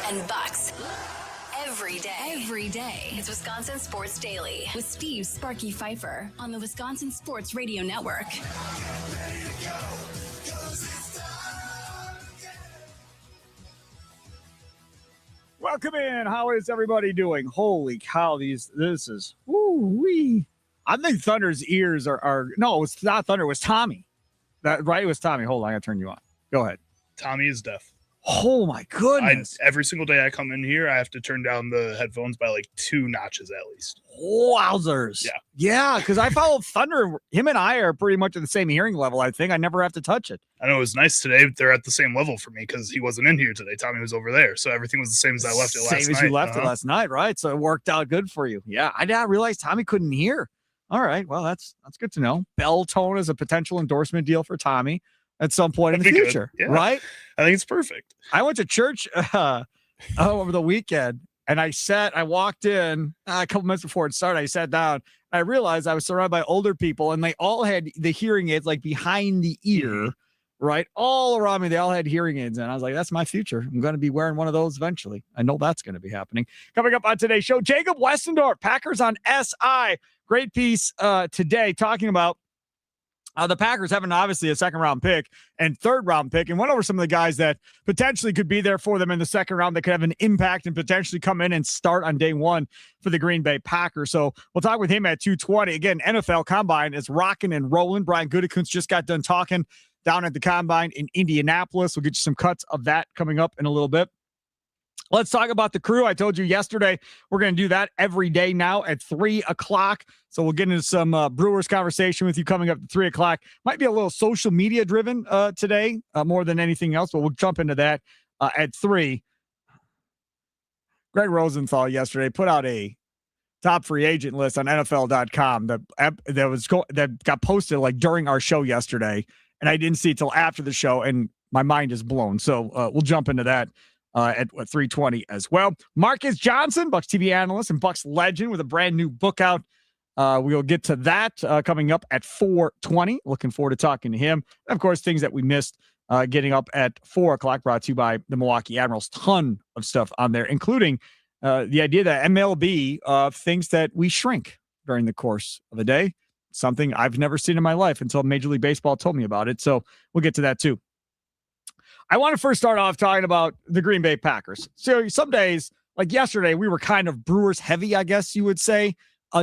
and Bucks. Every day. It's Wisconsin Sports Daily with Steve Sparky Pfeiffer on the Wisconsin Sports Radio Network. Welcome in. How is everybody doing? Holy cow, this is woo-wee. I think Thunder's ears are no, it was not Thunder, it was Tommy. That right? It was Tommy. Hold on, I gotta turn you on. Go ahead. Tommy is deaf. Oh my goodness. Every single day I come in here, I have to turn down the headphones by like 2 notches at least. Wowzers. Yeah, because I follow Thunder. Him and I are pretty much at the same hearing level, I think. I never have to touch it. I know it was nice today. They're at the same level for me because he wasn't in here today. Tommy was over there. So everything was the same as I left it last night. Same as you left it last night, right? So it worked out good for you. Yeah, I didn't realize Tommy couldn't hear. All right, well, that's good to know. Bell tone is a potential endorsement deal for Tommy at some point in the future, right? I think it's perfect. I went to church over the weekend, and I walked in a couple minutes before it started. I sat down. I realized I was surrounded by older people, and they all had the hearing aids like behind the ear, right? All around me, they all had hearing aids, and I was like, that's my future. I'm going to be wearing one of those eventually. I know that's going to be happening. Coming up on today's show, Jacob Westendorf, Packers on SI. Great piece today talking about the Packers having obviously a second-round pick and third-round pick, and went over some of the guys that potentially could be there for them in the second round that could have an impact and potentially come in and start on day one for the Green Bay Packers. So we'll talk with him at 2:20. Again, NFL Combine is rocking and rolling. Brian Gutekunst just got done talking down at the Combine in Indianapolis. We'll get you some cuts of that coming up in a little bit. Let's talk about the crew. I told you yesterday we're going to do that every day now at 3 o'clock. So we'll get into some Brewers conversation with you coming up at 3 o'clock. Might be a little social media driven today more than anything else, but we'll jump into that at 3. Greg Rosenthal yesterday put out a top free agent list on NFL.com that got posted like during our show yesterday, and I didn't see it till after the show, and my mind is blown. So we'll jump into that at 3:20 as well. Marques Johnson, Bucks TV analyst and Bucks legend, with a brand new book out. We'll get to that coming up at 4:20. Looking forward to talking to him. And of course, things that we missed getting up at 4 o'clock, brought to you by the Milwaukee Admirals. Ton of stuff on there, including the idea that MLB thinks that we shrink during the course of a day. Something I've never seen in my life until Major League Baseball told me about it. So we'll get to that too. I want to first start off talking about the Green Bay Packers. So some days, like yesterday, we were kind of Brewers heavy, I guess you would say,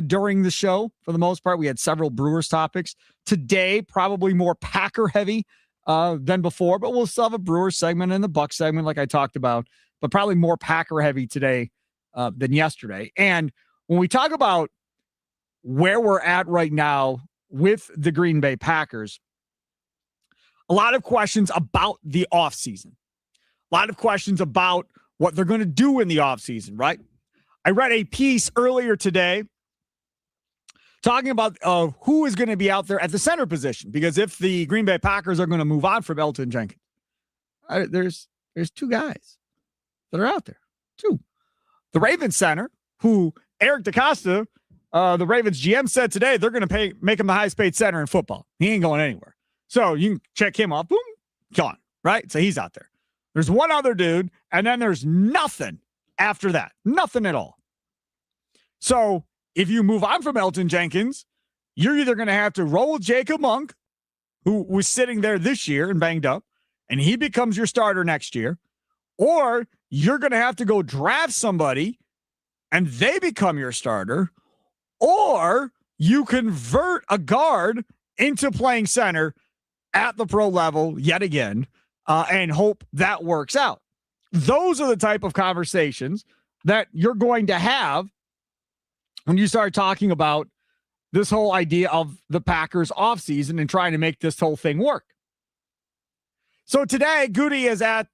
during the show. For the most part, we had several Brewers topics. Today, probably more Packer heavy than before, but we'll still have a Brewers segment and the Bucs segment like I talked about, but probably more Packer heavy today than yesterday. And when we talk about where we're at right now with the Green Bay Packers, a lot of questions about the offseason. A lot of questions about what they're going to do in the offseason, right? I read a piece earlier today talking about who is going to be out there at the center position, because if the Green Bay Packers are going to move on from Elgton Jenkins, there's 2 guys that are out there. 2. The Ravens center, who Eric DeCosta, the Ravens GM, said today they're going to make him the highest paid center in football. He ain't going anywhere. So you can check him off. Boom, gone, right? So he's out there. There's one other dude, and then there's nothing after that. Nothing at all. So if you move on from Elgton Jenkins, you're either going to have to roll with Jacob Monk, who was sitting there this year and banged up, and he becomes your starter next year, or you're going to have to go draft somebody and they become your starter, or you convert a guard into playing center at the pro level yet again, and hope that works out. Those are the type of conversations that you're going to have when you start talking about this whole idea of the Packers offseason and trying to make this whole thing work. So today, Goody is at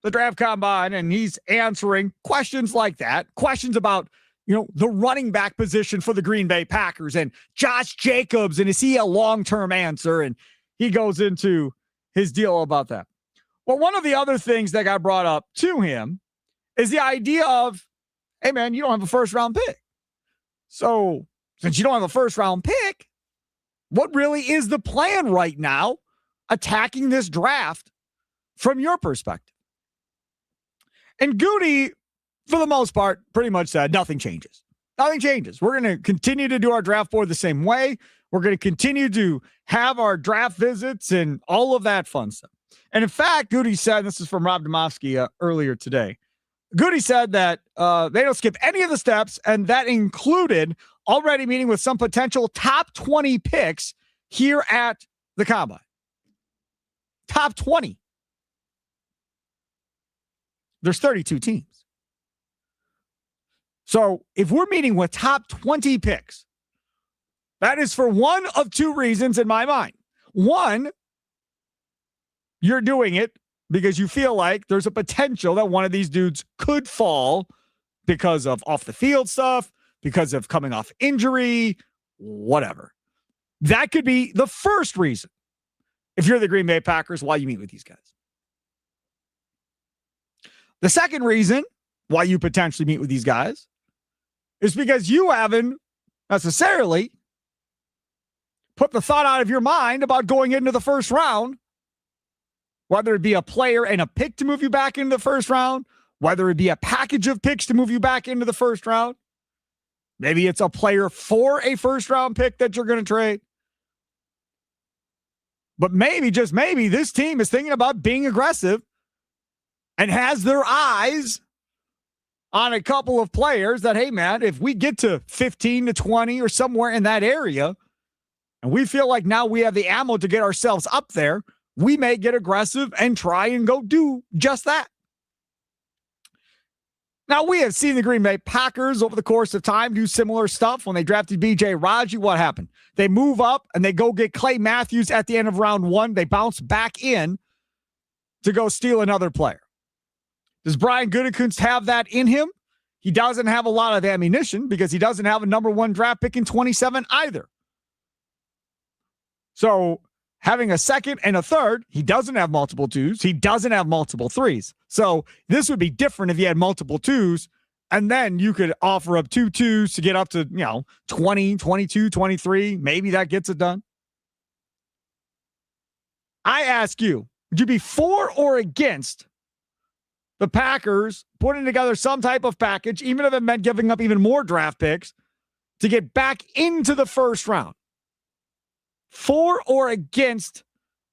the draft combine, and he's answering questions like that, questions about, the running back position for the Green Bay Packers and Josh Jacobs, and is he a long-term answer? And he goes into his deal about that. Well, one of the other things that got brought up to him is the idea of, hey, man, you don't have a first-round pick. So since you don't have a first-round pick, what really is the plan right now attacking this draft from your perspective? And Goody, for the most part, pretty much said nothing changes. Nothing changes. We're going to continue to do our draft board the same way. We're going to continue to have our draft visits and all of that fun stuff. And in fact, Goody said, this is from Rob Domofsky earlier today, Goody said that they don't skip any of the steps, and that included already meeting with some potential top 20 picks here at the Combine. Top 20. There's 32 teams. So if we're meeting with top 20 picks, that is for one of two reasons in my mind. One, you're doing it because you feel like there's a potential that one of these dudes could fall because of off the field stuff, because of coming off injury, whatever. That could be the first reason, if you're the Green Bay Packers, why you meet with these guys. The second reason why you potentially meet with these guys is because you haven't necessarily put the thought out of your mind about going into the first round, whether it be a player and a pick to move you back into the first round, whether it be a package of picks to move you back into the first round. Maybe it's a player for a first round pick that you're going to trade. But maybe, just maybe, this team is thinking about being aggressive and has their eyes on a couple of players that, hey, man, if we get to 15 to 20 or somewhere in that area, and we feel like now we have the ammo to get ourselves up there, we may get aggressive and try and go do just that. Now, we have seen the Green Bay Packers over the course of time do similar stuff. When they drafted B.J. Raji, what happened? They move up and they go get Clay Matthews at the end of round one. They bounce back in to go steal another player. Does Brian Gutekunst have that in him? He doesn't have a lot of ammunition because he doesn't have a number one draft pick in 27 either. So having a second and a third, he doesn't have multiple twos. He doesn't have multiple threes. So this would be different if you had multiple twos, and then you could offer up 2 twos to get up to, 20, 22, 23. Maybe that gets it done. I ask you, would you be for or against the Packers putting together some type of package, even if it meant giving up even more draft picks, to get back into the first round? For or against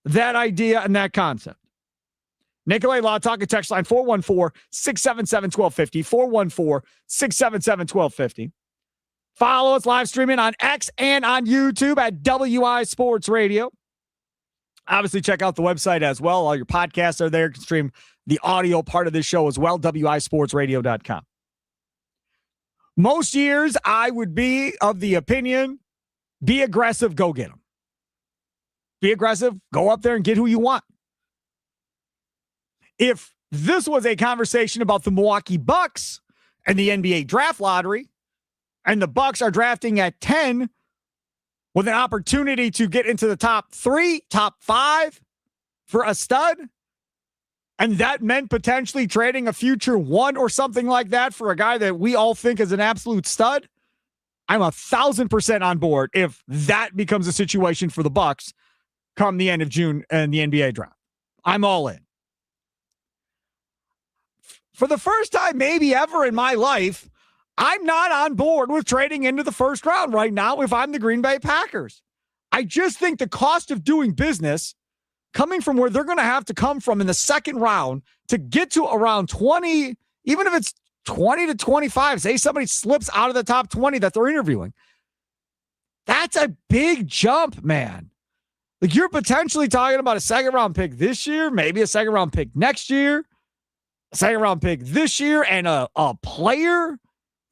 that idea and that concept? Nikolai Law, talking text line 414-677-1250, 414-677-1250. Follow us live streaming on X and on YouTube at WI Sports Radio. Obviously, check out the website as well. All your podcasts are there. You can stream the audio part of this show as well, wisportsradio.com. Most years, I would be of the opinion, be aggressive, go get them. Be aggressive, go up there and get who you want. If this was a conversation about the Milwaukee Bucks and the NBA draft lottery, and the Bucks are drafting at 10 with an opportunity to get into the top 3, top 5 for a stud, and that meant potentially trading a future 1 or something like that for a guy that we all think is an absolute stud, I'm 1,000% on board if that becomes a situation for the Bucks come the end of June and the NBA draft. I'm all in. For the first time maybe ever in my life, I'm not on board with trading into the first round right now if I'm the Green Bay Packers. I just think the cost of doing business, coming from where they're going to have to come from in the second round to get to around 20, even if it's 20 to 25, say somebody slips out of the top 20 that they're interviewing. That's a big jump, man. Like, you're potentially talking about a second round pick this year, maybe a second round pick next year, a second round pick this year, and a player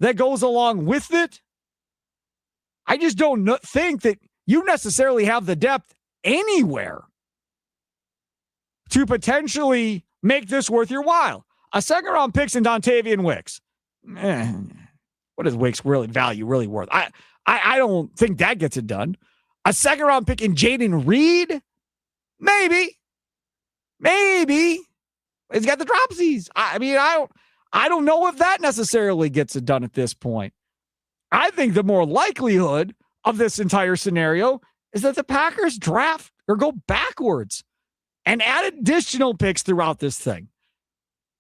that goes along with it. I just don't think that you necessarily have the depth anywhere to potentially make this worth your while. A second round pick's in Dontavian Wicks. What is Wicks really worth? I don't think that gets it done. A second round pick in Jaden Reed? Maybe. He's got the dropsies. I don't know if that necessarily gets it done at this point. I think the more likelihood of this entire scenario is that the Packers draft or go backwards and add additional picks throughout this thing.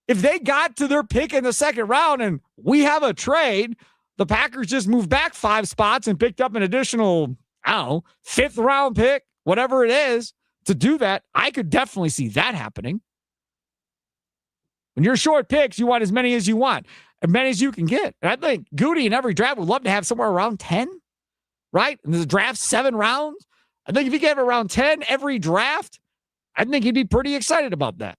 If they got to their pick in the second round and we have a trade, the Packers just moved back 5 spots and picked up an additional, I don't know, 5th round pick, whatever it is, to do that, I could definitely see that happening. When you're short picks, you want as many as you want, as many as you can get. And I think Goody in every draft would love to have somewhere around 10, right? And the draft 7 rounds. I think if he gave around 10 every draft, I think he'd be pretty excited about that.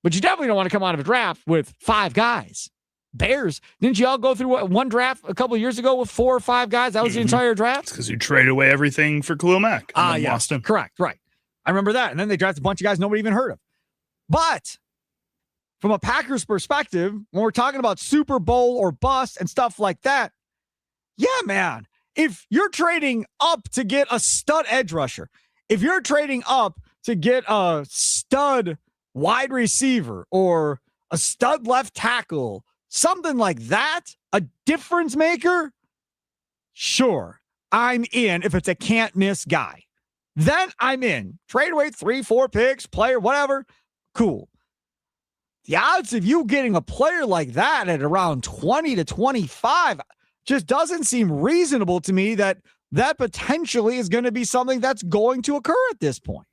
But you definitely don't want to come out of a draft with 5 guys. Bears, didn't you all go through one draft a couple of years ago with 4 or 5 guys? That was the entire draft? Because you traded away everything for Khalil Mack. Yeah, lost him. Correct, right. I remember that. And then they drafted a bunch of guys nobody even heard of. But from a Packers perspective, when we're talking about Super Bowl or bust and stuff like that, yeah, man, if you're trading up to get a stud edge rusher, if you're trading up to get a stud wide receiver or a stud left tackle, something like that, a difference maker, sure, I'm in if it's a can't miss guy. Then I'm in. Trade away 3, 4 picks, player, whatever. Cool. The odds of you getting a player like that at around 20 to 25 just doesn't seem reasonable to me that potentially is going to be something that's going to occur at this point.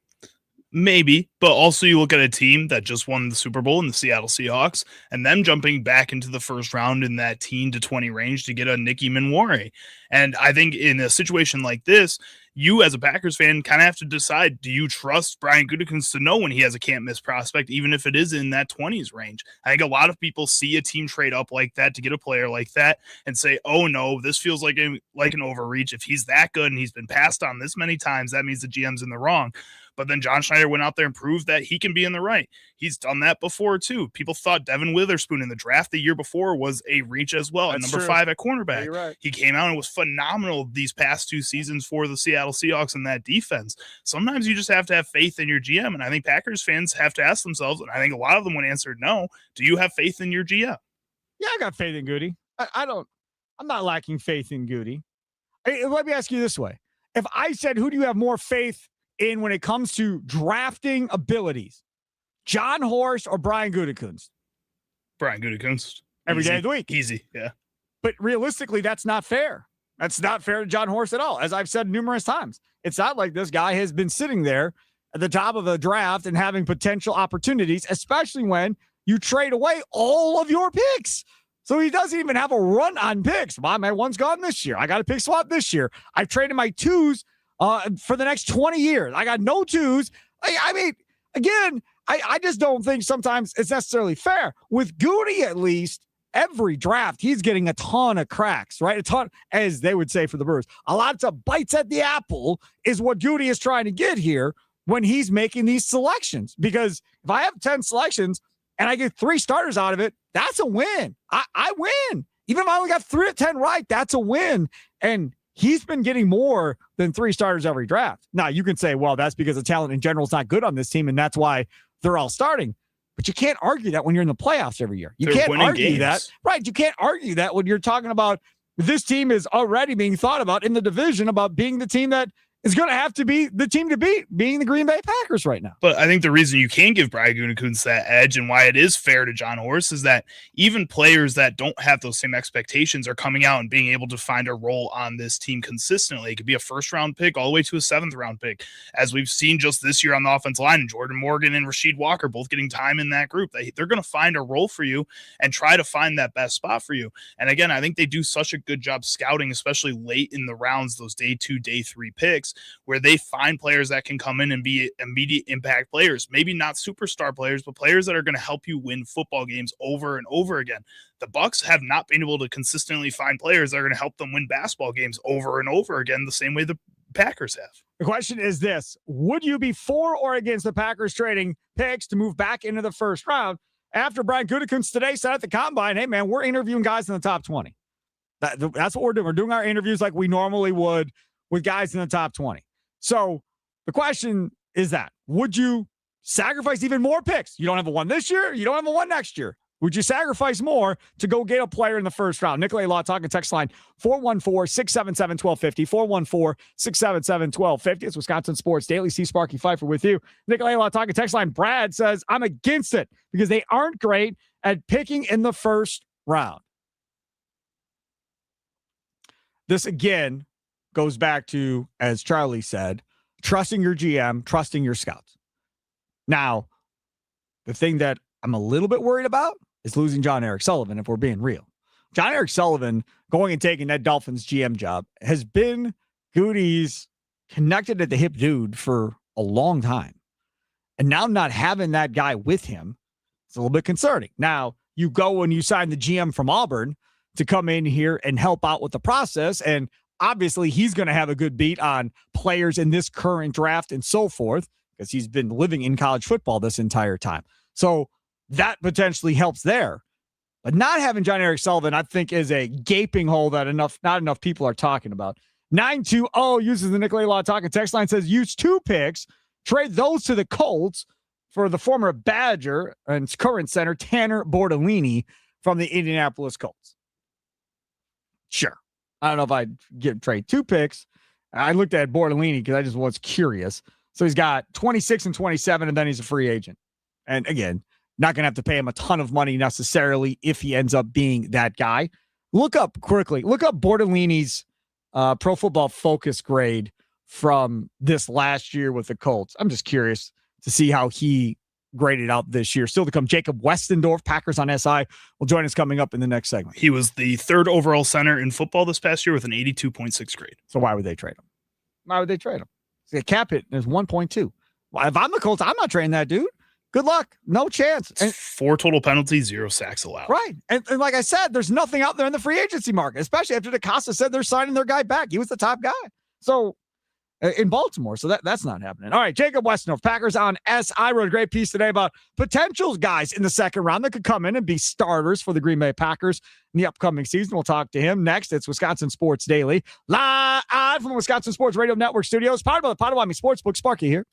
Maybe, but also you look at a team that just won the Super Bowl in the Seattle Seahawks and them jumping back into the first round in that 10 to 20 range to get a Nicky Minwari. And I think in a situation like this, you as a Packers fan kind of have to decide, do you trust Brian Gutekunst to know when he has a can't miss prospect, even if it is in that 20s range? I think a lot of people see a team trade up like that to get a player like that and say, oh no, this feels like an overreach. If he's that good and he's been passed on this many times, that means the GM's in the wrong. But then John Schneider went out there and proved that he can be in the right. He's done that before too. People thought Devin Witherspoon in the draft the year before was a reach as well. That's number 5 at cornerback. Yeah, right. He came out and was phenomenal these past 2 seasons for the Seattle Seahawks and that defense. Sometimes you just have to have faith in your GM. And I think Packers fans have to ask themselves, and I think a lot of them would answer no, do you have faith in your GM? Yeah, I got faith in Goody. I'm not lacking faith in Goody. Let me ask you this way. If I said, who do you have more faith in when it comes to drafting abilities, John Horst or Brian Gutekunst? Brian Gutekunst. Every day of the week. Easy, yeah. But realistically, that's not fair. That's not fair to John Horst at all. As I've said numerous times, it's not like this guy has been sitting there at the top of the draft and having potential opportunities, especially when you trade away all of your picks. So he doesn't even have a run on picks. My one's gone this year. I got a pick swap this year. I've traded my 2s for the next 20 years. I got no 2s. I mean, again, I just don't think sometimes it's necessarily fair. With Goody, at least, every draft, he's getting a ton of cracks, right? A ton, as they would say for the Birds. A lot of bites at the apple is what Goody is trying to get here when he's making these selections. Because if I have 10 selections and I get 3 starters out of it, that's a win. I win. Even if I only got 3 of 10 right, that's a win. And he's been getting more than 3 starters every draft. Now, you can say, well, that's because the talent in general is not good on this team, and that's why they're all starting. But you can't argue that when you're in the playoffs every year. You can't argue that. Right. You can't argue that when you're talking about this team is already being thought about in the division about being the team that is going to have to be the team to beat, being the Green Bay Packers right now. But I think the reason you can give Brian Gutekunst that edge and why it is fair to John Horst is that even players that don't have those same expectations are coming out and being able to find a role on this team consistently. It could be a 1st-round pick all the way to a 7th-round pick, as we've seen just this year on the offensive line. Jordan Morgan and Rasheed Walker both getting time in that group. They're going to find a role for you and try to find that best spot for you. And again, I think they do such a good job scouting, especially late in the rounds, those day 2, day 3 picks, where they find players that can come in and be immediate impact players, maybe not superstar players, but players that are going to help you win football games over and over again. The Bucs have not been able to consistently find players that are going to help them win basketball games over and over again, the same way the Packers have. The question is this: would you be for or against the Packers trading picks to move back into the 1st round after Brian Gutekunst today said at the combine, hey man, we're interviewing guys in the top 20. That's what we're doing. We're doing our interviews like we normally would with guys in the top 20. So the question is that, would you sacrifice even more picks? You don't have a 1 this year. You don't have a 1 next year. Would you sacrifice more to go get a player in the first round? Nikolai Law talking text line 414-677-1250, 414-677-1250. It's Wisconsin Sports Daily. C. Sparky Pfeiffer with you. Nikolai Law talking text line. Brad says, I'm against it because they aren't great at picking in the first round. This, again, goes back to, as Charlie said, trusting your GM, trusting your scouts. Now, the thing that I'm a little bit worried about is losing John Eric Sullivan, if we're being real. John Eric Sullivan going and taking that Dolphins GM job has been Goody's connected at the hip dude for a long time. And now not having that guy with him, it's a little bit concerning. Now, you go and you sign the GM from Auburn to come in here and help out with the process. And obviously, he's going to have a good beat on players in this current draft and so forth, because he's been living in college football this entire time. So that potentially helps there. But not having John Eric Sullivan, I think, is a gaping hole that not enough people are talking about. 920 uses the Nikolai Law talking text line, says use 2 picks, trade those to the Colts for the former Badger and current center Tanner Bortolini from the Indianapolis Colts. Sure. I don't know if I'd trade 2 picks. I looked at Bortolini because I just was curious. So he's got 26 and 27, and then he's a free agent. And again, not going to have to pay him a ton of money necessarily if he ends up being that guy. Look up Bortolini's Pro Football Focus grade from this last year with the Colts. I'm just curious to see how he graded out this year. Still to come, Jacob Westendorf, Packers on SI, will join us coming up in the next segment. He was the 3rd overall center in football this past year with an 82.6 grade. So why would they trade him? The cap hit is 1.2. Well, if I'm the Colts, I'm not trading that dude. Good luck. No chance. And 4 total penalties, 0 sacks allowed. Right. And like I said, there's nothing out there in the free agency market, especially after DeCosta said they're signing their guy back. He was the top guy. So in Baltimore. So that's not happening. All right. Jacob Westendorf, Packers on SI, wrote a great piece today about potential guys in the second round that could come in and be starters for the Green Bay Packers in the upcoming season. We'll talk to him next. It's Wisconsin Sports Daily, live from the Wisconsin Sports Radio Network studios, powered by the Potawatomi Sportsbook. Sparky here.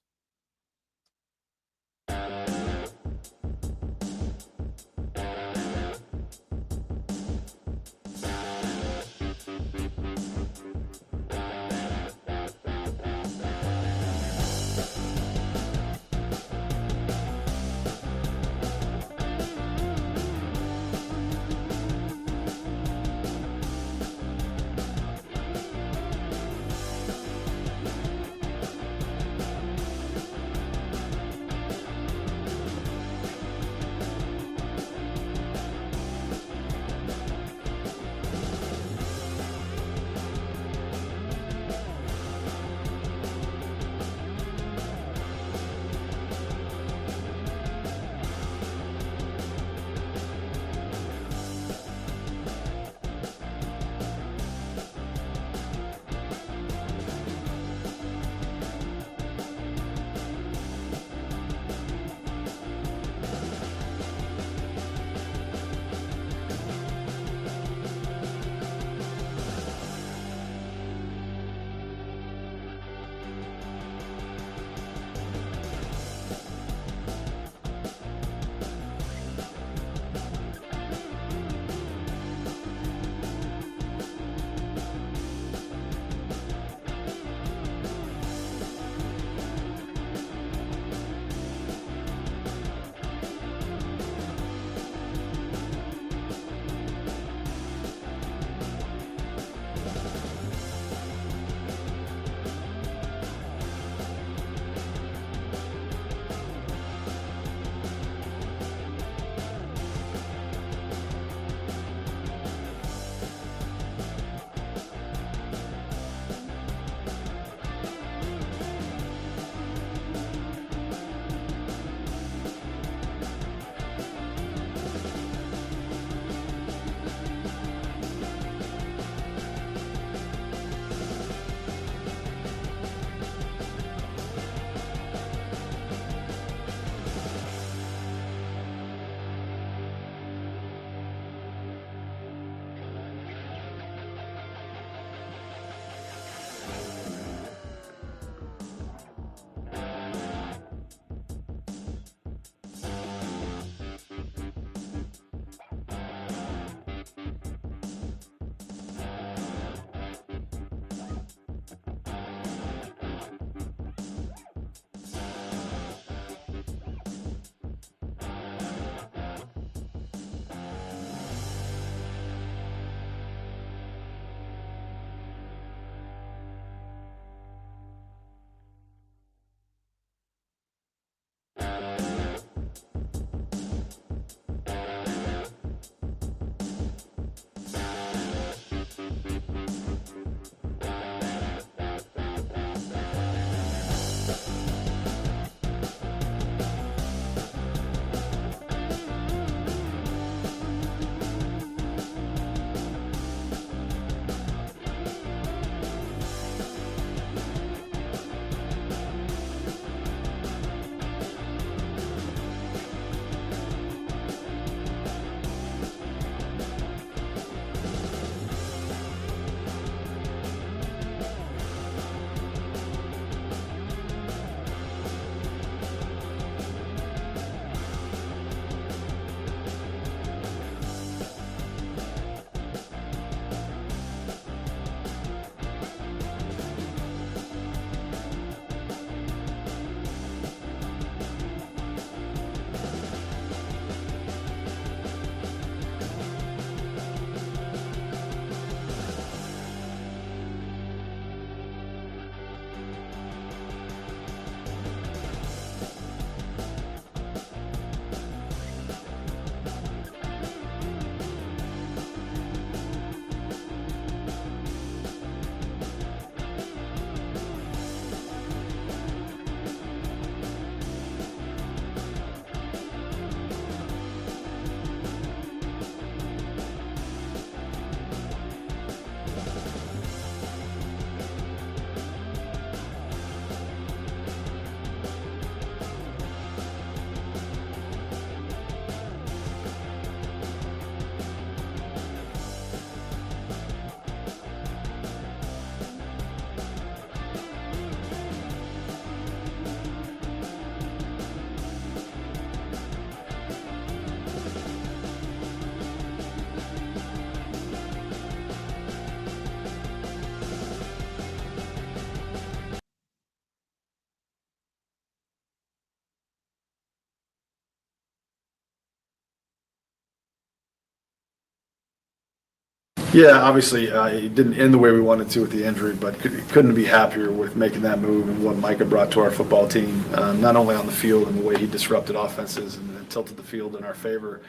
Yeah, obviously it didn't end the way we wanted to with the injury, but couldn't be happier with making that move and what Micah brought to our football team, not only on the field and the way he disrupted offenses and tilted the field in our favor,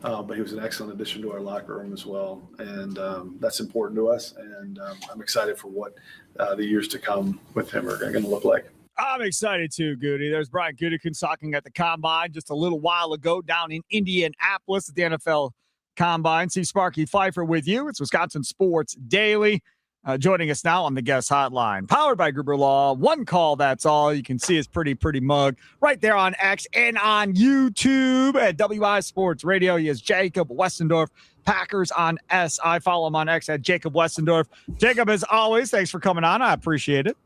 but he was an excellent addition to our locker room as well. And that's important to us, and I'm excited for what the years to come with him are going to look like. I'm excited too, Goody. There's Brian Gutekunst talking at the Combine just a little while ago down in Indianapolis at the NFL Combine. See Sparky Pfeiffer with you. It's Wisconsin Sports Daily. Joining us now on the guest hotline. Powered by Gruber Law. One call, that's all. You can see his pretty mug right there on X and on YouTube at WI Sports Radio. He is Jacob Westendorf, Packers on SI. Follow him on X at Jacob Westendorf. Jacob, as always, thanks for coming on. I appreciate it.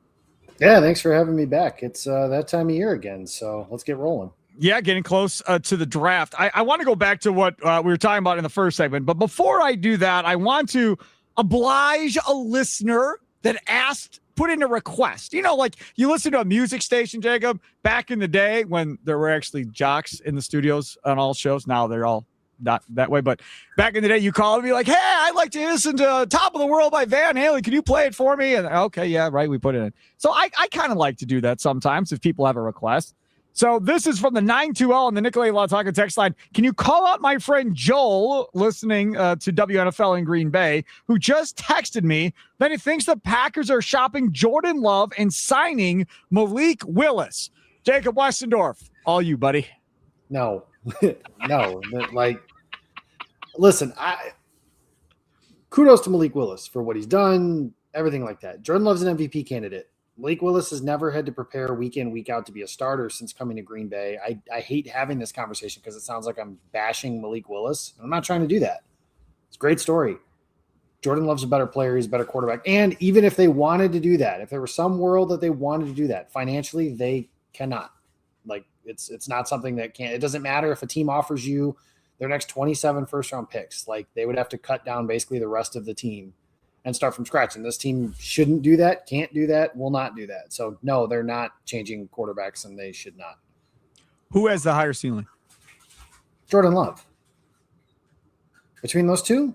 Yeah, thanks for having me back. It's that time of year again, so let's get rolling. Yeah, getting close to the draft. I want to go back to what we were talking about in the first segment. But before I do that, I want to oblige a listener that put in a request. You know, like you listen to a music station, Jacob, back in the day when there were actually jocks in the studios on all shows. Now they're all not that way. But back in the day, you call and be like, hey, I'd like to listen to Top of the World by Van Halen. Can you play it for me? And okay, yeah, right. We put it in. So I kind of like to do that sometimes if people have a request. So this is from the 920 on the Nicolay Lautaka text line. Can you call out my friend Joel listening to WNFL in Green Bay, who just texted me that he thinks the Packers are shopping Jordan Love and signing Malik Willis? Jacob Westendorf, all you, buddy. No, no. Like, listen, kudos to Malik Willis for what he's done, everything like that. Jordan Love's an MVP candidate. Malik Willis has never had to prepare week in, week out to be a starter since coming to Green Bay. I hate having this conversation because it sounds like I'm bashing Malik Willis. I'm not trying to do that. It's a great story. Jordan Love's a better player. He's a better quarterback. And even if they wanted to do that, if there was some world that they wanted to do that, financially, they cannot. Like, it's not something that can. It doesn't matter if a team offers you their next 27 first-round picks. Like, they would have to cut down basically the rest of the team and start from scratch. And this team shouldn't do that, can't do that, will not do that. So, no, they're not changing quarterbacks, and they should not. Who has the higher ceiling? Jordan Love. Between those two?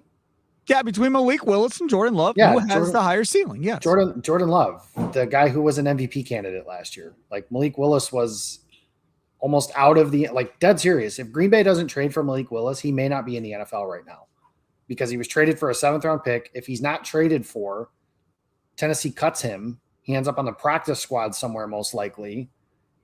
Yeah, between Malik Willis and Jordan Love, who has the higher ceiling? Yes. Jordan Love, the guy who was an MVP candidate last year. Like, Malik Willis was almost out of the – like, dead serious. If Green Bay doesn't trade for Malik Willis, he may not be in the NFL right now, because he was traded for a 7th-round pick. If he's not traded for, Tennessee cuts him. He ends up on the practice squad somewhere most likely,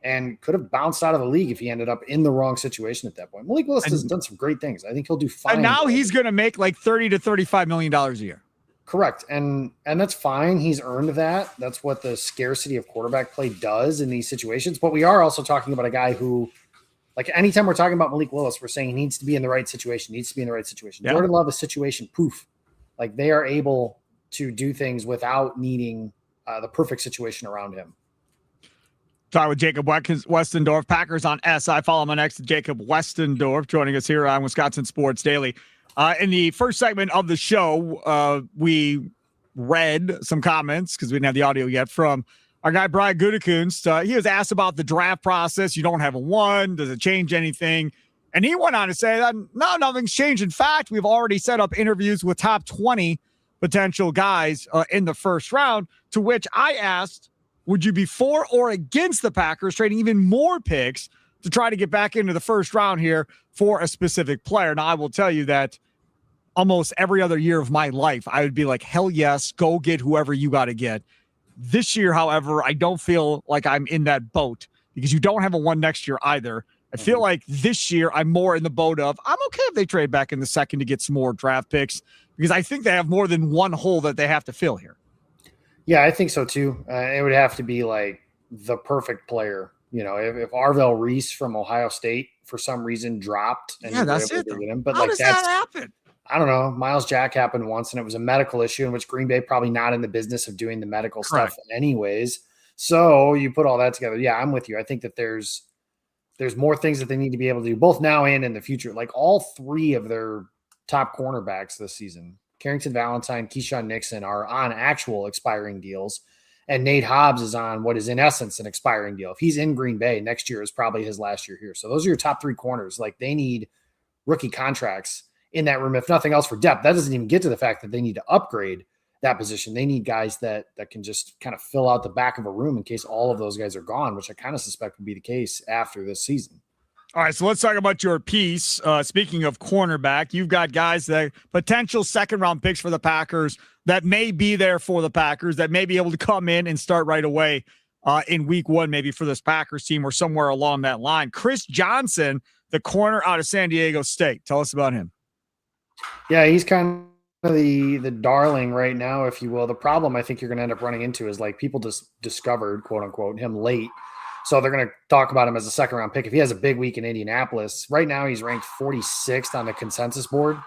and could have bounced out of the league if he ended up in the wrong situation at that point. Malik Willis has done some great things. I think he'll do fine. And now he's going to make like $30 to $35 million a year. Correct. And that's fine. He's earned that. That's what the scarcity of quarterback play does in these situations. But we are also talking about a guy who, like, anytime we're talking about Malik Willis, we're saying he needs to be in the right situation, Yeah. Jordan Love is situation proof. Like, they are able to do things without needing the perfect situation around him. Talking with Jacob Westendorf, Packers on SI. Follow him on X, Jacob Westendorf, joining us here on Wisconsin Sports Daily. In the first segment of the show, we read some comments because we didn't have the audio yet from our guy, Brian Gutekunst. He was asked about the draft process. You don't have a one. Does it change anything? And he went on to say that, no, nothing's changed. In fact, we've already set up interviews with top 20 potential guys in the first round, to which I asked, would you be for or against the Packers trading even more picks to try to get back into the first round here for a specific player? Now, I will tell you that almost every other year of my life, I would be like, hell yes, go get whoever you got to get. This year, however, I don't feel like I'm in that boat because you don't have a one next year either. I feel like this year I'm more in the boat of I'm okay if they trade back in the second to get some more draft picks because I think they have more than one hole that they have to fill here. Yeah, I think so too. It would have to be like the perfect player. You know, if Arvell Reese from Ohio State for some reason dropped, and that's it. Him, but how does that happen? I don't know. Miles Jack happened once, and it was a medical issue in which Green Bay probably not in the business of doing the medical stuff anyways. So you put all that together. Yeah, I'm with you. I think that there's more things that they need to be able to do both now and in the future. Like all three of their top cornerbacks this season, Carrington Valentine, Keyshawn Nixon, are on actual expiring deals. And Nate Hobbs is on what is in essence an expiring deal. If he's in Green Bay, next year is probably his last year here. So those are your top three corners. Like, they need rookie contracts. in that room, if nothing else for depth. That doesn't even get to the fact that they need to upgrade that position. They need guys that can just kind of fill out the back of a room in case all of those guys are gone, which I kind of suspect would be the case after this season. All right, so let's talk about your piece. Speaking of cornerback, you've got guys that potential second-round picks for the Packers that may be there for the Packers, that may be able to come in and start right away in week one, maybe for this Packers team or somewhere along that line. Chris Johnson, the corner out of San Diego State. Tell us about him. Yeah, he's kind of the darling right now, if you will. The problem I think you're going to end up running into is like people just discovered, quote unquote, him late. So they're going to talk about him as a second-round pick. If he has a big week in Indianapolis, right now he's ranked 46th on the consensus board,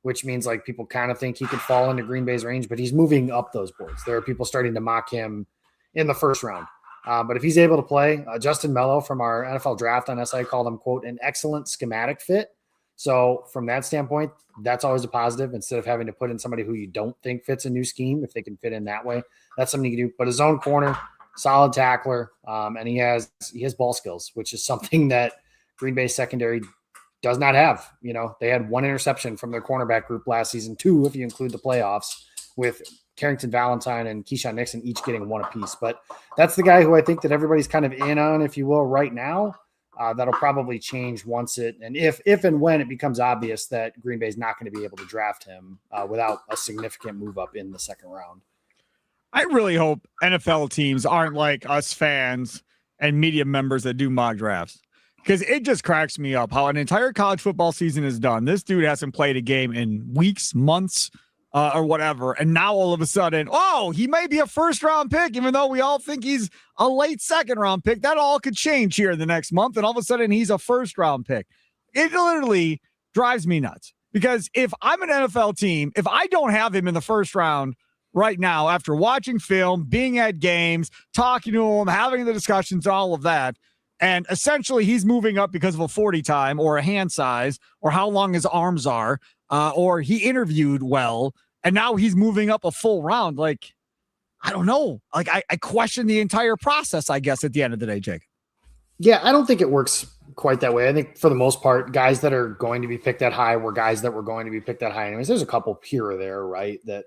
which means like people kind of think he could fall into Green Bay's range, but he's moving up those boards. There are people starting to mock him in the first round. But if he's able to play, Justin Mello from our NFL draft on SI called him, quote, an excellent schematic fit. So from that standpoint, that's always a positive instead of having to put in somebody who you don't think fits a new scheme. If they can fit in that way, that's something you can do. But his own corner, solid tackler, and he has ball skills, which is something that Green Bay secondary does not have. You know, they had one interception from their cornerback group last season, 2 if you include the playoffs, with Carrington Valentine and Keyshawn Nixon each getting 1 apiece. But that's the guy who I think that everybody's kind of in on, if you will, right now. That'll probably change once if and when it becomes obvious that Green Bay is not going to be able to draft him without a significant move up in the second round. I really hope NFL teams aren't like us fans and media members that do mock drafts, because it just cracks me up how an entire college football season is done. This dude hasn't played a game in weeks, months, or whatever. And now all of a sudden, he may be a first-round pick, even though we all think he's a late second-round pick. That all could change here in the next month, and all of a sudden he's a first-round pick. It literally drives me nuts, because if I'm an NFL team, if I don't have him in the first round right now, after watching film, being at games, talking to him, having the discussions, all of that, and essentially he's moving up because of a 40 time or a hand size or how long his arms are, or he interviewed well, and now he's moving up a full round. Like, I don't know. Like, I question the entire process, I guess, at the end of the day, Jake. Yeah, I don't think it works quite that way. I think for the most part, guys that are going to be picked that high were guys that were going to be picked that high anyways. There's a couple here or there, right, that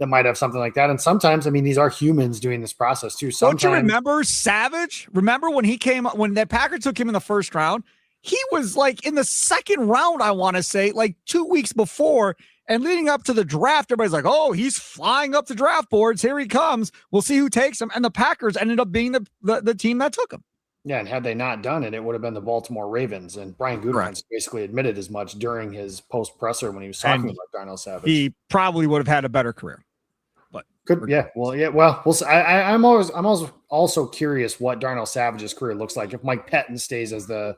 might have something like that. And sometimes, I mean, these are humans doing this process too. Don't you remember Savage? Remember when the Packers took him in the first round? He was like in the second round, I want to say, like 2 weeks before, and leading up to the draft, everybody's like, oh, he's flying up the draft boards. Here he comes. We'll see who takes him. And the Packers ended up being the team that took him. Yeah, and had they not done it, it would have been the Baltimore Ravens. And Brian Gutekunst basically admitted as much during his post presser when he was talking about Darnell Savage. He probably would have had a better career. We'll see. I'm also curious what Darnell Savage's career looks like if Mike Pettin stays as the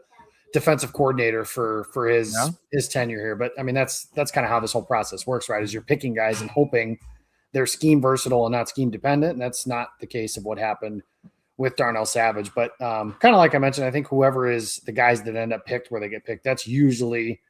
defensive coordinator for his tenure here. But I mean, that's kind of how this whole process works, right? Is you're picking guys and hoping they're scheme versatile and not scheme dependent. And that's not the case of what happened with Darnell Savage. But kind of like I mentioned, I think whoever is the guys that end up picked where they get picked, that's usually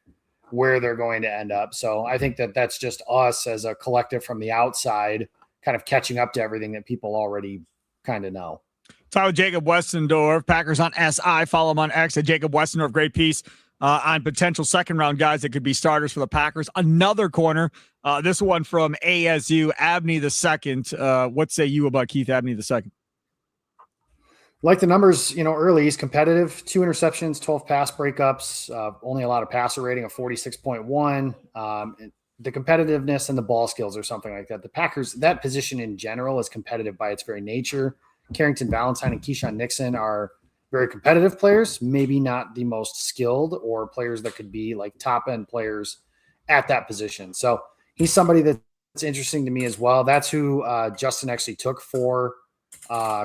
where they're going to end up. So I think that's just us as a collective from the outside kind of catching up to everything that people already kind of know. Talk with Jacob Westendorf, Packers on SI. Follow him on X at Jacob Westendorf. Great piece on potential second-round guys that could be starters for the Packers. Another corner, this one from ASU, Abney II. What say you about Keith Abney II? Like the numbers, early, he's competitive. 2 interceptions, 12 pass breakups, only a lot of passer rating of 46.1. The competitiveness and the ball skills or something like that. The Packers, that position in general is competitive by its very nature. Carrington Valentine and Keyshawn Nixon are very competitive players, maybe not the most skilled or players that could be like top end players at that position. So he's somebody that's interesting to me as well. That's who Justin actually took for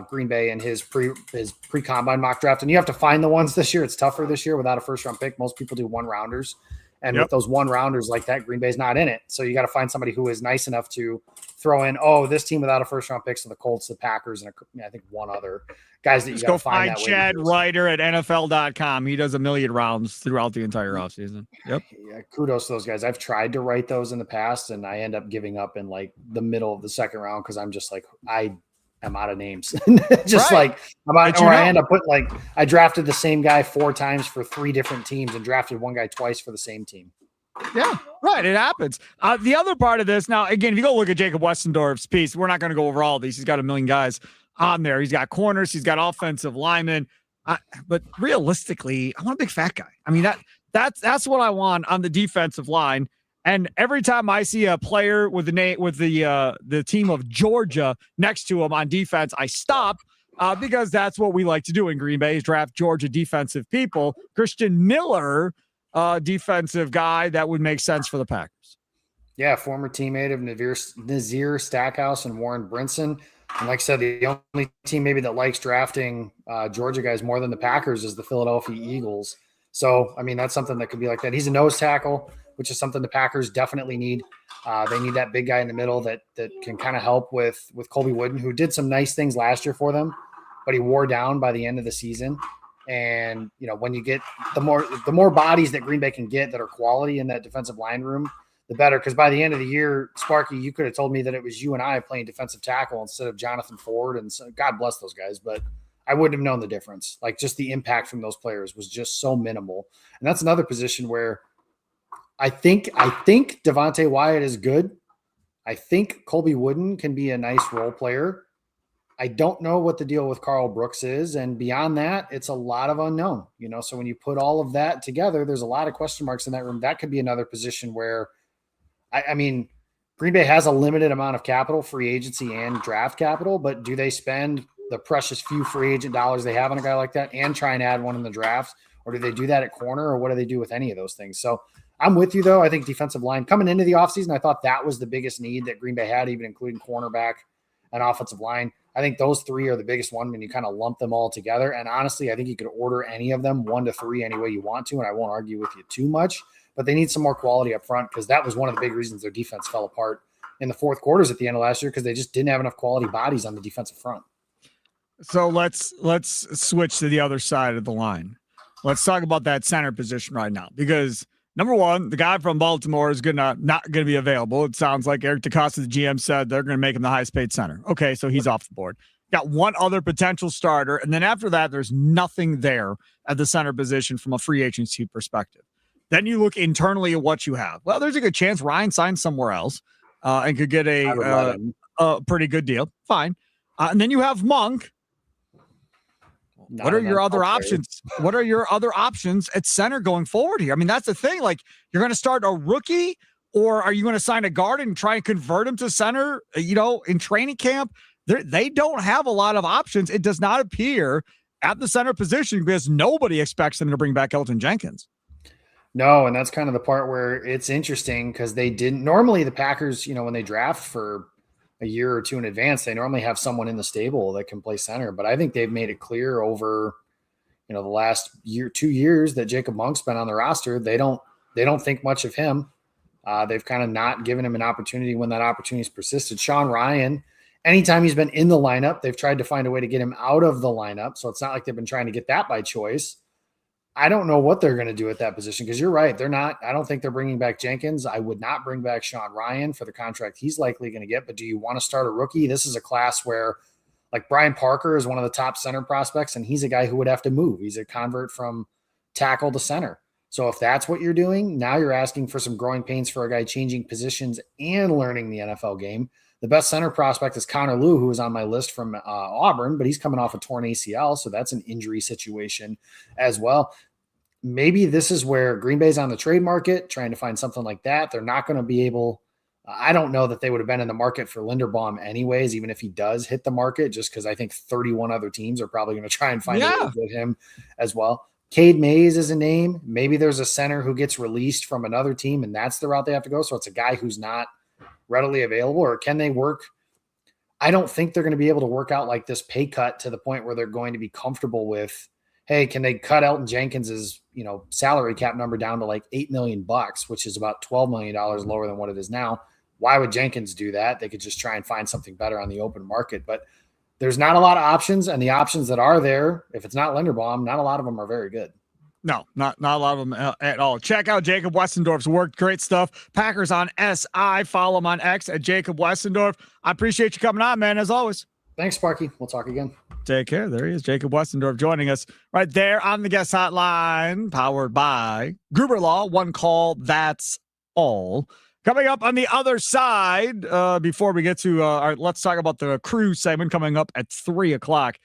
Green Bay in his pre-combine mock draft. And you have to find the ones this year. It's tougher this year without a first round pick. Most people do 1-rounders. And with those 1-rounders like that, Green Bay's not in it. So you got to find somebody who is nice enough to throw in, this team without a first-round pick, so the Colts, the Packers, and I think one other guys that you got to find that way. Chad Ryder at NFL.com. He does 1 million rounds throughout the entire offseason. Yep. Yeah, kudos to those guys. I've tried to write those in the past, and I end up giving up in like the middle of the second round because I'm just like, I'm out of names. I end up putting I drafted the same guy 4 times for 3 different teams and drafted one guy twice for the same team. Yeah, right. It happens. The other part of this, now, again, if you go look at Jacob Westendorf's piece, we're not going to go over all of these. He's got a million guys on there. He's got corners. He's got offensive linemen. But realistically, I want a big fat guy. I mean, that's what I want on the defensive line. And every time I see a player with the team of Georgia next to him on defense, I stop because that's what we like to do in Green Bay is draft Georgia defensive people. Christian Miller, defensive guy that would make sense for the Packers. Yeah, former teammate of Nazir Stackhouse and Warren Brinson. And like I said, the only team maybe that likes drafting Georgia guys more than the Packers is the Philadelphia Eagles. So, I mean, that's something that could be like that. He's a nose tackle, which is something the Packers definitely need. They need that big guy in the middle that can kind of help with Colby Wooden, who did some nice things last year for them, but he wore down by the end of the season. And, you know, when you get the more bodies that Green Bay can get that are quality in that defensive line room, the better. Because by the end of the year, Sparky, you could have told me that it was you and I playing defensive tackle instead of Jonathan Ford. And so, God bless those guys, but I wouldn't have known the difference. Like, just the impact from those players was just so minimal. And that's another position where I think Devontae Wyatt is good. I think Colby Wooden can be a nice role player. I don't know what the deal with Carl Brooks is. And beyond that, it's a lot of unknown, you know? So when you put all of that together, there's a lot of question marks in that room. That could be another position where, I mean, Green Bay has a limited amount of capital, free agency and draft capital, but do they spend the precious few free agent dollars they have on a guy like that and try and add one in the draft? Or do they do that at corner, or what do they do with any of those things? So I'm with you, though. I think defensive line coming into the offseason, I thought that was the biggest need that Green Bay had, even including cornerback and offensive line. I think those three are the biggest one when you kind of lump them all together. And honestly, I think you could order any of them 1 to 3 any way you want to, and I won't argue with you too much. But they need some more quality up front, because that was one of the big reasons their defense fell apart in the fourth quarters at the end of last year, because they just didn't have enough quality bodies on the defensive front. So let's switch to the other side of the line. Let's talk about that center position right now, because number one, the guy from Baltimore is not going to be available. It sounds like Eric DeCosta, the GM, said they're going to make him the highest paid center. Okay, so he's off the board. Got one other potential starter, and then after that, there's nothing there at the center position from a free agency perspective. Then you look internally at what you have. Well, there's a good chance Ryan signs somewhere else and could get a pretty good deal. Fine. And then you have Monk. What are your other options? What are your other options at center going forward here? I mean, that's the thing. Like, you're going to start a rookie, or are you going to sign a guard and try and convert him to center, you know, in training camp? They don't have a lot of options. It does not appear at the center position, because nobody expects them to bring back Elton Jenkins. No, and that's kind of the part where it's interesting, because they didn't. Normally the Packers, you know, when they draft for a year or two in advance, they normally have someone in the stable that can play center. But I think they've made it clear over, you know, the last 2 years that Jacob Monk's been on the roster. They don't think much of him. They've kind of not given him an opportunity when that opportunity's persisted. Sean Ryan, anytime he's been in the lineup, they've tried to find a way to get him out of the lineup. So it's not like they've been trying to get that by choice. I don't know what they're going to do at that position, because you're right. I don't think they're bringing back Jenkins. I would not bring back Sean Ryan for the contract he's likely going to get. But do you want to start a rookie? This is a class where, like, Brian Parker is one of the top center prospects, and he's a guy who would have to move. He's a convert from tackle to center. So if that's what you're doing, now you're asking for some growing pains for a guy changing positions and learning the NFL game. The best center prospect is Connor Lew, who is on my list from Auburn, but he's coming off a torn ACL, so that's an injury situation as well. Maybe this is where Green Bay's on the trade market, trying to find something like that. They're not going to be able – I don't know that they would have been in the market for Linderbaum anyways, even if he does hit the market, just because I think 31 other teams are probably going to try and find a way to get him as well. Cade Mays is a name. Maybe there's a center who gets released from another team, and that's the route they have to go. So it's a guy who's not readily available. Or can they work? I don't think they're going to be able to work out like this pay cut to the point where they're going to be comfortable with, hey, can they cut Elton Jenkins's, you know, salary cap number down to like $8 million, which is about $12 million lower than what it is now. Why would Jenkins do that? They could just try and find something better on the open market. But there's not a lot of options, and the options that are there, if it's not Linderbaum, not a lot of them are very good. No, not a lot of them at all. Check out Jacob Westendorf's work. Great stuff. Packers on SI. Follow him on X at Jacob Westendorf. I appreciate you coming on, man, as always. Thanks, Sparky. We'll talk again. Take care. There he is, Jacob Westendorf, joining us right there on the guest hotline, powered by Gruber Law. One call, that's all. Coming up on the other side, before we get to let's talk about the crew segment coming up at 3:00.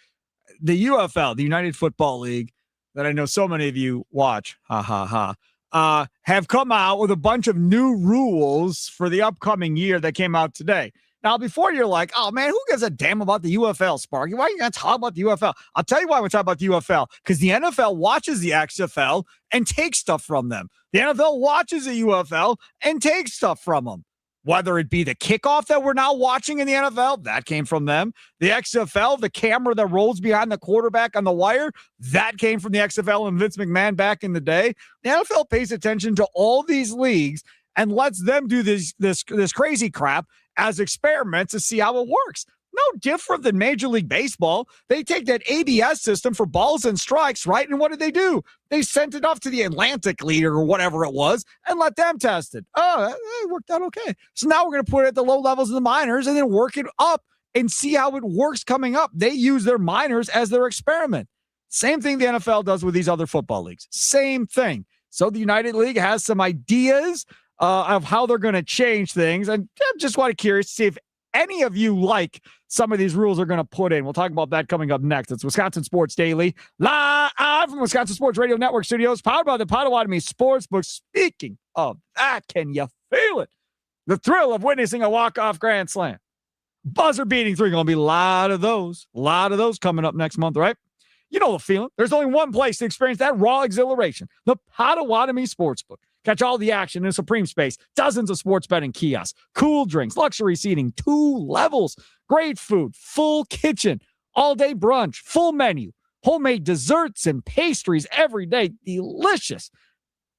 The UFL, the United Football League, that I know so many of you watch, have come out with a bunch of new rules for the upcoming year that came out today. Now, before you're like, oh, man, who gives a damn about the UFL, Sparky? Why are you going to talk about the UFL? I'll tell you why we're talking about the UFL, because the NFL watches the XFL and takes stuff from them. The NFL watches the UFL and takes stuff from them. Whether it be the kickoff that we're now watching in the NFL, that came from them. The XFL, the camera that rolls behind the quarterback on the wire, that came from the XFL and Vince McMahon back in the day. The NFL pays attention to all these leagues and lets them do this crazy crap as experiments to see how it works. No different than Major League Baseball. They take that ABS system for balls and strikes, right? And what did they do? They sent it off to the Atlantic League or whatever it was and let them test it. Oh, it worked out okay. So now we're going to put it at the low levels of the minors and then work it up and see how it works coming up. They use their minors as their experiment. Same thing the NFL does with these other football leagues. Same thing. So the United League has some ideas of how they're going to change things. And I'm just curious to see if any of you like some of these rules are going to put in. We'll talk about that coming up next. It's Wisconsin Sports Daily, live from Wisconsin Sports Radio Network studios, powered by the Potawatomi Sportsbook. Speaking of that, can you feel it? The thrill of witnessing a walk-off grand slam. Buzzer-beating three. Going to be a lot of those coming up next month, right? You know the feeling. There's only one place to experience that raw exhilaration, the Potawatomi Sportsbook. Catch all the action in Supreme Space, dozens of sports betting kiosks, cool drinks, luxury seating, 2 levels, great food, full kitchen, all-day brunch, full menu, homemade desserts and pastries every day, delicious,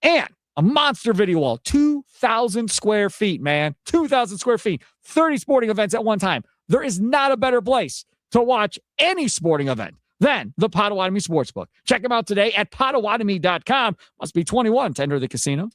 and a monster video wall, 2,000 square feet, man, 2,000 square feet, 30 sporting events at one time. There is not a better place to watch any sporting event than the Potawatomi Sportsbook. Check them out today at Potawatomi.com. Must be 21 to enter the casino.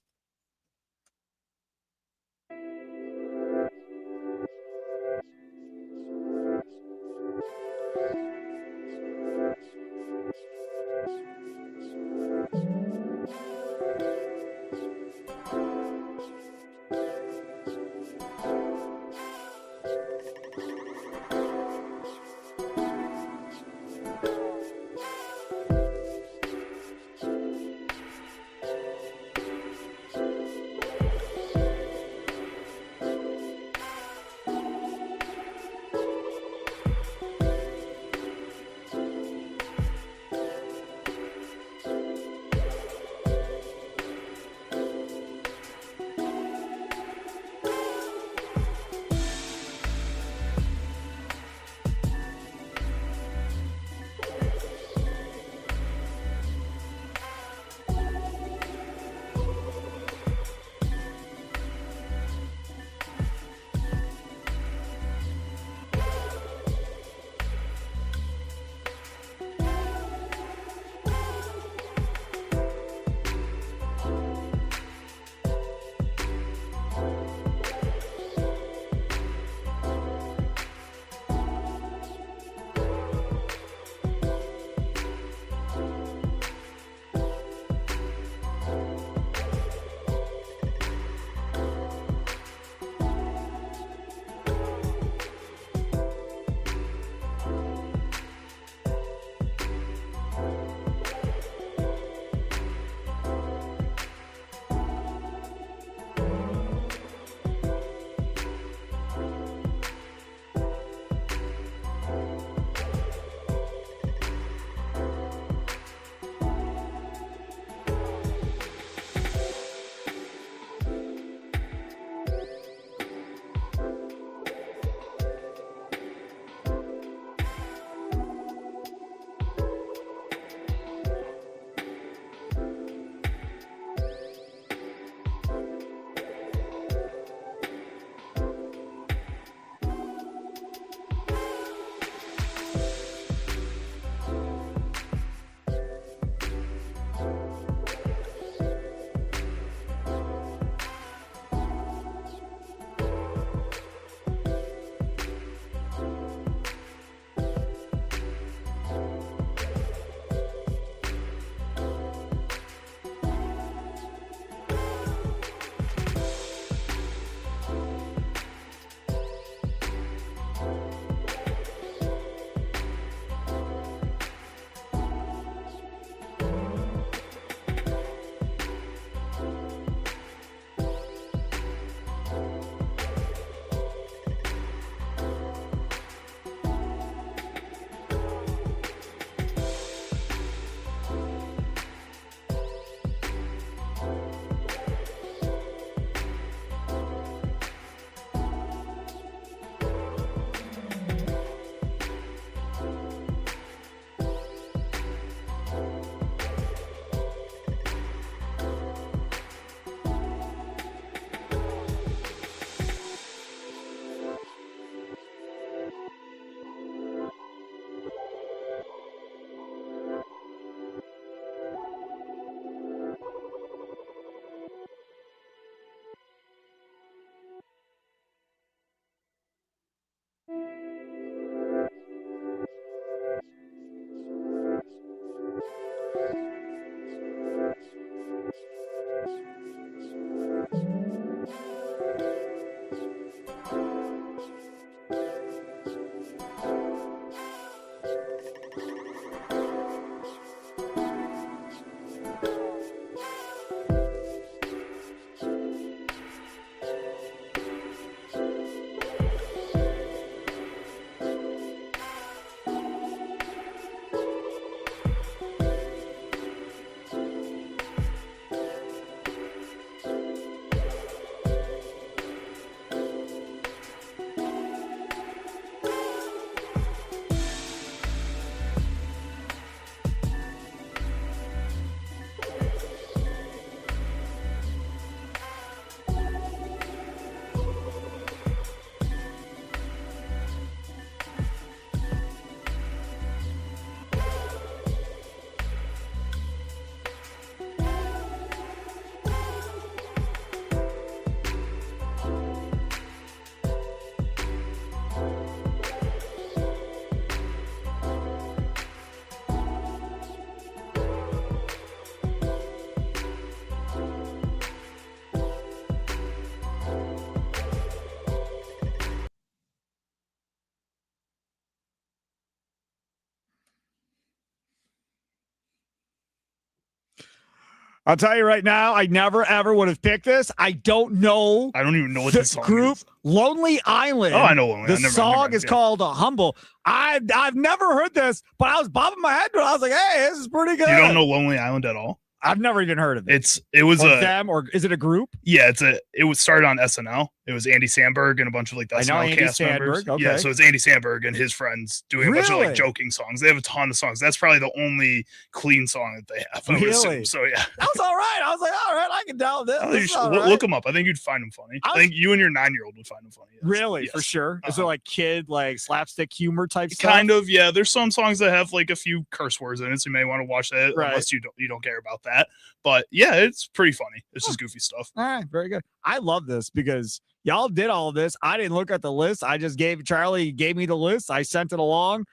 I'll tell you right now, I never ever would have picked this. I don't know. I don't even know what the this song group is. Lonely Island. Oh, I know Lonely The Island. song is called Humble. I've never heard this, but I was bobbing my head to it. I was like, hey, this is pretty good. You don't know Lonely Island at all? I've never even heard of it. It was them, or is it a group? Yeah, it was started on SNL. It was Andy Samberg and a bunch of like the SNL cast members. Okay. Yeah, so it's Andy Samberg and his friends doing a bunch of like joking songs. They have a ton of songs. That's probably the only clean song that they have. I would assume. So yeah, that was all right. I was like, all right, I can download this. Look them up. I think you'd find them funny. I think you and your 9-year-old would find them funny. Yes. Really, yes. For sure. Is it like kid, like slapstick humor type stuff? Kind of, yeah. There's some songs that have like a few curse words in it, so you may want to watch that unless you don't care about that. But yeah, it's pretty funny. It's just goofy stuff. All right, very good. I love this because y'all did all of this. I didn't look at the list. I just Charlie gave me the list. I sent it along.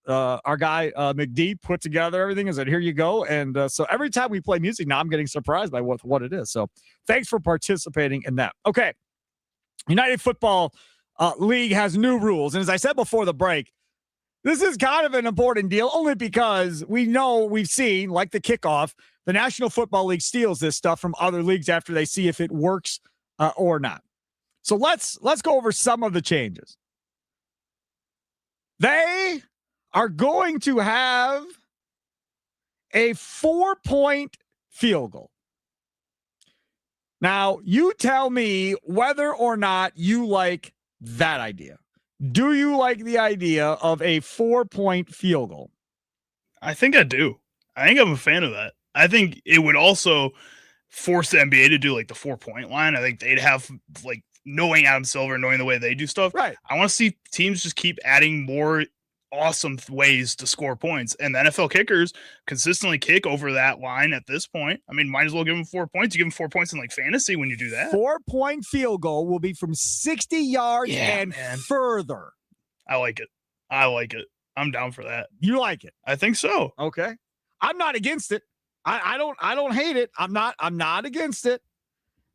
Our guy McD put together everything and said, here you go. And so every time we play music now, I'm getting surprised by what it is. So thanks for participating in that. Okay. United Football League has new rules. And as I said before the break, this is kind of an important deal only because we've seen, like the kickoff, the National Football League steals this stuff from other leagues after they see if it works or not. So let's go over some of the changes. They are going to have a 4-point field goal. Now, you tell me whether or not you like that idea. Do you like the idea of a 4-point field goal? I think I do. I think I'm a fan of that. I think it would also force the NBA to do like the 4-point line. I think they'd have like knowing Adam Silver, knowing the way they do stuff. Right. I want to see teams just keep adding more awesome ways to score points. And the NFL kickers consistently kick over that line at this point. I mean, might as well give them 4 points. You give them 4 points in like fantasy when you do that. 4-point field goal will be from 60 yards further. I like it. I'm down for that. You like it? I think so. Okay. I'm not against it. I don't hate it. I'm not against it.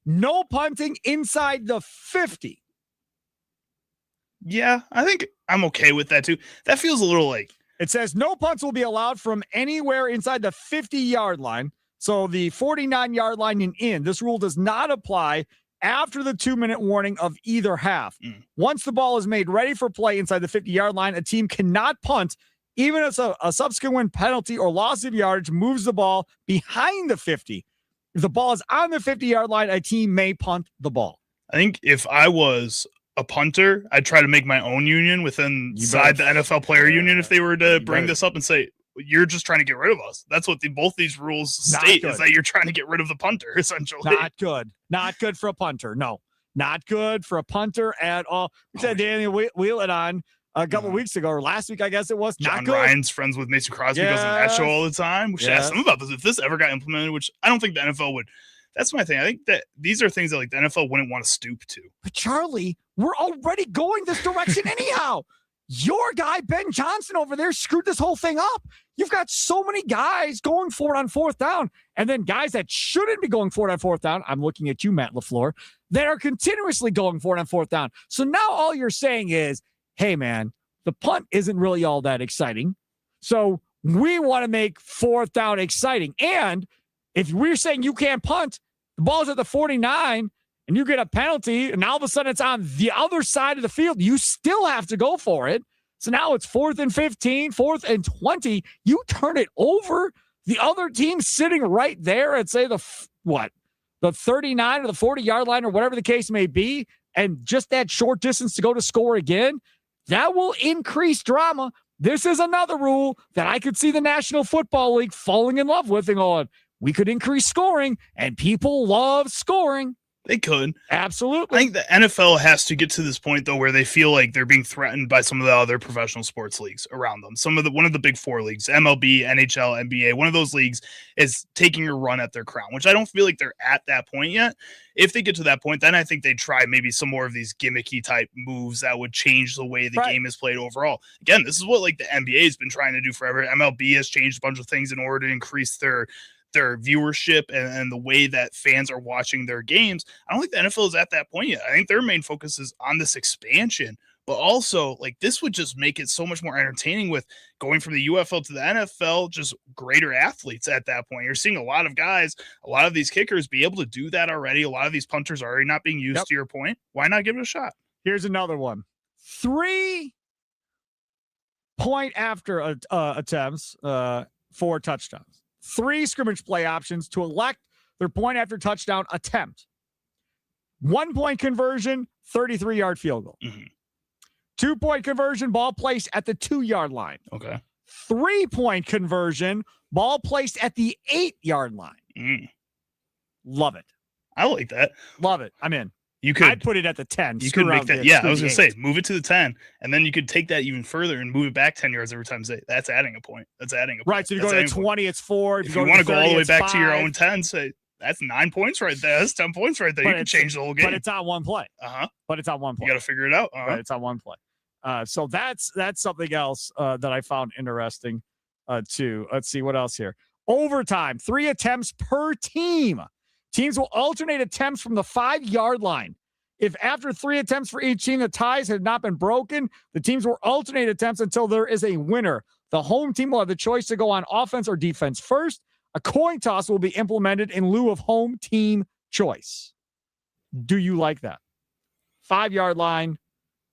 No punting inside the 50. Yeah, I think I'm okay with that too. That feels a little like it says no punts will be allowed from anywhere inside the 50-yard line. So the 49-yard line and in. This rule does not apply after the 2-minute warning of either half. Once the ball is made ready for play inside the 50-yard line, a team cannot punt even if a subsequent penalty or loss of yardage moves the ball behind the 50. If the ball is on the 50-yard line, a team may punt the ball. I think if I was a punter, I'd try to make my own union inside the NFL player union if they were to bring this up and say, you're just trying to get rid of us. That's what both these rules state is that you're trying to get rid of the punter, essentially. Not good. Not good for a punter. No, not good for a punter at all. We said Daniel Wheel it on a couple weeks ago, or last week, I guess it was. John Ryan's friends with Mason Crosby, goes on that show all the time. We should ask them about this. If this ever got implemented, which I don't think the NFL would. That's my thing. I think that these are things that like the NFL wouldn't want to stoop to. But Charlie, we're already going this direction anyhow. Your guy, Ben Johnson over there, screwed this whole thing up. You've got so many guys going for it on 4th down, and then guys that shouldn't be going for it on 4th down. I'm looking at you, Matt LaFleur. That are continuously going for it on 4th down. So now all you're saying is, hey, man, the punt isn't really all that exciting. So we want to make 4th down exciting. And if we're saying you can't punt, the ball's at the 49 and you get a penalty, and all of a sudden it's on the other side of the field, you still have to go for it. So now it's 4th and 15, 4th and 20. You turn it over. The other team sitting right there at, say, the 39 or the 40-yard line or whatever the case may be, and just that short distance to go to score again, that will increase drama. This is another rule that I could see the National Football League falling in love with and going, we could increase scoring, and people love scoring. They could. Absolutely. I think the NFL has to get to this point, though, where they feel like they're being threatened by some of the other professional sports leagues around them. One of the big four leagues, MLB, NHL, NBA, one of those leagues is taking a run at their crown, which I don't feel like they're at that point yet. If they get to that point, then I think they try maybe some more of these gimmicky type moves that would change the way the game is played overall. Again, this is what like the NBA has been trying to do forever. MLB has changed a bunch of things in order to increase their viewership and the way that fans are watching their games. I don't think the NFL is at that point yet. I think their main focus is on this expansion. but also like this would just make it so much more entertaining with going from the UFL to the NFL, just greater athletes at that point. You're seeing a lot of guys, a lot of these kickers be able to do that already. A lot of these punters are already not being used to your point. Why not give it a shot? Here's another one. 3 point after attempts for touchdowns. 3 scrimmage play options to elect their point after touchdown attempt. 1 point conversion, 33-yard field goal. 2 point conversion, ball placed at the 2-yard line. Okay. 3 point conversion, ball placed at the 8-yard line. Love it. I like that. Love it. I'm in. I'd put it at the 10. You could make that. I was going to say, move it to the 10, and then you could take that even further and move it back 10 yards every time. That's adding a point. That's adding a point. Right. So you go to the 20, it's 4. If you want to go all the way back to your own 10, say that's 9 points right there. That's 10 points right there. You can change the whole game. But it's on one play. But it's on one play. You got to figure it out. Right. It's on one play. So that's something else that I found interesting too. Let's see what else here. Overtime, 3 attempts per team. Teams will alternate attempts from the 5-yard line. If after 3 attempts for each team, the ties have not been broken, the teams will alternate attempts until there is a winner. The home team will have the choice to go on offense or defense first. A coin toss will be implemented in lieu of home team choice. Do you like that? 5-yard line,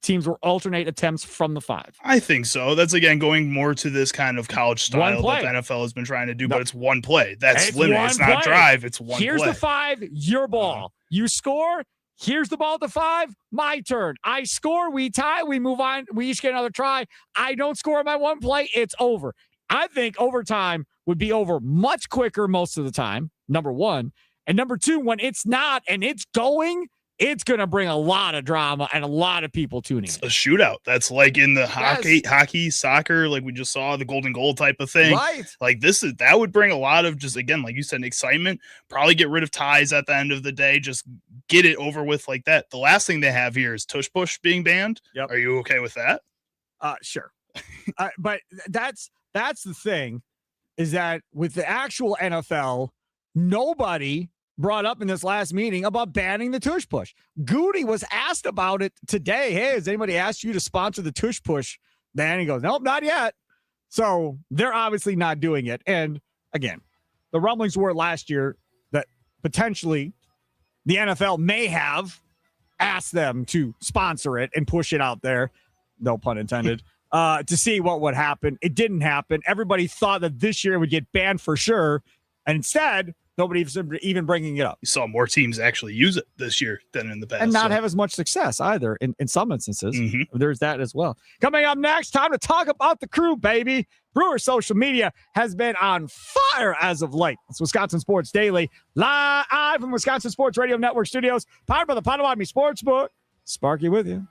teams will alternate attempts from the 5. I think so. That's, again, going more to this kind of college style that the NFL has been trying to do, but it's one play. That's limited. It's not drive. It's one Here's play. the 5, your ball. You score. Here's the ball at the 5, my turn. I score, we tie, we move on. We each get another try. I don't score on my one play, it's over. I think overtime would be over much quicker most of the time, number 1. And number 2, when it's not and it's going, it's going to bring a lot of drama and a lot of people tuning in. A shootout. That's like in the hockey, soccer, like we just saw, the golden goal type of thing. Right. Like that would bring a lot of, just again, like you said, excitement. Probably get rid of ties at the end of the day. Just get it over with like that. The last thing they have here is tush push being banned. Yep. Are you okay with that? Sure. But that's the thing, is that with the actual NFL, nobody brought up in this last meeting about banning the tush push. Goody was asked about it today. Hey, has anybody asked you to sponsor the tush push ban? He goes, nope, not yet. So they're obviously not doing it. And again, the rumblings were last year that potentially the NFL may have asked them to sponsor it and push it out there. No pun intended. To see what would happen. It didn't happen. Everybody thought that this year it would get banned for sure. And instead, nobody's even bringing it up. You saw more teams actually use it this year than in the past. And not have as much success either in some instances. There's that as well. Coming up next, time to talk about the crew, baby. Brewer social media has been on fire as of late. It's Wisconsin Sports Daily, live from Wisconsin Sports Radio Network studios, powered by the Potawatomi Sportsbook. Sparky with you.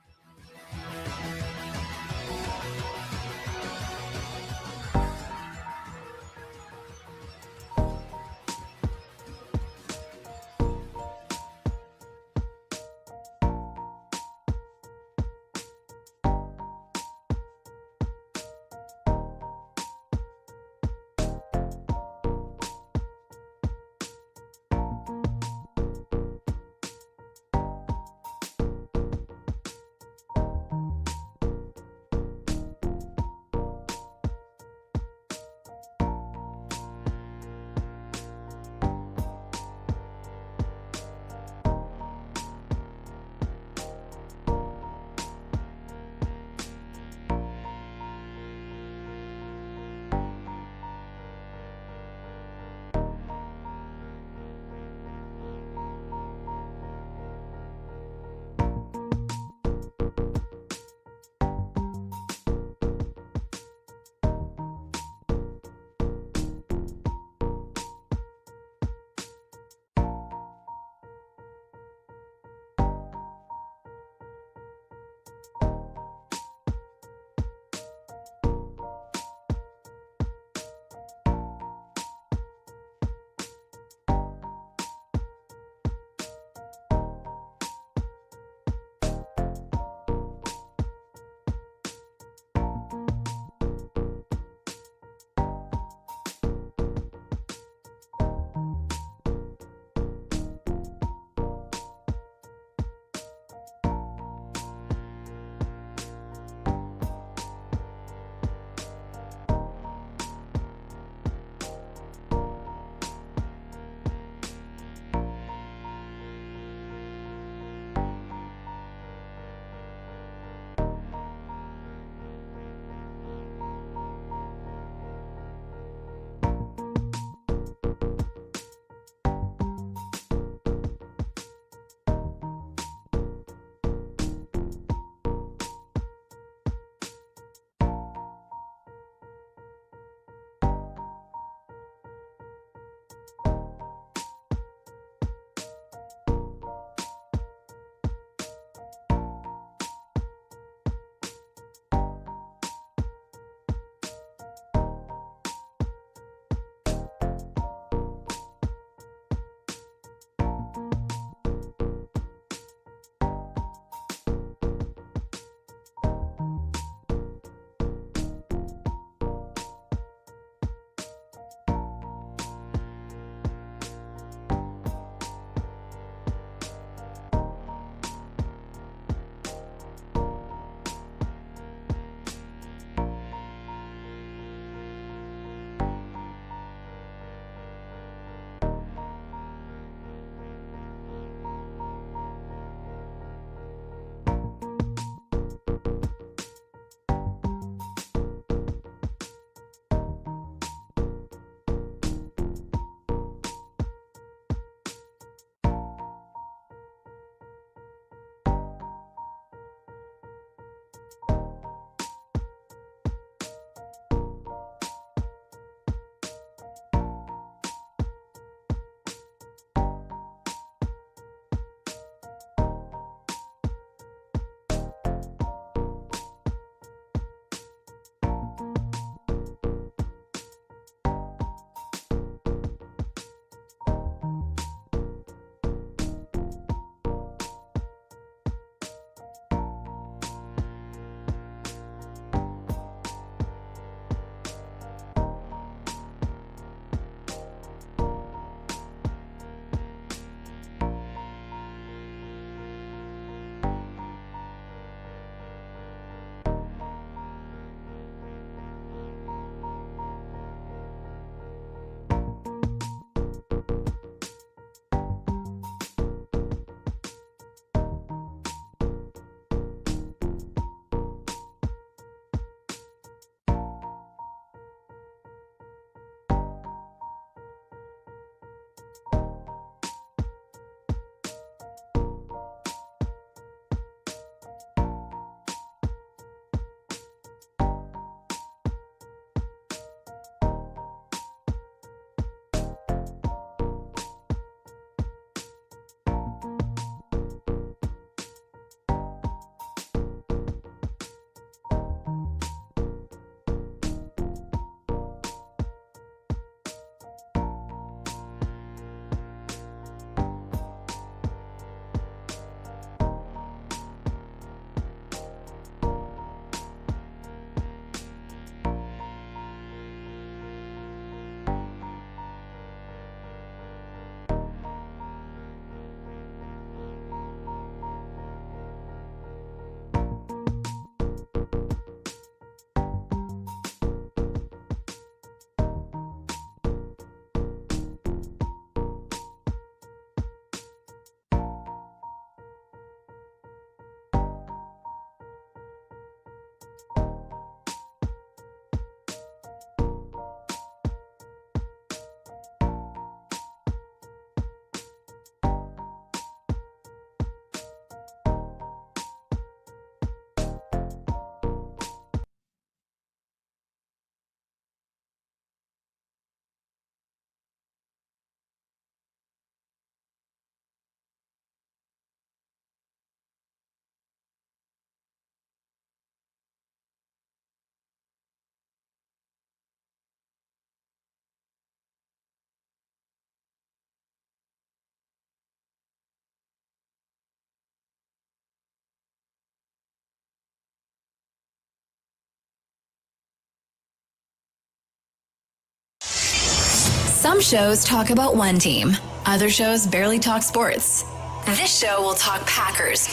Some shows talk about one team. Other shows barely talk sports. This show will talk Packers,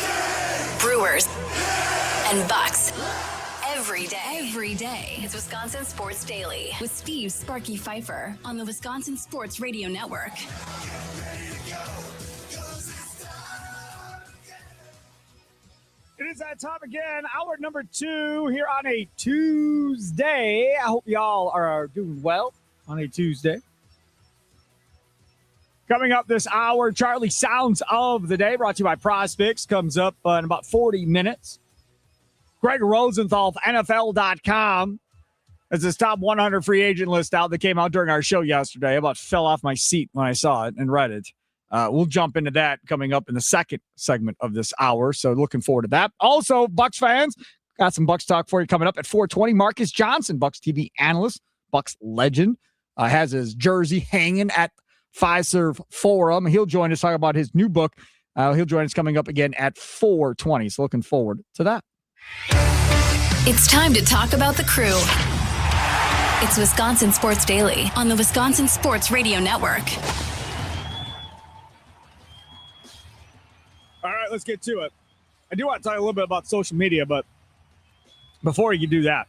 Brewers, and Bucks. Every day. It's Wisconsin Sports Daily with Steve Sparky Pfeiffer on the Wisconsin Sports Radio Network. It is that time again. Hour number 2 here on a Tuesday. I hope y'all are doing well on a Tuesday. Coming up this hour, Charlie Sounds of the Day, brought to you by Prospects, comes up in about 40 minutes. Greg Rosenthal, NFL.com, has his top 100 free agent list out that came out during our show yesterday. I about fell off my seat when I saw it and read it. We'll jump into that coming up in the second segment of this hour, so looking forward to that. Also, Bucks fans, got some Bucks talk for you coming up at 4:20. Marques Johnson, Bucks TV analyst, Bucks legend, has his jersey hanging at Fiserv Forum. He'll join us, talk about his new book. He'll join us coming up again at 4:20, so looking forward to that. It's time to talk about the crew. It's Wisconsin Sports Daily on the Wisconsin Sports Radio Network. All right, let's get to it. I do want to talk a little bit about social media, but before you do that,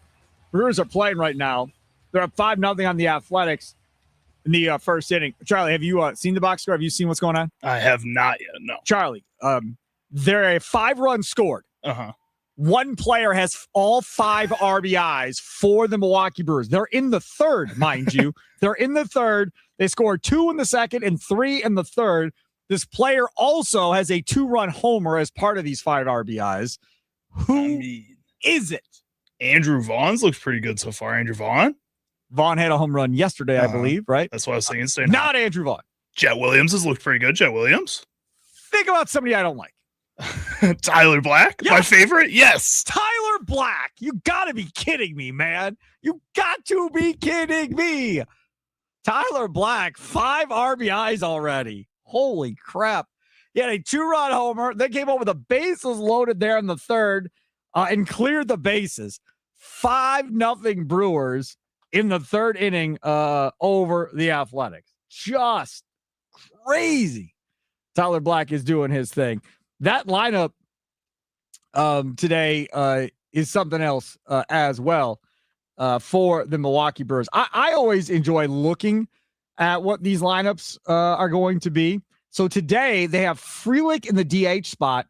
Brewers are playing right now. They're up 5-0 on the Athletics in the first inning. Charlie, have you seen the box score? Have you seen what's going on? I have not yet, no. Charlie, they're a 5-run scored. Uh-huh. One player has all 5 RBIs for the Milwaukee Brewers. They're in the third, mind you. They're in the third. They scored 2 in the second and 3 in the third. This player also has a 2-run homer as part of these 5 RBIs. Who is it? Andrew Vaughn's looks pretty good so far. Andrew Vaughn? Vaughn had a home run yesterday, I believe, right? That's what I was thinking. Not Andrew Vaughn. Jet Williams has looked pretty good. Jet Williams? Think about somebody I don't like. Tyler Black? Yes. My favorite? Yes. Tyler Black. You got to be kidding me, man. You got to be kidding me. Tyler Black, 5 RBIs already. Holy crap. He had a 2-run homer. They came up with the bases loaded there in the third and cleared the bases. 5-0 Brewers in the third inning over the Athletics. Just crazy. Tyler Black is doing his thing. That lineup today is something else as well for the Milwaukee Brewers. I always enjoy looking at what these lineups are going to be. So today they have Frelick in the DH spot.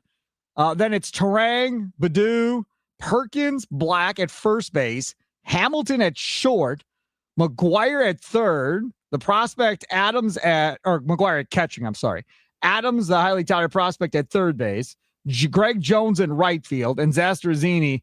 Then it's Terang, Baду, Perkins, Black at first base, Hamilton at short, McGuire at third, the prospect McGuire at catching, I'm sorry. Adams, the highly touted prospect at third base, Greg Jones in right field, and Zastrazzini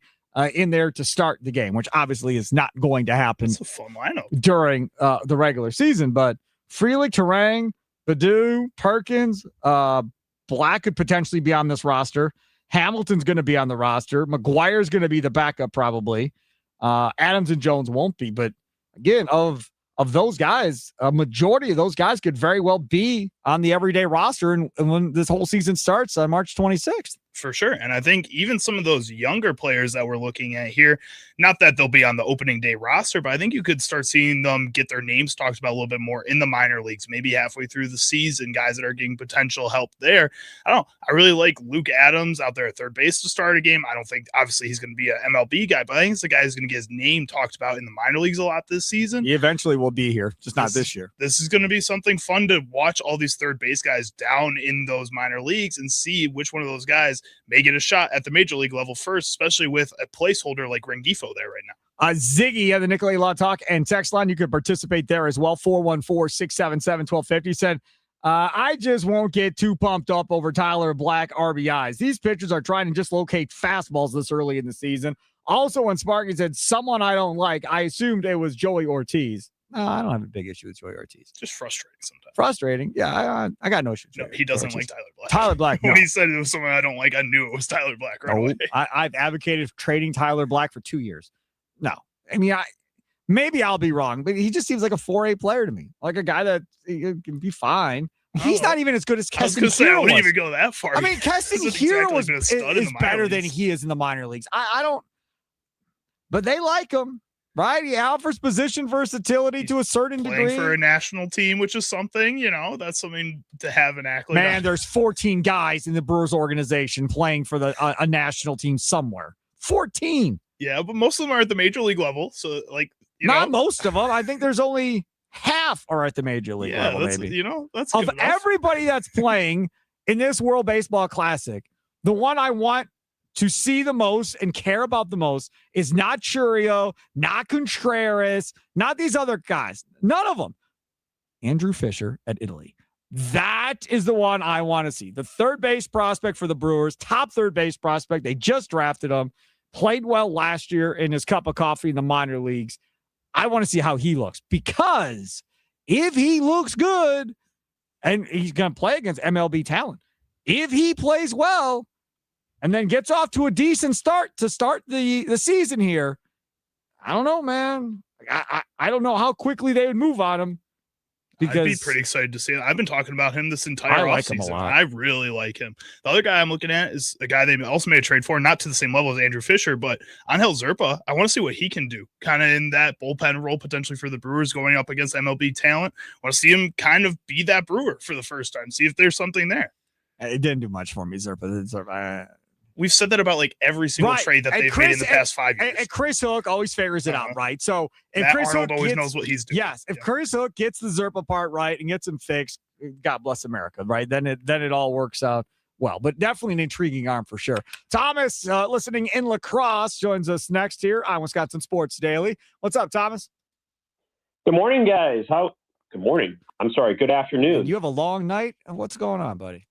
in there to start the game, which obviously is not going to happen. It's a fun lineup During the regular season. But Frelick, Terang, Badu, Perkins, Black could potentially be on this roster. Hamilton's going to be on the roster. McGuire's going to be the backup probably. Adams and Jones won't be. But again, of those guys, a majority of those guys could very well be on the everyday roster and when this whole season starts on March 26th. For sure. And I think even some of those younger players that we're looking at here, not that they'll be on the opening day roster, but I think you could start seeing them get their names talked about a little bit more in the minor leagues, maybe halfway through the season, guys that are getting potential help there. I don't know. I really like Luke Adams out there at third base to start a game. I don't think obviously he's going to be an MLB guy, but I think it's the guy who's going to get his name talked about in the minor leagues a lot this season. He eventually will be here, just not this year. This is going to be something fun to watch all these third base guys down in those minor leagues and see which one of those guys may get a shot at the major league level first, especially with a placeholder like Rengifo there right now. Ziggy of the Nicolay Law Talk and text line, you could participate there as well. 414-677-1250 said, I just won't get too pumped up over Tyler Black RBIs. These pitchers are trying to just locate fastballs this early in the season. Also, when Sparky said someone I don't like, I assumed it was Joey Ortiz. No, I don't have a big issue with Joey Ortiz. Just frustrating sometimes. Frustrating. Yeah, I got no issue. No, he doesn't like Tyler Black. Tyler Black. No. When he said it was someone I don't like, I knew it was Tyler Black right away. I've advocated trading Tyler Black for 2 years. No. I mean, maybe I'll be wrong, but he just seems like a 4A player to me. Like a guy that can be fine. He's not even as good as Keston Hiura. I wouldn't even go that far. I mean, Keston Hiura is better than he is in the minor leagues. I don't. But they like him. Right? He offers position versatility to a certain Playing degree. for a national team, which is something, that's something to have an accolade. Man, there's 14 guys in the Brewers organization playing for a national team somewhere. 14. Yeah, but most of them are at the major league level. So, Not most of them. I think there's only half are at the major league level, that's, maybe. That's of good enough. everybody that's playing in this World Baseball Classic, the one I want to see the most and care about the most is not Churio, not Contreras, not these other guys. None of them. Andrew Fisher at Italy. That is the one I want to see. The third base prospect for the Brewers, top third base prospect. They just drafted him, played well last year in his cup of coffee in the minor leagues. I want to see how he looks, because if he looks good, and he's going to play against MLB talent, if he plays well and then gets off to a decent start to start the season here, I don't know, man. I don't know how quickly they would move on him. Because I'd be pretty excited to see it. I've been talking about him this entire offseason. I really like him. The other guy I'm looking at is a guy they also made a trade for, not to the same level as Andrew Fisher, but Angel Zerpa. I want to see what he can do, kind of in that bullpen role potentially for the Brewers going up against MLB talent. I want to see him kind of be that Brewer for the first time, see if there's something there. It didn't do much for me, Zerpa. We've said that about every single trade that they've made in the past 5 years. And Chris Hook always figures it out, right? So if Matt Chris Arnold Hook always knows what he's doing. Yes, if Chris Hook gets the Zerpa part right and gets him fixed, God bless America, right? Then it all works out well. But definitely an intriguing arm for sure. Thomas, listening in La Crosse, joins us next here on Wisconsin Sports Daily. What's up, Thomas? Good morning, guys. Good morning. I'm sorry. Good afternoon. You have a long night? What's going on, buddy?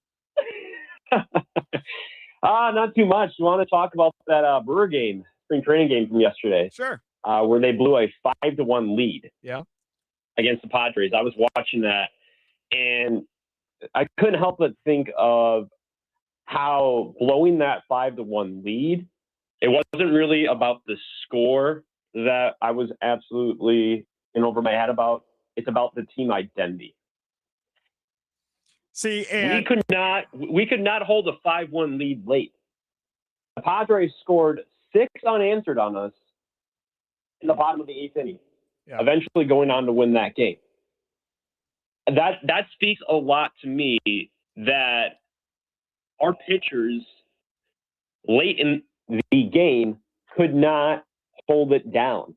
Not too much. You want to talk about that Brewer game, spring training game from yesterday? Sure. Where they blew a 5-1 lead. Yeah. Against the Padres. I was watching that, and I couldn't help but think of how blowing that 5-1 lead, it wasn't really about the score that I was absolutely in over my head about. It's about the team identity. See, and we could not hold a 5-1 lead late. The Padres scored 6 unanswered on us in the bottom of the 8th inning, eventually going on to win that game. That speaks a lot to me that our pitchers late in the game could not hold it down.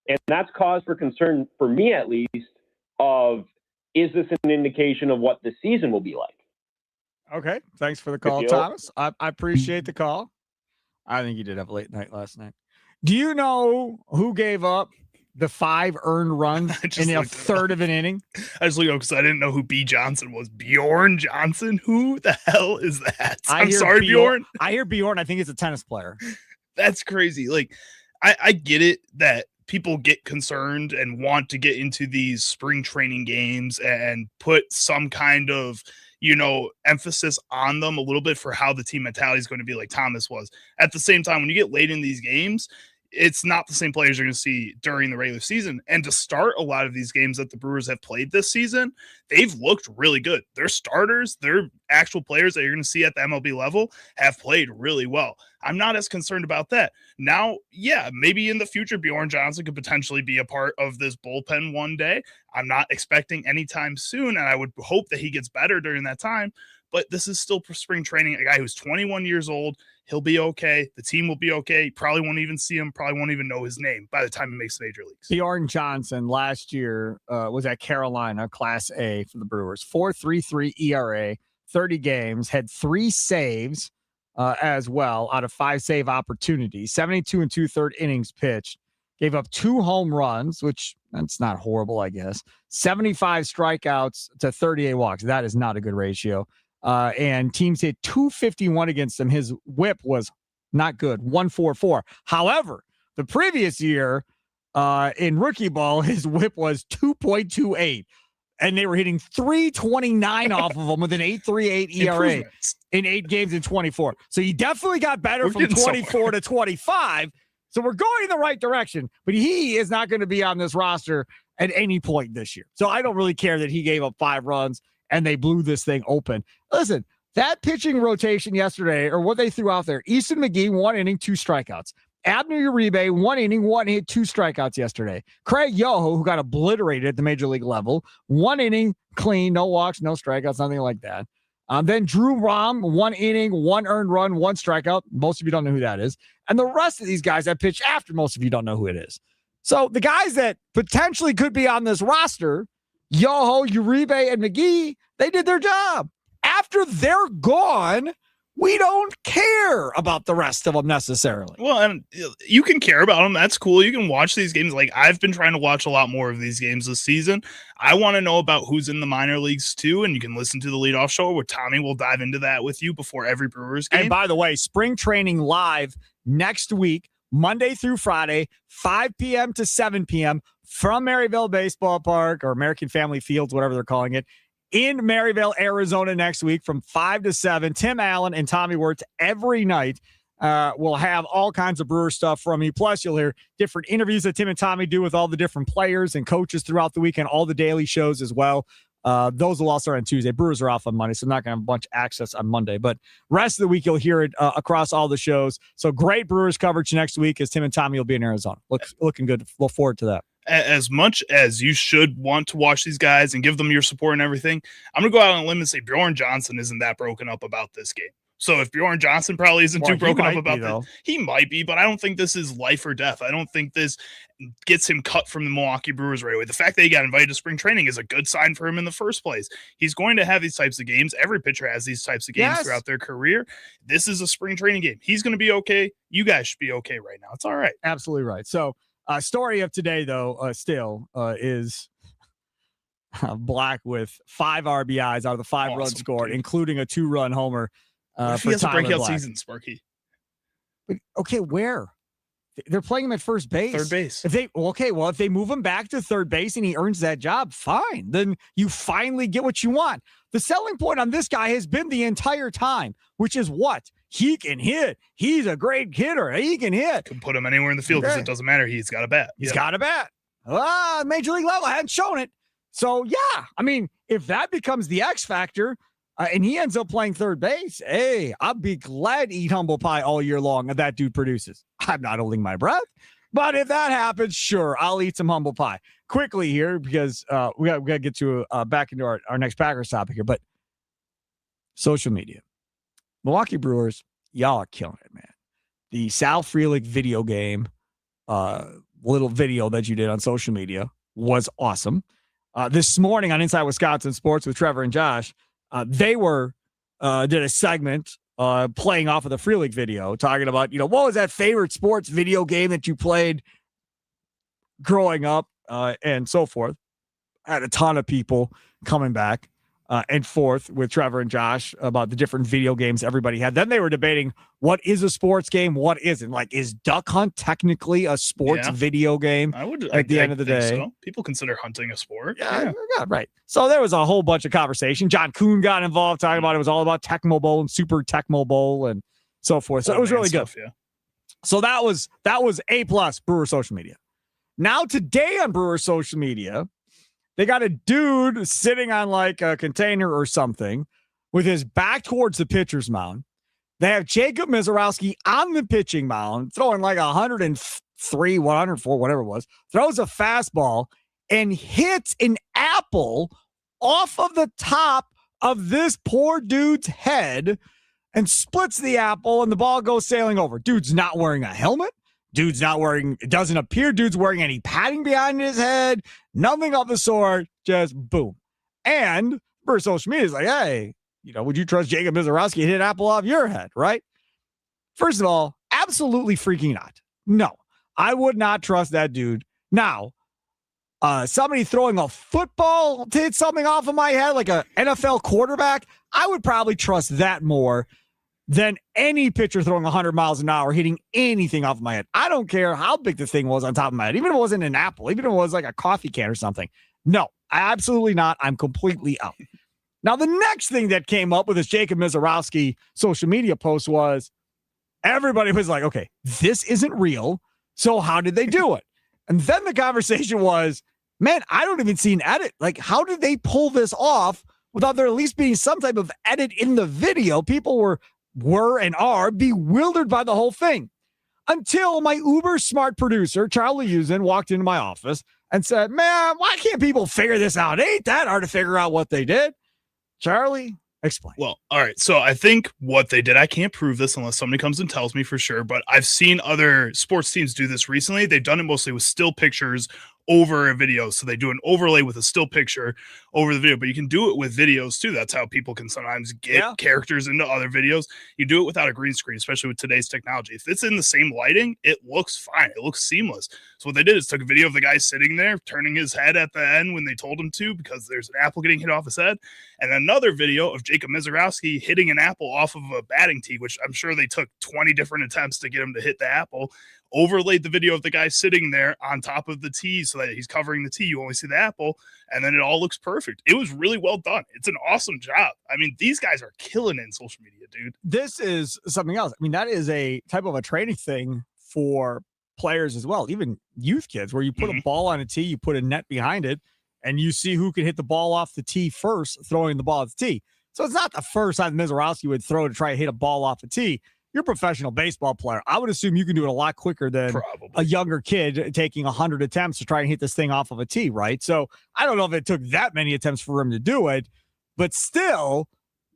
And that's cause for concern, for me at least, of is this an indication of what the season will be like? Okay. Thanks for the call, Thomas. I appreciate the call. I think you did have a late night last night. Do you know who gave up the 5 earned runs in a third of an inning? I just looked up because I didn't know who B. Johnson was. Bjorn Johnson? Who the hell is that? I'm sorry, Bjorn. I hear Bjorn. I think he's a tennis player. That's crazy. I get it that people get concerned and want to get into these spring training games and put some kind of, emphasis on them a little bit for how the team mentality is going to be, like Thomas was. At the same time, when you get late in these games, it's not the same players you're going to see during the regular season. And to start a lot of these games that the Brewers have played this season, they've looked really good. Their starters, their actual players that you're going to see at the MLB level have played really well. I'm not as concerned about that. Now, maybe in the future, Bjorn Johnson could potentially be a part of this bullpen one day. I'm not expecting anytime soon, and I would hope that he gets better during that time. But this is still spring training. A guy who's 21 years old, he'll be okay. The team will be okay. Probably won't even see him. Probably won't even know his name by the time he makes the major leagues. Bjorn Johnson last year was at Carolina, Class A for the Brewers. 4.33 ERA, 30 games, had 3 saves as well out of 5 save opportunities. 72 2/3 innings pitched. Gave up 2 home runs, which that's not horrible, I guess. 75 strikeouts to 38 walks. That is not a good ratio. And teams hit 251 against him. His whip was not good, 144. However, the previous year in rookie ball, his whip was 2.28. And they were hitting 329 off of him with an 8.38 ERA in 8 games in 24. So he definitely got better from 24 to 25. So we're going in the right direction. But he is not going to be on this roster at any point this year. So I don't really care that he gave up 5 runs and they blew this thing open. Listen, that pitching rotation yesterday, or what they threw out there, Easton McGee, 1 inning, 2 strikeouts. Abner Uribe, 1 inning, 1 hit, 2 strikeouts yesterday. Craig Yoho, who got obliterated at the major league level, 1 inning, clean, no walks, no strikeouts, nothing like that. Then Drew Rom, 1 inning, 1 earned run, 1 strikeout. Most of you don't know who that is. And the rest of these guys that pitched after, most of you don't know who it is. So the guys that potentially could be on this roster, Yoho, Uribe, and McGee, they did their job. After they're gone, we don't care about the rest of them necessarily. Well, and you can care about them. That's cool. You can watch these games. Like, I've been trying to watch a lot more of these games this season. I want to know about who's in the minor leagues too, and you can listen to the leadoff show where Tommy will dive into that with you before every Brewers game. And by the way, spring training live next week, Monday through Friday, 5 p.m. to 7 p.m. from Maryville Baseball Park or American Family Fields, whatever they're calling it, in Maryville, Arizona next week from 5 to 7. Tim Allen and Tommy Wirtz every night will have all kinds of Brewer stuff from me. Plus, you'll hear different interviews that Tim and Tommy do with all the different players and coaches throughout the week and all the daily shows as well. Those will all start on Tuesday. Brewers are off on Monday, so I'm not going to have a bunch of access on Monday. But rest of the week, you'll hear it across all the shows. So great Brewers coverage next week as Tim and Tommy will be in Arizona. Looking good. Look forward to that. As much as you should want to watch these guys and give them your support and everything, I'm going to go out on a limb and say Bjorn Johnson isn't that broken up about this game. So if Bjorn Johnson probably isn't too broken up about this, he might be, but I don't think this is life or death. I don't think this gets him cut from the Milwaukee Brewers right away. The fact that he got invited to spring training is a good sign for him in the first place. He's going to have these types of games. Every pitcher has these types of games throughout their career. This is a spring training game. He's going to be okay. You guys should be okay right now. It's all right. Absolutely right. So, story of today, though, is Black with 5 RBIs out of the 5 runs scored, including a 2-run homer. He has a breakout season, Sparky. Okay, where? They're playing him at first base. Third base. If they move him back to third base and he earns that job, fine. Then you finally get what you want. The selling point on this guy has been the entire time, which is what? He can hit. He's a great hitter. He can hit. Can put him anywhere in the field because it doesn't matter. He's got a bat. He's got a bat. Major league level, I hadn't shown it. So, yeah, I mean, if that becomes the X factor and he ends up playing third base, hey, I'll be glad to eat humble pie all year long if that dude produces. I'm not holding my breath. But if that happens, sure, I'll eat some humble pie. Quickly here, because we got to get to back into our next Packers topic here. But social media. Milwaukee Brewers, y'all are killing it, man. The Sal Frelick video game, little video that you did on social media was awesome. This morning on Inside Wisconsin Sports with Trevor and Josh, they did a segment playing off of the Frelick video, talking about, what was that favorite sports video game that you played growing up and so forth. I had a ton of people coming back and forth with Trevor and Josh about the different video games everybody had. Then they were debating what is a sports game, what isn't. Like, is Duck Hunt technically a sports video game? At the end of the day, so. People consider hunting a sport. Yeah, right. So there was a whole bunch of conversation. John Kuhn got involved talking about it was all about Tecmo Bowl and Super Tecmo Bowl and so forth. So it was really good. Yeah. So that was A+ Brewer social media. Now today on Brewer social media, they got a dude sitting on like a container or something with his back towards the pitcher's mound. They have Jacob Mizorowski on the pitching mound, throwing like 103, 104, whatever it was, throws a fastball and hits an apple off of the top of this poor dude's head and splits the apple, and the ball goes sailing over. Dude's not wearing a helmet. It doesn't appear dude's wearing any padding behind his head, nothing of the sort, just boom. And for social media, it's like, hey, would you trust Jacob Mizorowski to hit an apple off your head, right? First of all, absolutely freaking not. No, I would not trust that dude. Now, somebody throwing a football to hit something off of my head, like an NFL quarterback, I would probably trust that more than any pitcher throwing 100 miles an hour hitting anything off of my head. I don't care how big the thing was on top of my head, even if it wasn't an apple, even if it was like a coffee can or something. No, absolutely not. I'm completely out. Now, the next thing that came up with this Jacob Mizorowski social media post was everybody was like, okay, this isn't real. So how did they do it? And then the conversation was, man, I don't even see an edit. Like, how did they pull this off without there at least being some type of edit in the video? People were and are bewildered by the whole thing. until my uber smart producer, Charlie Usen, walked into my office and said, man, why can't people figure this out? It ain't that hard to figure out what they did. Charlie, explain. Well, all right. So I think what they did, I can't prove this unless somebody comes and tells me for sure, but I've seen other sports teams do this recently. They've done it mostly with still pictures over a video. So they do an overlay with a still picture over the video, but you can do it with videos too. That's how people can sometimes get characters into other videos. You do it without a green screen, especially with today's technology. If it's in the same lighting, it looks fine. It looks seamless. So what they did is took a video of the guy sitting there, turning his head at the end when they told him to, because there's an apple getting hit off his head. And another video of Jacob Mizorowski hitting an apple off of a batting tee, which I'm sure they took 20 different attempts to get him to hit the apple. Overlaid the video of the guy sitting there on top of the tee so that he's covering the tee. You only see the apple, and then it all looks perfect. It was really well done. It's an awesome job. I mean, these guys are killing it in social media, dude. This is something else. I mean, that is a type of a training thing for players as well, even youth kids, where you put a ball on a tee, you put a net behind it, and you see who can hit the ball off the tee first, throwing the ball at the tee. So it's not the first time Mizorowski would throw to try to hit a ball off the tee. You're a professional baseball player. I would assume you can do it a lot quicker than a younger kid taking 100 attempts to try and hit this thing off of a tee, right? So I don't know if it took that many attempts for him to do it, but still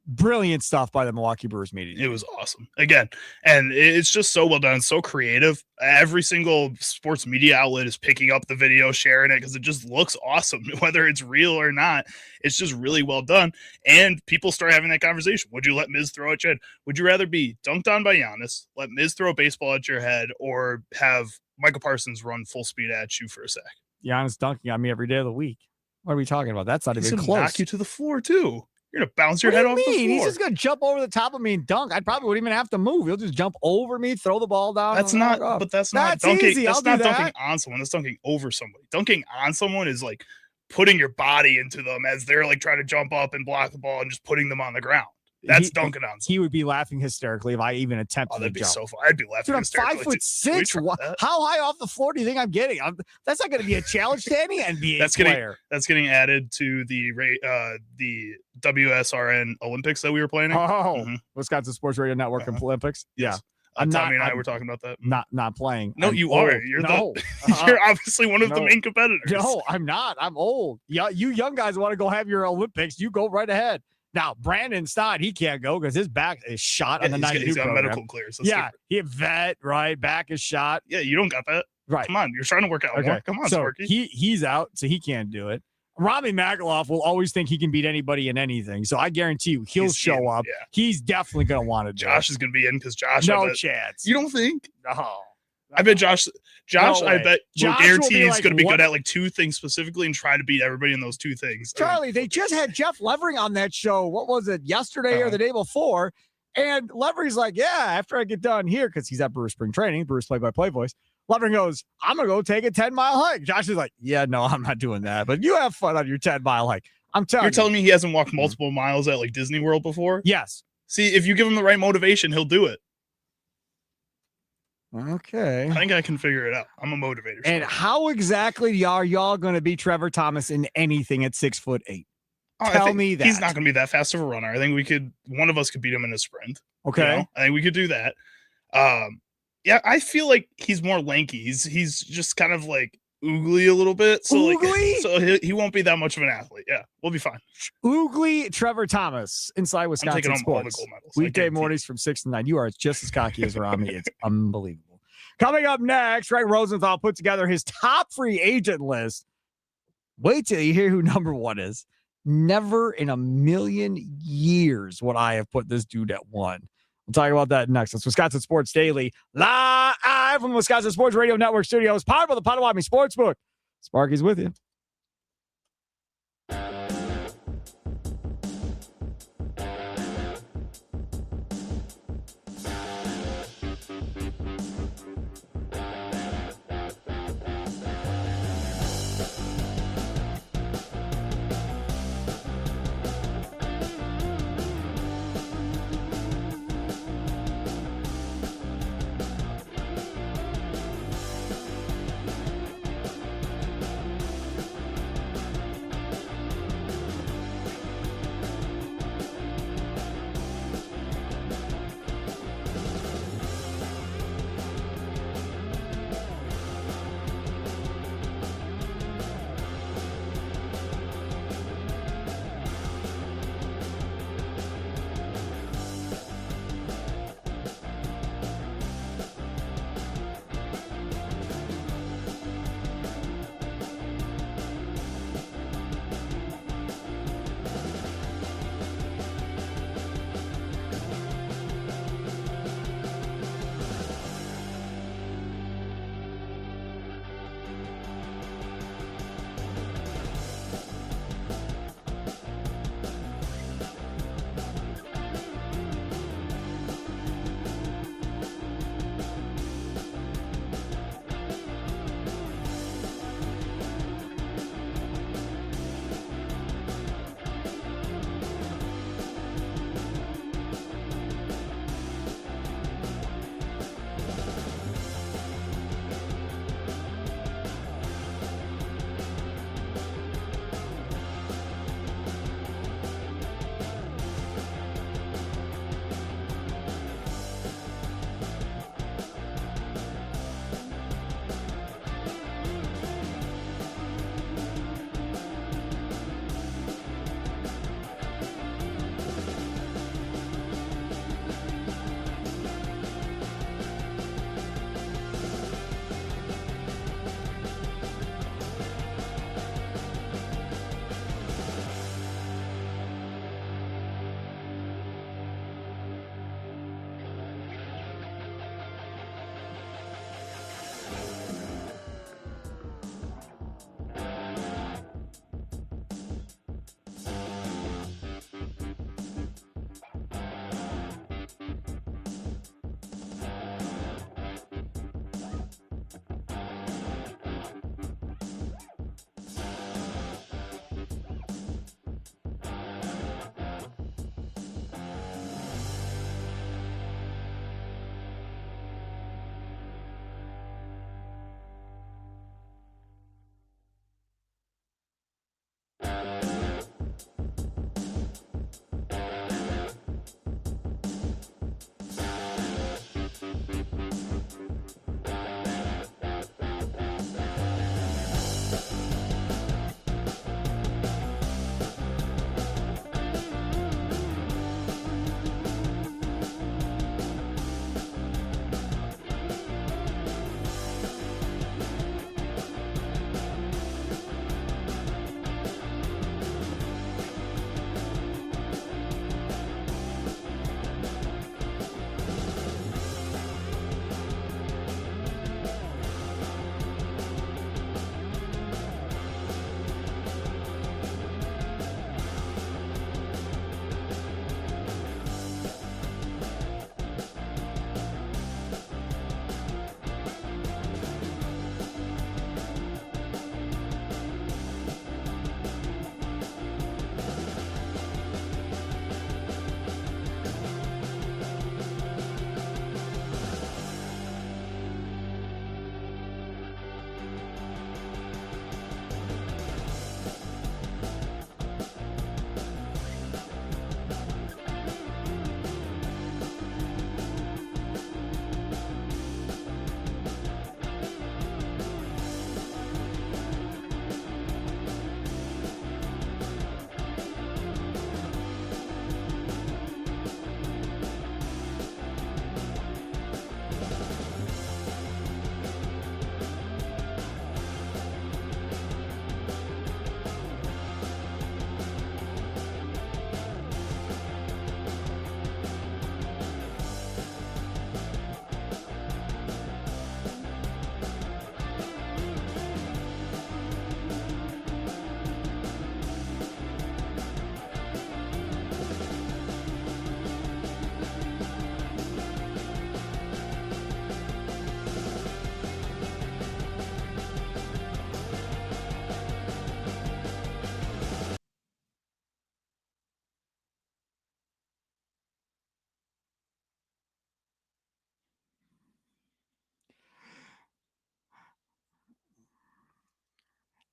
brilliant stuff by the Milwaukee Brewers media. It was awesome. Again, and it's just so well done, so creative. Every single sports media outlet is picking up the video, sharing it, because it just looks awesome, whether it's real or not. It's just really well done. And people start having that conversation. Would you let Miz throw at your head? Would you rather be dunked on by Giannis, let Miz throw a baseball at your head, or have Michael Parsons run full speed at you for a sack? Giannis dunking on me every day of the week. What are we talking about? That's not He's even gonna close. Knock you to the floor too. You're going to bounce your What head do you off the mean? floor. He's just going to jump over the top of me and dunk. I probably wouldn't even have to move. He'll just jump over me, throw the ball down. That's not, but that's not dunking. Easy. That's not that. dunking on someone. That's dunking over somebody. Dunking on someone is like putting your body into them as they're like trying to jump up and block the ball and just putting them on the ground. That's dunking on someone. He would be laughing hysterically if I even attempted that'd to be jump. so fun. I'd be laughing Dude, I'm hysterically. 5'6". How high off the floor do you think I'm getting? That's not going to be a challenge to any NBA player. That's getting added to the WSRN Olympics that we were playing in. Wisconsin Sports Radio Network Olympics. Yes. Yeah. Tommy and I were talking about that. Not playing. No, you are. You're you're obviously one of the main competitors. No, I'm not. I'm old. Yeah, you young guys want to go have your Olympics. You go right ahead. Now, Brandon Stott, he can't go because his back is shot on the 92 He's got program. medical clearance. He a vet, right? Back is shot. Yeah, you don't got that. Right. Come on, you're trying to work out more. Come on, so Sparky. He's out, so he can't do it. Rami Magaloff will always think he can beat anybody in anything. So I guarantee you he'll show up. Yeah. He's definitely going to want to do Josh it. is going to be in because Josh. No chance. You don't think? No. I bet Josh, I bet will guarantee he's going to be what? good at like two things specifically and try to beat everybody in those two things. Charlie, they just had Jeff Levering on that show. What was it, yesterday or the day before? And Levering's like, yeah, after I get done here, because he's at Brewers spring training, Brewers play-by-play voice. Levering goes, I'm going to go take a 10-mile hike. Josh is like, yeah, no, I'm not doing that. But you have fun on your 10-mile hike. You're telling me he hasn't walked multiple miles at like Disney World before? Yes. See, if you give him the right motivation, he'll do it. Okay. I think I can figure it out. I'm a motivator. And how exactly are y'all going to beat Trevor Thomas in anything at 6'8"? Tell me that. He's not going to be that fast of a runner. I think one of us could beat him in a sprint. Okay. You know? I think we could do that. Yeah, I feel like he's more lanky. He's just kind of like oogly a little bit. So oogly? So he won't be that much of an athlete. Yeah, we'll be fine. Oogly Trevor Thomas inside Wisconsin I'm taking Sports. all the gold medals. Weekday mornings from 6 to 9. You are just as cocky as Rami. It's unbelievable. Coming up next, Greg Rosenthal put together his top free agent list. Wait till you hear who number one is. Never in a million years would I have put this dude at one. We'll talk about that next. It's Wisconsin Sports Daily, live from the Wisconsin Sports Radio Network studios, powered by the Potawatomi Sportsbook. Sparky's with you.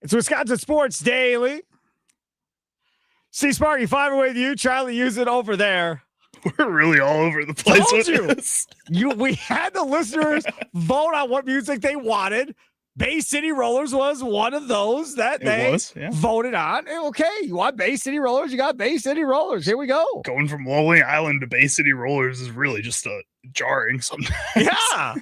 It's Wisconsin Sports Daily. See, Sparky, 5 away with you. Charlie, use it over there. We're really all over the place. Told with you. this. We had the listeners vote on what music they wanted. Bay City Rollers was one of those that they voted on. Okay, you want Bay City Rollers? You got Bay City Rollers. Here we go. Going from Lonely Island to Bay City Rollers is really just jarring sometimes. Yeah.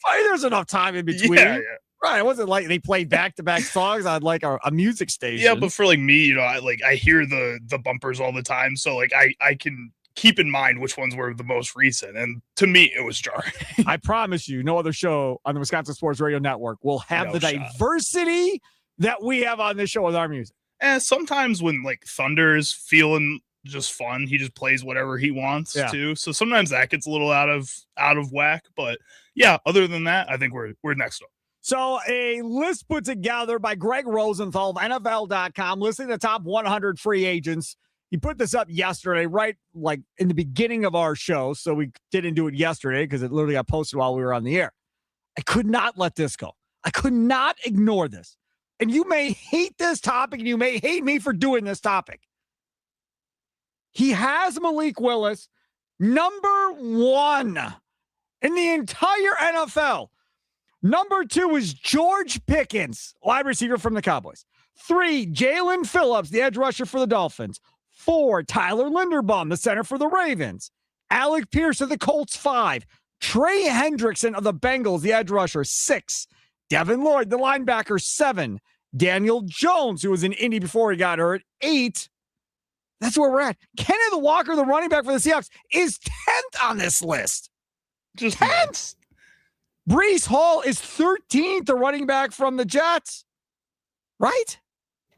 There's enough time in between. Yeah. Right. It wasn't like they played back-to-back songs on like a music station. Yeah, but for like me, I hear the bumpers all the time. So like I can keep in mind which ones were the most recent. And to me, it was jarring. I promise you, no other show on the Wisconsin Sports Radio Network will have No the shot. diversity that we have on this show with our music. And sometimes when like Thunder is feeling just fun, he just plays whatever he wants to. So sometimes that gets a little out of whack. But yeah, other than that, I think we're next up. So a list put together by Greg Rosenthal of NFL.com, listing the top 100 free agents. He put this up yesterday, right like in the beginning of our show. So we didn't do it yesterday because it literally got posted while we were on the air. I could not let this go. I could not ignore this. And you may hate this topic and you may hate me for doing this topic. He has Malik Willis number 1 in the entire NFL. Number 2 is George Pickens, wide receiver from the Cowboys. 3, Jalen Phillips, the edge rusher for the Dolphins. 4, Tyler Linderbaum, the center for the Ravens. Alec Pierce of the Colts, 5. Trey Hendrickson of the Bengals, the edge rusher, 6. Devin Lloyd, the linebacker, 7. Daniel Jones, who was in Indy before he got hurt, 8. That's where we're at. Kenneth Walker, the running back for the Seahawks, is 10th on this list. Just 10th. Breece Hall is 13th, the running back from the Jets. Right?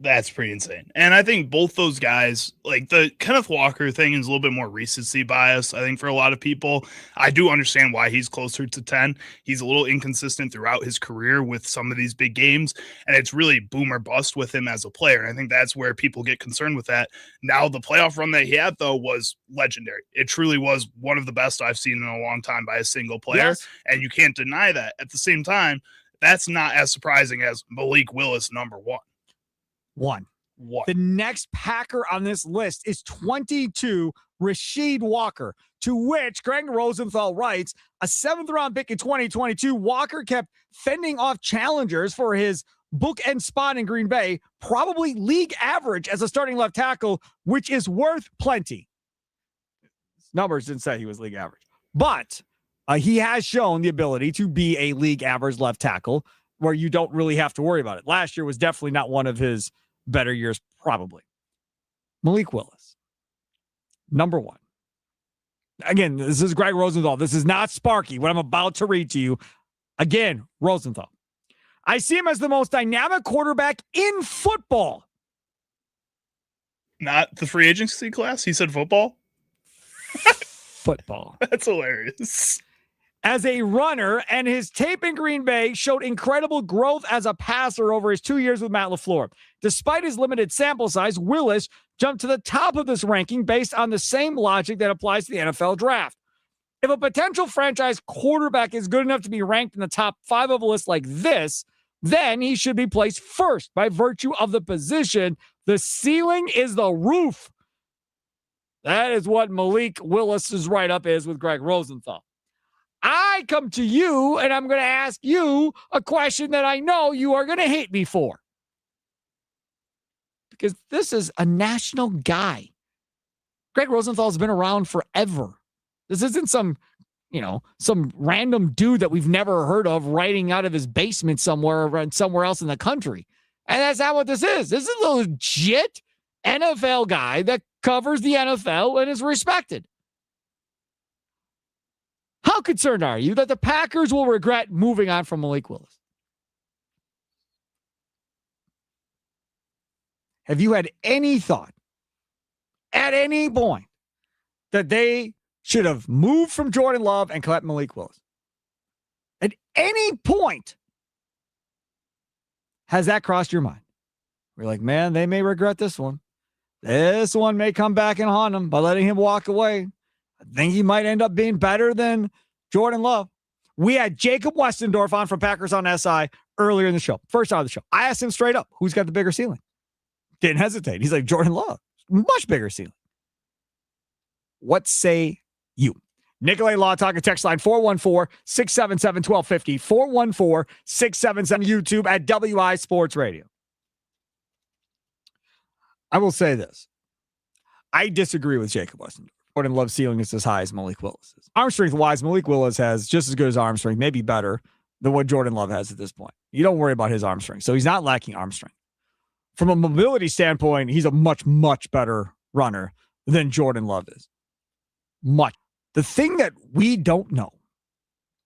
That's pretty insane. And I think both those guys, like the Kenneth Walker thing is a little bit more recency bias, I think, for a lot of people. I do understand why he's closer to 10. He's a little inconsistent throughout his career with some of these big games, and it's really boom or bust with him as a player. And I think that's where people get concerned with that. Now, the playoff run that he had, though, was legendary. It truly was one of the best I've seen in a long time by a single player, Yes. and you can't deny that. At the same time, that's not as surprising as Malik Willis number 1. 1. What? The next Packer on this list is 22, Rasheed Walker, to which Greg Rosenthal writes, a 7th-round pick in 2022, Walker kept fending off challengers for his bookend spot in Green Bay, probably league average as a starting left tackle, which is worth plenty. His numbers didn't say he was league average, but he has shown the ability to be a league average left tackle where you don't really have to worry about it. Last year was definitely not one of his better years, probably. Malik Willis, number 1. Again, this is Greg Rosenthal. This is not Sparky, what I'm about to read to you. Again, Rosenthal. I see him as the most dynamic quarterback in football. Not the free agency class? He said football? Football. That's hilarious. As a runner, and his tape in Green Bay showed incredible growth as a passer over his 2 years with Matt LaFleur. Despite his limited sample size, Willis jumped to the top of this ranking based on the same logic that applies to the NFL draft. If a potential franchise quarterback is good enough to be ranked in the top 5 of a list like this, then he should be placed first by virtue of the position. The ceiling is the roof. That is what Malik Willis's write-up is with Greg Rosenthal. I come to you and I'm going to ask you a question that I know you are going to hate me for. Because this is a national guy. Greg Rosenthal has been around forever. This isn't some random dude that we've never heard of writing out of his basement somewhere else in the country. And that's not what this is. This is a legit NFL guy that covers the NFL and is respected. How concerned are you that the Packers will regret moving on from Malik Willis? Have you had any thought at any point that they should have moved from Jordan Love and kept Malik Willis? At any point, has that crossed your mind? We're like, man, they may regret this one. This one may come back and haunt them by letting him walk away. I think he might end up being better than Jordan Love. We had Jacob Westendorf on from Packers on SI earlier in the show. First out of the show. I asked him straight up, who's got the bigger ceiling? Didn't hesitate. He's like, Jordan Love. Much bigger ceiling. What say you? Nicolay Law Talk text line 414-677-1250. 414-677 YouTube at WI Sports Radio. I will say this. I disagree with Jacob Westendorf. Jordan Love's ceiling is as high as Malik Willis's. Arm strength wise, Malik Willis has just as good as arm strength, maybe better than what Jordan Love has at this point. You don't worry about his arm strength. So he's not lacking arm strength. From a mobility standpoint, he's a much, much better runner than Jordan Love is. much. The thing that we don't know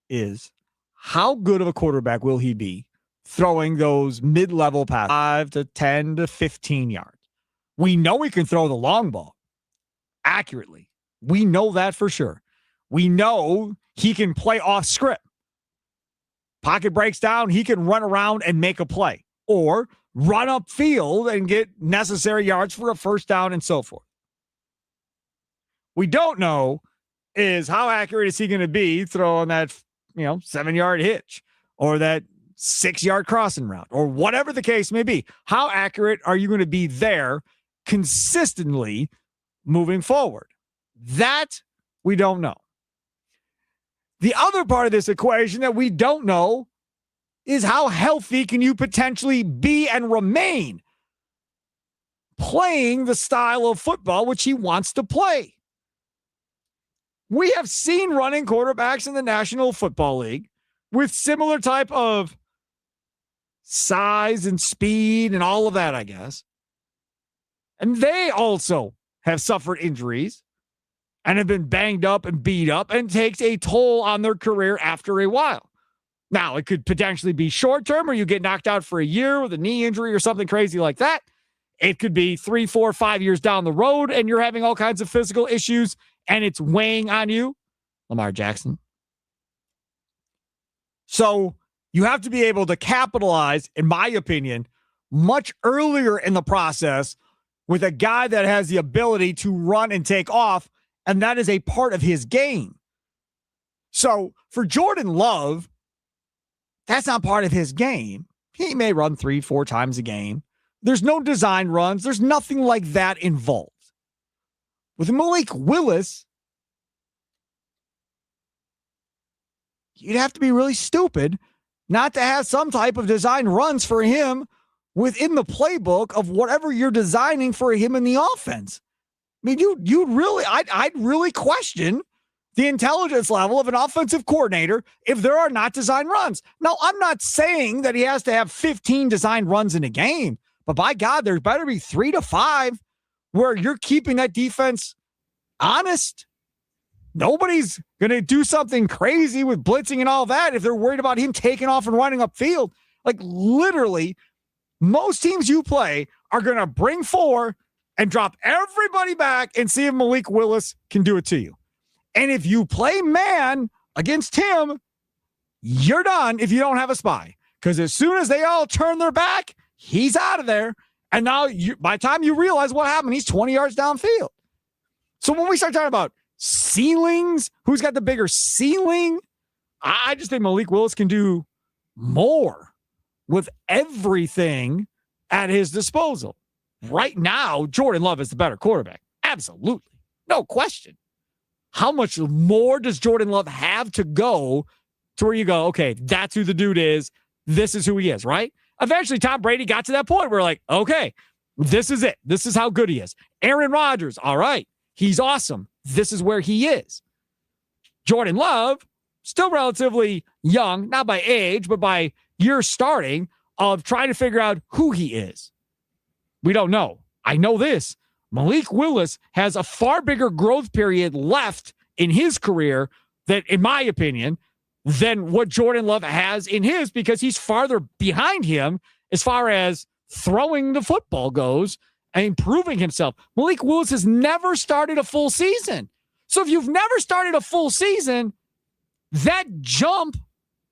is how good of a quarterback will he be throwing those mid-level passes, 5 to 10 to 15 yards. We know he can throw the long ball accurately. We know that for sure. We know he can play off script. Pocket breaks down, he can run around and make a play or run upfield and get necessary yards for a first down and so forth. We don't know is how accurate is he going to be throwing that, 7-yard hitch or that 6-yard crossing route or whatever the case may be. How accurate are you going to be there consistently moving forward? That we don't know. The other part of this equation that we don't know is how healthy can you potentially be and remain playing the style of football which he wants to play. We have seen running quarterbacks in the National Football League with similar type of size and speed and all of that, I guess. And they also have suffered injuries and have been banged up and beat up and takes a toll on their career after a while. Now, it could potentially be short-term or you get knocked out for a year with a knee injury or something crazy like that. It could be 3, 4, 5 years down the road and you're having all kinds of physical issues and it's weighing on you. Lamar Jackson. So you have to be able to capitalize, in my opinion, much earlier in the process with a guy that has the ability to run and take off, and that is a part of his game. So for Jordan Love, that's not part of his game. He may run 3, 4 times a game. There's no design runs. There's nothing like that involved. With Malik Willis, you'd have to be really stupid not to have some type of design runs for him within the playbook of whatever you're designing for him in the offense. I mean, I'd really question the intelligence level of an offensive coordinator if there are not design runs. Now, I'm not saying that he has to have 15 design runs in a game, but by God, there better be 3 to 5 where you're keeping that defense honest. Nobody's going to do something crazy with blitzing and all that if they're worried about him taking off and running upfield. Like literally, most teams you play are going to bring 4 and drop everybody back and see if Malik Willis can do it to you. And if you play man against him, you're done if you don't have a spy. Because as soon as they all turn their back, he's out of there. And now by the time you realize what happened, he's 20 yards downfield. So when we start talking about ceilings, who's got the bigger ceiling? I just think Malik Willis can do more with everything at his disposal. Right now, Jordan Love is the better quarterback. Absolutely. No question. How much more does Jordan Love have to go to where you go, okay, that's who the dude is. This is who he is, right? Eventually, Tom Brady got to that point where like, okay, this is it. This is how good he is. Aaron Rodgers, all right, he's awesome. This is where he is. Jordan Love, still relatively young, not by age, but by year starting of trying to figure out who he is. We don't know. I know this. Malik Willis has a far bigger growth period left in his career that, in my opinion, than what Jordan Love has in his because he's farther behind him as far as throwing the football goes and improving himself. Malik Willis has never started a full season. So if you've never started a full season, that jump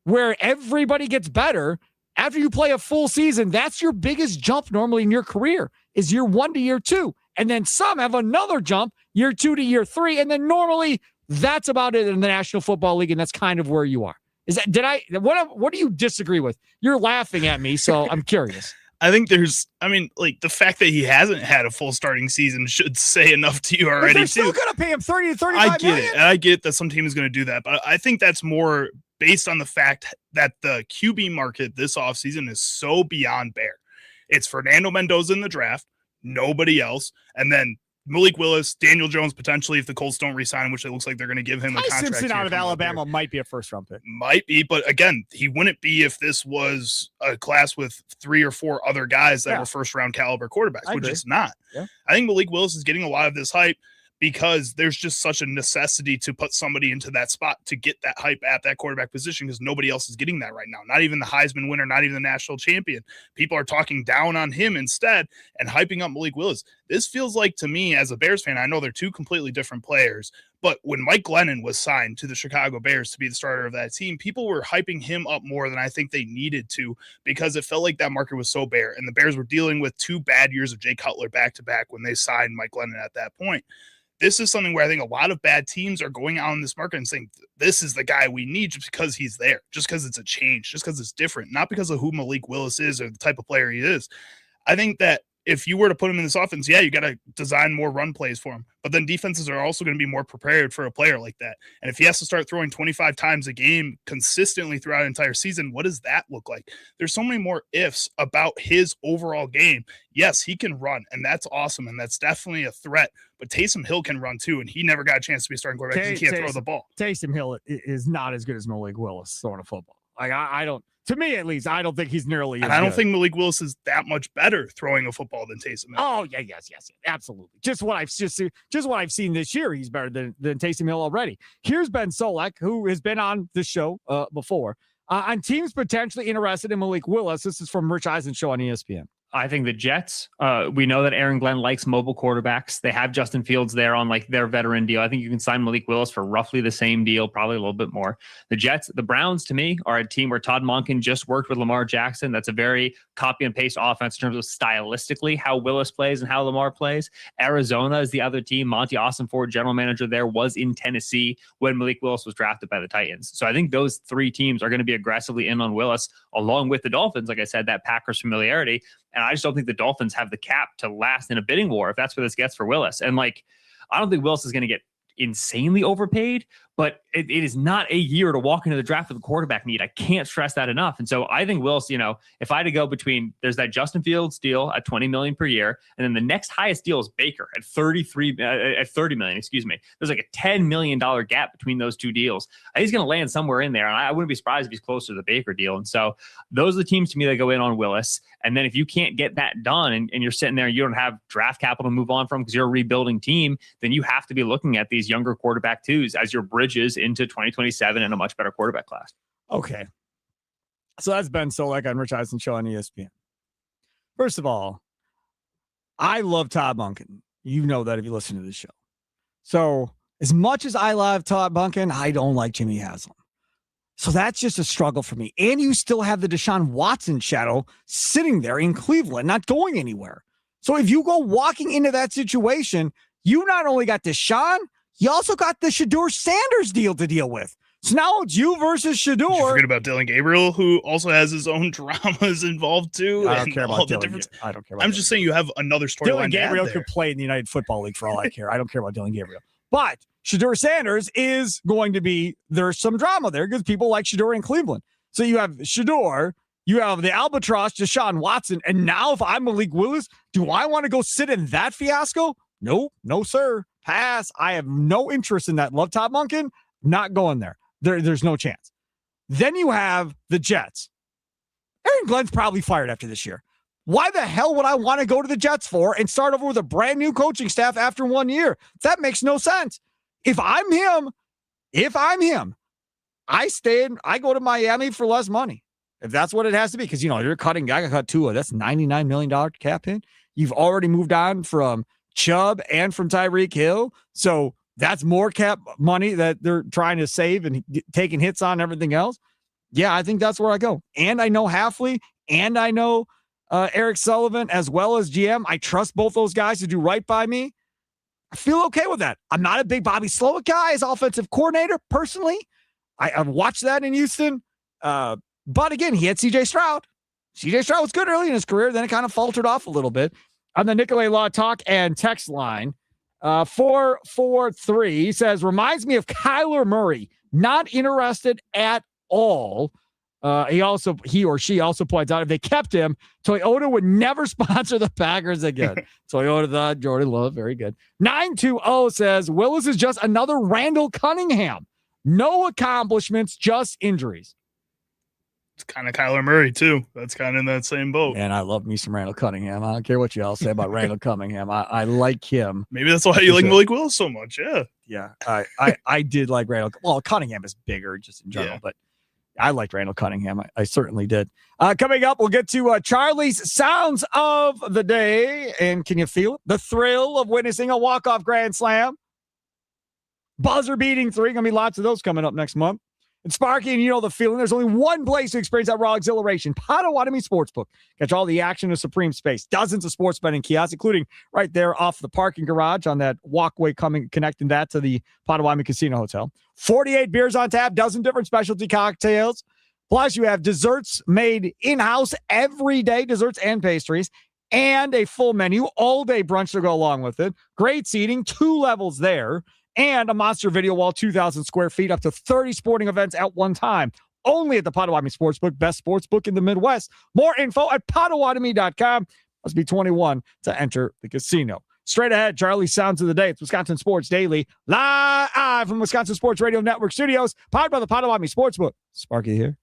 where everybody gets better after you play a full season, that's your biggest jump normally in your career is year 1 to year 2. And then some have another jump year 2 to year 3. And then normally that's about it in the National Football League. And that's kind of where you are. Is that, what do you disagree with? You're laughing at me. So I'm curious. I think the fact that he hasn't had a full starting season should say enough to you already. They're still going to pay him 30 to 35 million. And I get that some team is going to do that, but I think that's more based on the fact that the QB market this offseason is so beyond bare. It's Fernando Mendoza in the draft, nobody else, and then Malik Willis, Daniel Jones potentially if the Colts don't re-sign him, which it looks like they're going to give him a contract. Simpson out of Alabama might be a first-round pick. Might be, but again, he wouldn't be if this was a class with 3 or 4 other guys that were first-round caliber quarterbacks, which it's not. Yeah. I think Malik Willis is getting a lot of this hype. because there's just such a necessity to put somebody into that spot to get that hype at that quarterback position, because nobody else is getting that right now. Not even the Heisman winner, not even the national champion. People are talking down on him instead and hyping up Malik Willis. This feels like, to me, as a Bears fan, I know they're two completely different players, but when Mike Glennon was signed to the Chicago Bears to be the starter of that team, people were hyping him up more than I think they needed to, because it felt like that market was so bare, and the Bears were dealing with 2 bad years of Jay Cutler back-to-back when they signed Mike Glennon at that point. This is something where I think a lot of bad teams are going out in this market and saying, this is the guy we need just because he's there, just because it's a change, just because it's different, not because of who Malik Willis is or the type of player he is. I think that if you were to put him in this offense, yeah, you got to design more run plays for him. But then defenses are also going to be more prepared for a player like that. And if he has to start throwing 25 times a game consistently throughout an entire season, what does that look like? There's so many more ifs about his overall game. Yes, he can run, and that's awesome, and that's definitely a threat. But Taysom Hill can run too, and he never got a chance to be starting quarterback because he can't throw the ball. Taysom Hill is not as good as Malik Willis throwing a football. Like I don't. To me, at least, I don't think he's nearly. And I don't think Malik Willis is that much better throwing a football than Taysom Hill. Oh yeah, yes, absolutely. Just what I've seen this year, he's better than Taysom Hill already. Here's Ben Solak, who has been on the show before, on teams potentially interested in Malik Willis. This is from Rich Eisen show on ESPN. I think the Jets, we know that Aaron Glenn likes mobile quarterbacks. They have Justin Fields there on like their veteran deal. I think you can sign Malik Willis for roughly the same deal, probably a little bit more. The Browns, to me, are a team where Todd Monken just worked with Lamar Jackson. That's a very copy and paste offense in terms of stylistically how Willis plays and how Lamar plays. Arizona is the other team. Monty Ossenford, general manager there, was in Tennessee when Malik Willis was drafted by the Titans. So I think those 3 teams are going to be aggressively in on Willis, along with the Dolphins. Like I said, that Packers familiarity. And I just don't think the Dolphins have the cap to last in a bidding war if that's what this gets for Willis. And like, I don't think Willis is going to get insanely overpaid, but it is not a year to walk into the draft with a quarterback need. I can't stress that enough. And so I think Willis, if I had to go between, there's that Justin Fields deal at $20 million per year, and then the next highest deal is Baker at $30 million. Excuse me. There's like a $10 million gap between those 2 deals. He's going to land somewhere in there, and I wouldn't be surprised if he's closer to the Baker deal. And so those are the teams to me that go in on Willis. And then if you can't get that done, and you're sitting there, and you don't have draft capital to move on from because you're a rebuilding team, then you have to be looking at these younger quarterback 2s as your bridges into 2027 and a much better quarterback class. Okay. So that's Ben Solak on Rich Eisen show on ESPN. First of all, I love Todd Monken. You know that if you listen to the show. So as much as I love Todd Monken, I don't like Jimmy Haslam. So that's just a struggle for me. And you still have the Deshaun Watson shadow sitting there in Cleveland, not going anywhere. So if you go walking into that situation, you not only got Deshaun, you also got the Shedeur Sanders deal to deal with. So now it's you versus Shedeur. Did you forget about Dylan Gabriel, who also has his own dramas involved too. I don't care about Dylan. I don't care about I'm just saying you have another storyline. Dylan Gabriel could play in the United Football League for all I care. I don't care about Dylan Gabriel. But Shedeur Sanders is going to be, there's some drama there because people like Shedeur in Cleveland. So you have Shedeur, you have the albatross, Deshaun Watson, and now if I'm Malik Willis, do I want to go sit in that fiasco? Nope, no sir. Pass. I have no interest in that. Love Todd Monken, not going there. There's no chance. Then you have the Jets. Aaron Glenn's probably fired after this year. Why the hell would I want to go to the Jets for and start over with a brand new coaching staff after 1 year? That makes no sense. If I'm him, I go to Miami for less money. If that's what it has to be, because you're cutting, I got cut Tua. That's $99 million cap hit. You've already moved on from Chubb and from Tyreek Hill. So that's more cap money that they're trying to save and taking hits on everything else. Yeah, I think that's where I go. And I know Halfley and I know Eric Sullivan as well as GM. I trust both those guys to do right by me. I feel okay with that. I'm not a big Bobby Slowick guy as offensive coordinator personally. I've watched that in Houston. But again, he had CJ Stroud. CJ Stroud was good early in his career. Then it kind of faltered off a little bit. On the Nicolay Law Talk and text line, 443, he says, reminds me of Kyler Murray. Not interested at all. He or she also points out if they kept him, Toyota would never sponsor the Packers again. Toyota thought Jordan Love, very good. 920 says Willis is just another Randall Cunningham. No accomplishments, just injuries. It's kind of Kyler Murray too. That's kind of in that same boat. And I love me some Randall Cunningham. I don't care what you all say about Randall Cunningham. I like him. Maybe that's why you like Malik Willis so much. Yeah. Yeah. I did like Randall. Well, Cunningham is bigger just in general, but I liked Randall Cunningham. I certainly did. Coming up, we'll get to Charlie's Sounds of the Day. And can you feel it? The thrill of witnessing a walk-off grand slam. Buzzer-beating three. Going to be lots of those coming up next month. And Sparky, and you know the feeling. There's only one place to experience that raw exhilaration. Potawatomi Sportsbook. Catch all the action in Supreme Space. Dozens of sports betting kiosks, including right there off the parking garage on that walkway connecting that to the Potawatomi Casino Hotel. 48 beers on tap, dozen different specialty cocktails. Plus, you have desserts made in-house every day, desserts and pastries, and a full menu, all-day brunch to go along with it. Great seating, 2 levels there. And a monster video wall, 2,000 square feet, up to 30 sporting events at one time. Only at the Potawatomi Sportsbook, best sportsbook in the Midwest. More info at Potawatomi.com. Must be 21 to enter the casino. Straight ahead, Charlie's Sounds of the Day. It's Wisconsin Sports Daily, live from Wisconsin Sports Radio Network studios, powered by the Potawatomi Sportsbook. Sparky here.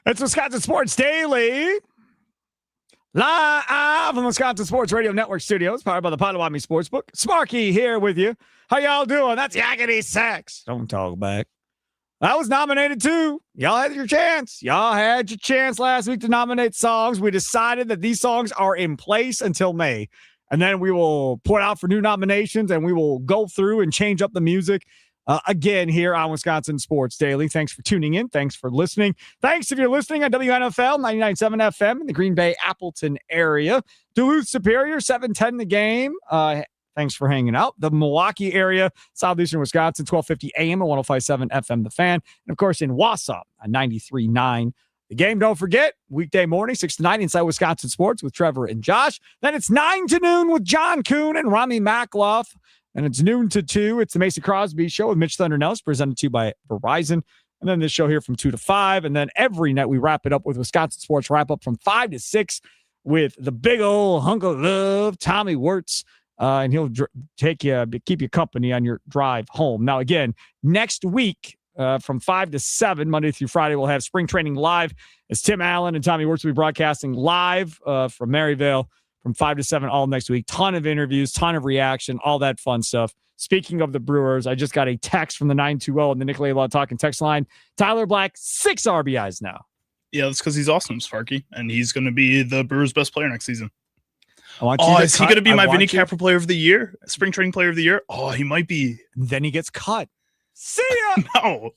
It's Wisconsin Sports Daily. Live from Wisconsin Sports Radio Network Studios, powered by the Potawatomi Sportsbook. Sparky here with you. How y'all doing? That's Yakety Sax. Don't talk back. I was nominated too. Y'all had your chance. Y'all had your chance last week to nominate songs. We decided that these songs are in place until May. And then we will put out for new nominations and we will go through and change up the music again here on Wisconsin Sports Daily. Thanks for tuning in. Thanks for listening. Thanks if you're listening on WNFL 99.7 FM in the Green Bay Appleton area. Duluth Superior 710 the game. Thanks for hanging out. The Milwaukee area, southeastern Wisconsin, 1250 AM and 105.7 FM The Fan. And, of course, in Wausau, 93.9 The Game. Don't forget, weekday morning, 6 to 9, Inside Wisconsin Sports with Trevor and Josh. Then it's 9 to noon with John Kuhn and Rami Makloff. And it's noon to 2. It's the Mason Crosby Show with Mitch Thunder Nellis, presented to you by Verizon. And then this show here from 2 to 5. And then every night we wrap it up with Wisconsin Sports Wrap-Up from 5 to 6 with the big old hunk of love, Tommy Wirtz. And he'll keep you company on your drive home. Now, again, next week from 5 to 7, Monday through Friday, we'll have spring training live as Tim Allen and Tommy Wirtz will be broadcasting live from Maryvale from 5 to 7 all next week. Ton of interviews, ton of reaction, all that fun stuff. Speaking of the Brewers, I just got a text from the 920 and the Nicolay Law Talking text line. Tyler Black, 6 RBIs now. Yeah, that's because he's awesome, Sparky, and he's going to be the Brewers' best player next season. Is he going to be my Vinny Capra Player of the Year? Spring Training Player of the Year? Oh, he might be. Then he gets cut. See ya. No.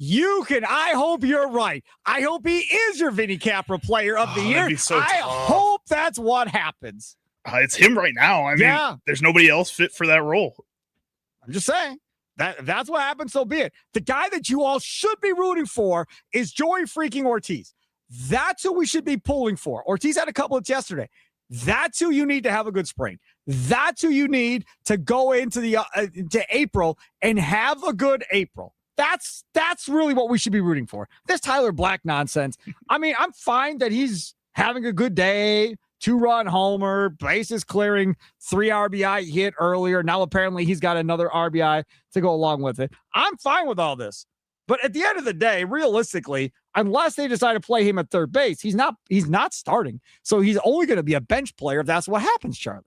I hope you're right. I hope he is your Vinny Capra Player of the Year. That'd be so I tough. hope that's what happens. It's him right now. I mean, there's nobody else fit for that role. I'm just saying. That's what happens, so be it. The guy that you all should be rooting for is Joey freaking Ortiz. That's who we should be pulling for. Ortiz had a couple hits yesterday. That's who you need to have a good spring. That's who you need to go into the to April and have a good April. That's really what we should be rooting for. This Tyler Black nonsense. I mean, I'm fine that he's having a good day, 2-run homer, bases clearing, 3 RBI hit earlier. Now apparently he's got another RBI to go along with it. I'm fine with all this. But at the end of the day, realistically, unless they decide to play him at third base, he's not starting. So he's only going to be a bench player if that's what happens, Charlie.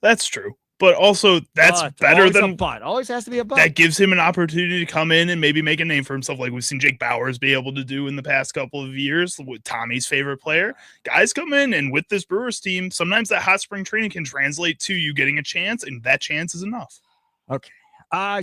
That's true. But also, that's better than a butt. Always has to be a butt. That gives him an opportunity to come in and maybe make a name for himself, like we've seen Jake Bowers be able to do in the past couple of years with Tommy's favorite player. Guys come in, and with this Brewers team, sometimes that hot spring training can translate to you getting a chance, and that chance is enough. Okay.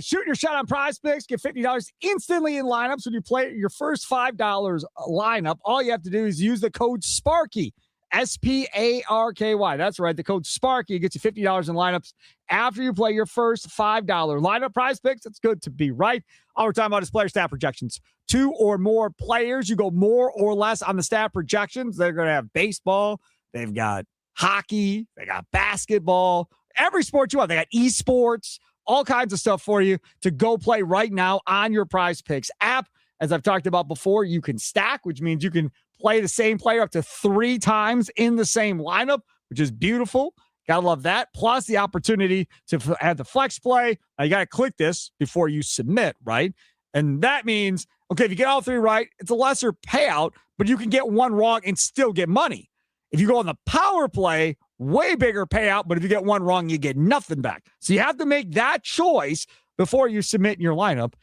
Shoot your shot on Prize Picks. Get $50 instantly in lineups when you play your first $5 lineup. All you have to do is use the code SPARKY, SPARKY. That's right. The code SPARKY gets you $50 in lineups after you play your first $5 lineup. Prize Picks, it's good to be right. All we're talking about is player stat projections. 2 or more players. You go more or less on the stat projections. They're going to have baseball. They've got hockey. They got basketball. Every sport you want. They got esports. All kinds of stuff for you to go play right now on your Prize Picks app. As I've talked about before, you can stack, which means you can play the same player up to 3 times in the same lineup, which is beautiful. Gotta love that. Plus the opportunity to have the flex play. Now you got to click this before you submit, right? And that means, okay, if you get all 3 right, it's a lesser payout, but you can get 1 wrong and still get money. If you go on the power play, way bigger payout, but if you get 1 wrong, you get nothing back. So you have to make that choice before you submit your lineup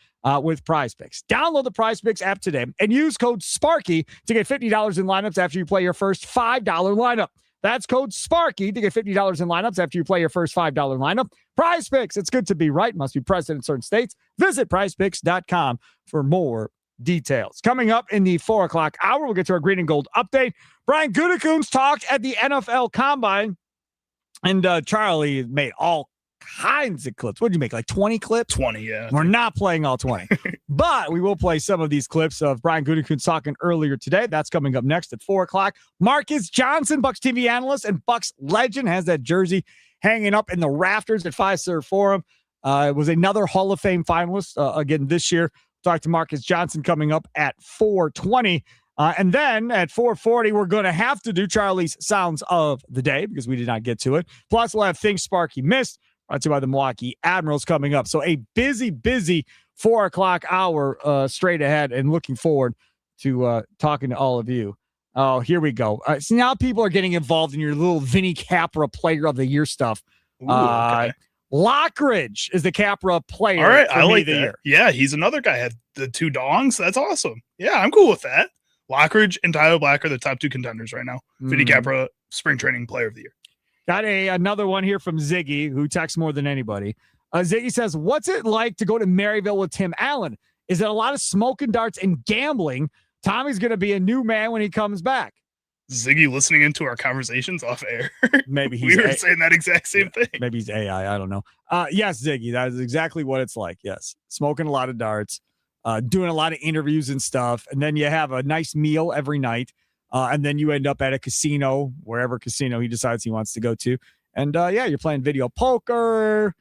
with Prize Picks. Download the Prize Picks app today and use code SPARKY to get $50 in lineups after you play your first $5 lineup. That's code SPARKY to get $50 in lineups after you play your first $5 lineup. Prize Picks, it's good to be right. Must be present in certain states. Visit prizepicks.com for more details. Coming up in the 4 o'clock hour, we'll get to our green and gold update. Brian Gutekunst talked at the NFL Combine, and Charlie made all kinds of clips. What did you make, like 20 clips? 20, yeah. We're not playing all 20, but we will play some of these clips of Brian Gutekunst talking earlier today. That's coming up next at 4 o'clock. Marques Johnson, Bucs TV analyst and Bucs legend, has that jersey hanging up in the rafters at Fiserv Forum. It was another Hall of Fame finalist again this year. Talk to Marques Johnson coming up at 4:20. And then at 4:40, we're going to have to do Charlie's Sounds of the Day because we did not get to it. Plus, we'll have Things Sparky Missed, brought to you by the Milwaukee Admirals coming up. So a busy 4 o'clock hour straight ahead, and looking forward to talking to all of you. Oh, here we go. So now people are getting involved in your little Vinny Capra Player of the Year stuff. Ooh, okay. Lockridge is the Capra Player. All right, for I me like of the that. year. Yeah, he's another guy had the 2 dongs. That's awesome. Yeah, I'm cool with that. Lockridge and Tyler Black are the top 2 contenders right now. Vinny Capra, spring training player of the year. Got another one here from Ziggy, who texts more than anybody. Ziggy says, what's it like to go to Maryville with Tim Allen? Is it a lot of smoking darts and gambling? Tommy's going to be a new man when he comes back. Ziggy listening into our conversations off air. Maybe he's we were saying that exact same thing. Maybe he's AI. I don't know. Yes, Ziggy, that is exactly what it's like. Yes. Smoking a lot of darts, doing a lot of interviews and stuff. And then you have a nice meal every night. And then you end up at a casino, wherever casino he decides he wants to go to. And you're playing video poker.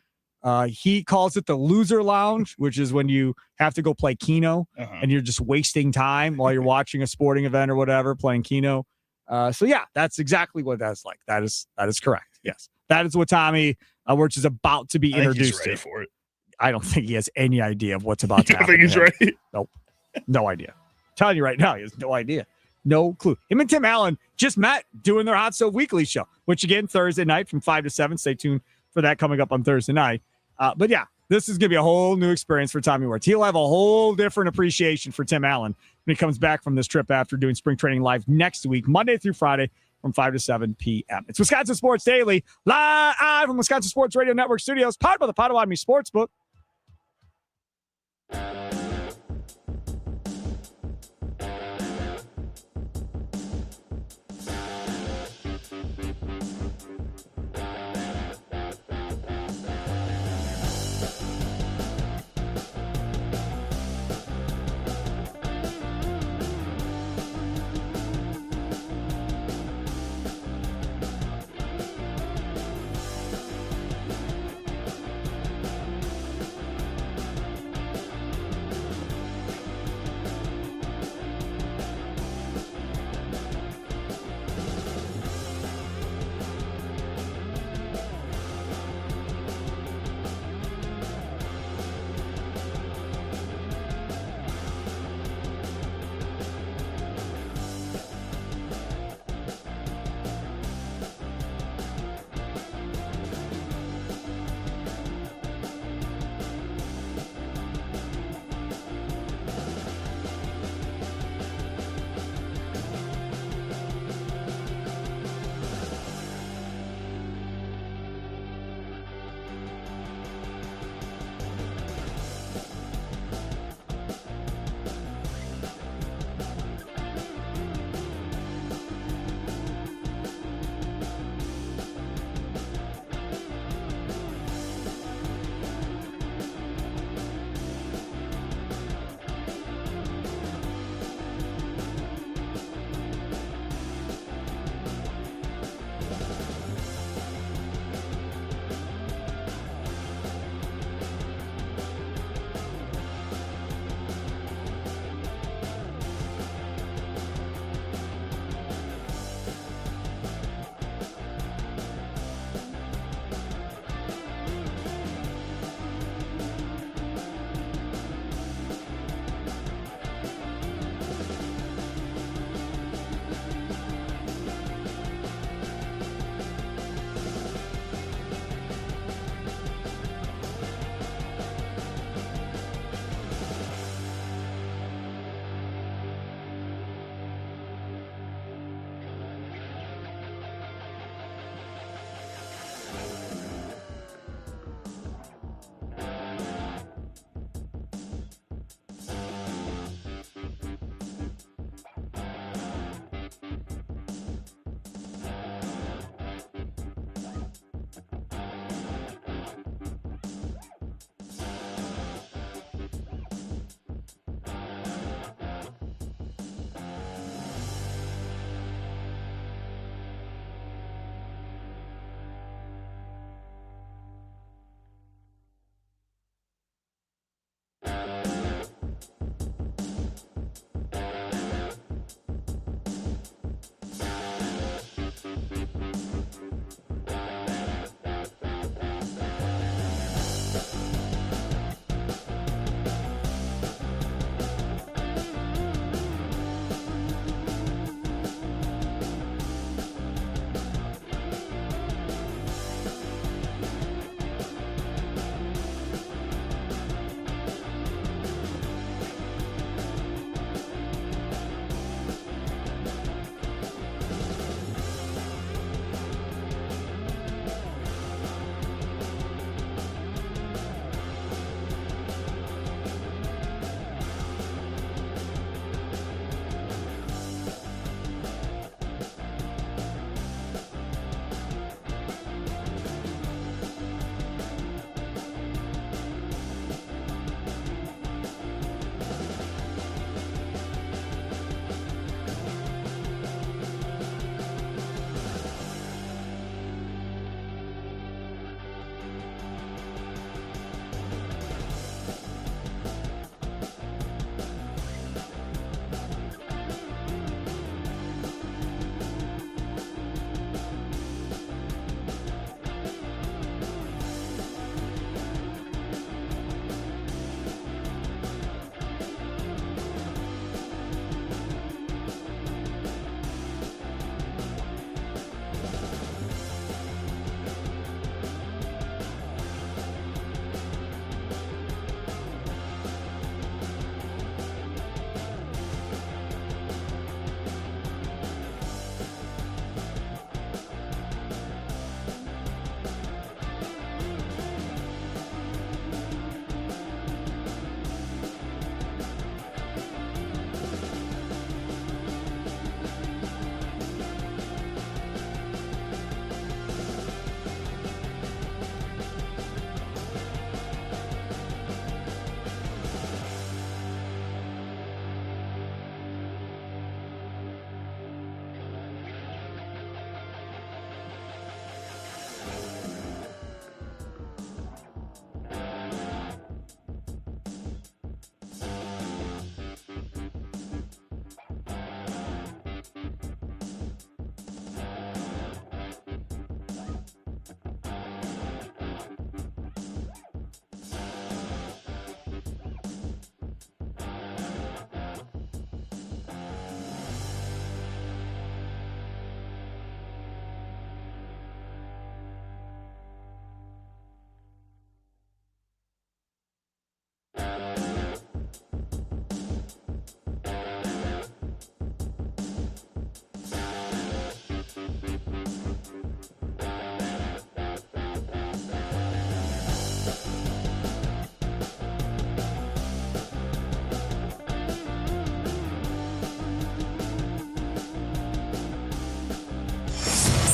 He calls it the loser lounge, which is when you have to go play Keno and you're just wasting time while you're watching a sporting event or whatever, playing Keno. That's exactly what that's like. That is correct. Yes. That is what Tommy Wirtz is about to be introduced to. For it. I don't think he has any idea of what's about to happen. I think he's ready. Nope. No idea. I'm telling you right now, he has no idea. No clue. Him and Tim Allen just met doing their Hot Stove Weekly show, which again, Thursday night from 5 to 7. Stay tuned for that coming up on Thursday night. This is going to be a whole new experience for Tommy Wirtz. He'll have a whole different appreciation for Tim Allen when he comes back from this trip after doing spring training live next week, Monday through Friday from 5 to 7 p.m. It's Wisconsin Sports Daily, live from Wisconsin Sports Radio Network studios, powered by the Potawatomi Sportsbook.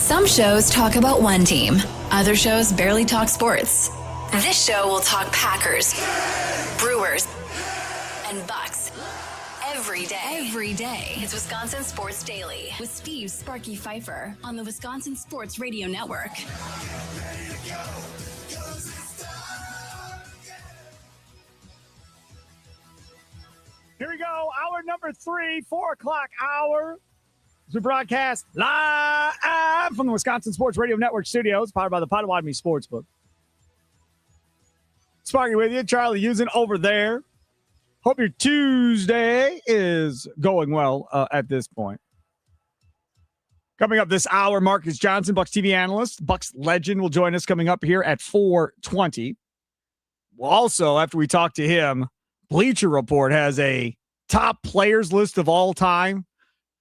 Some shows talk about one team. Other shows barely talk sports. This show will talk Packers, Brewers, and Bucks. Every day. It's Wisconsin Sports Daily with Steve Sparky Pfeiffer on the Wisconsin Sports Radio Network. Here we go. Hour number 3, 4 o'clock hour. We broadcast live from the Wisconsin Sports Radio Network studios, powered by the Potawatomi Sportsbook. Sparky with you, Charlie using over there. Hope your Tuesday is going well at this point. Coming up this hour, Marques Johnson, Bucks TV analyst, Bucks legend, will join us coming up here at 4:20. Well, also, after we talk to him, Bleacher Report has a top players list of all time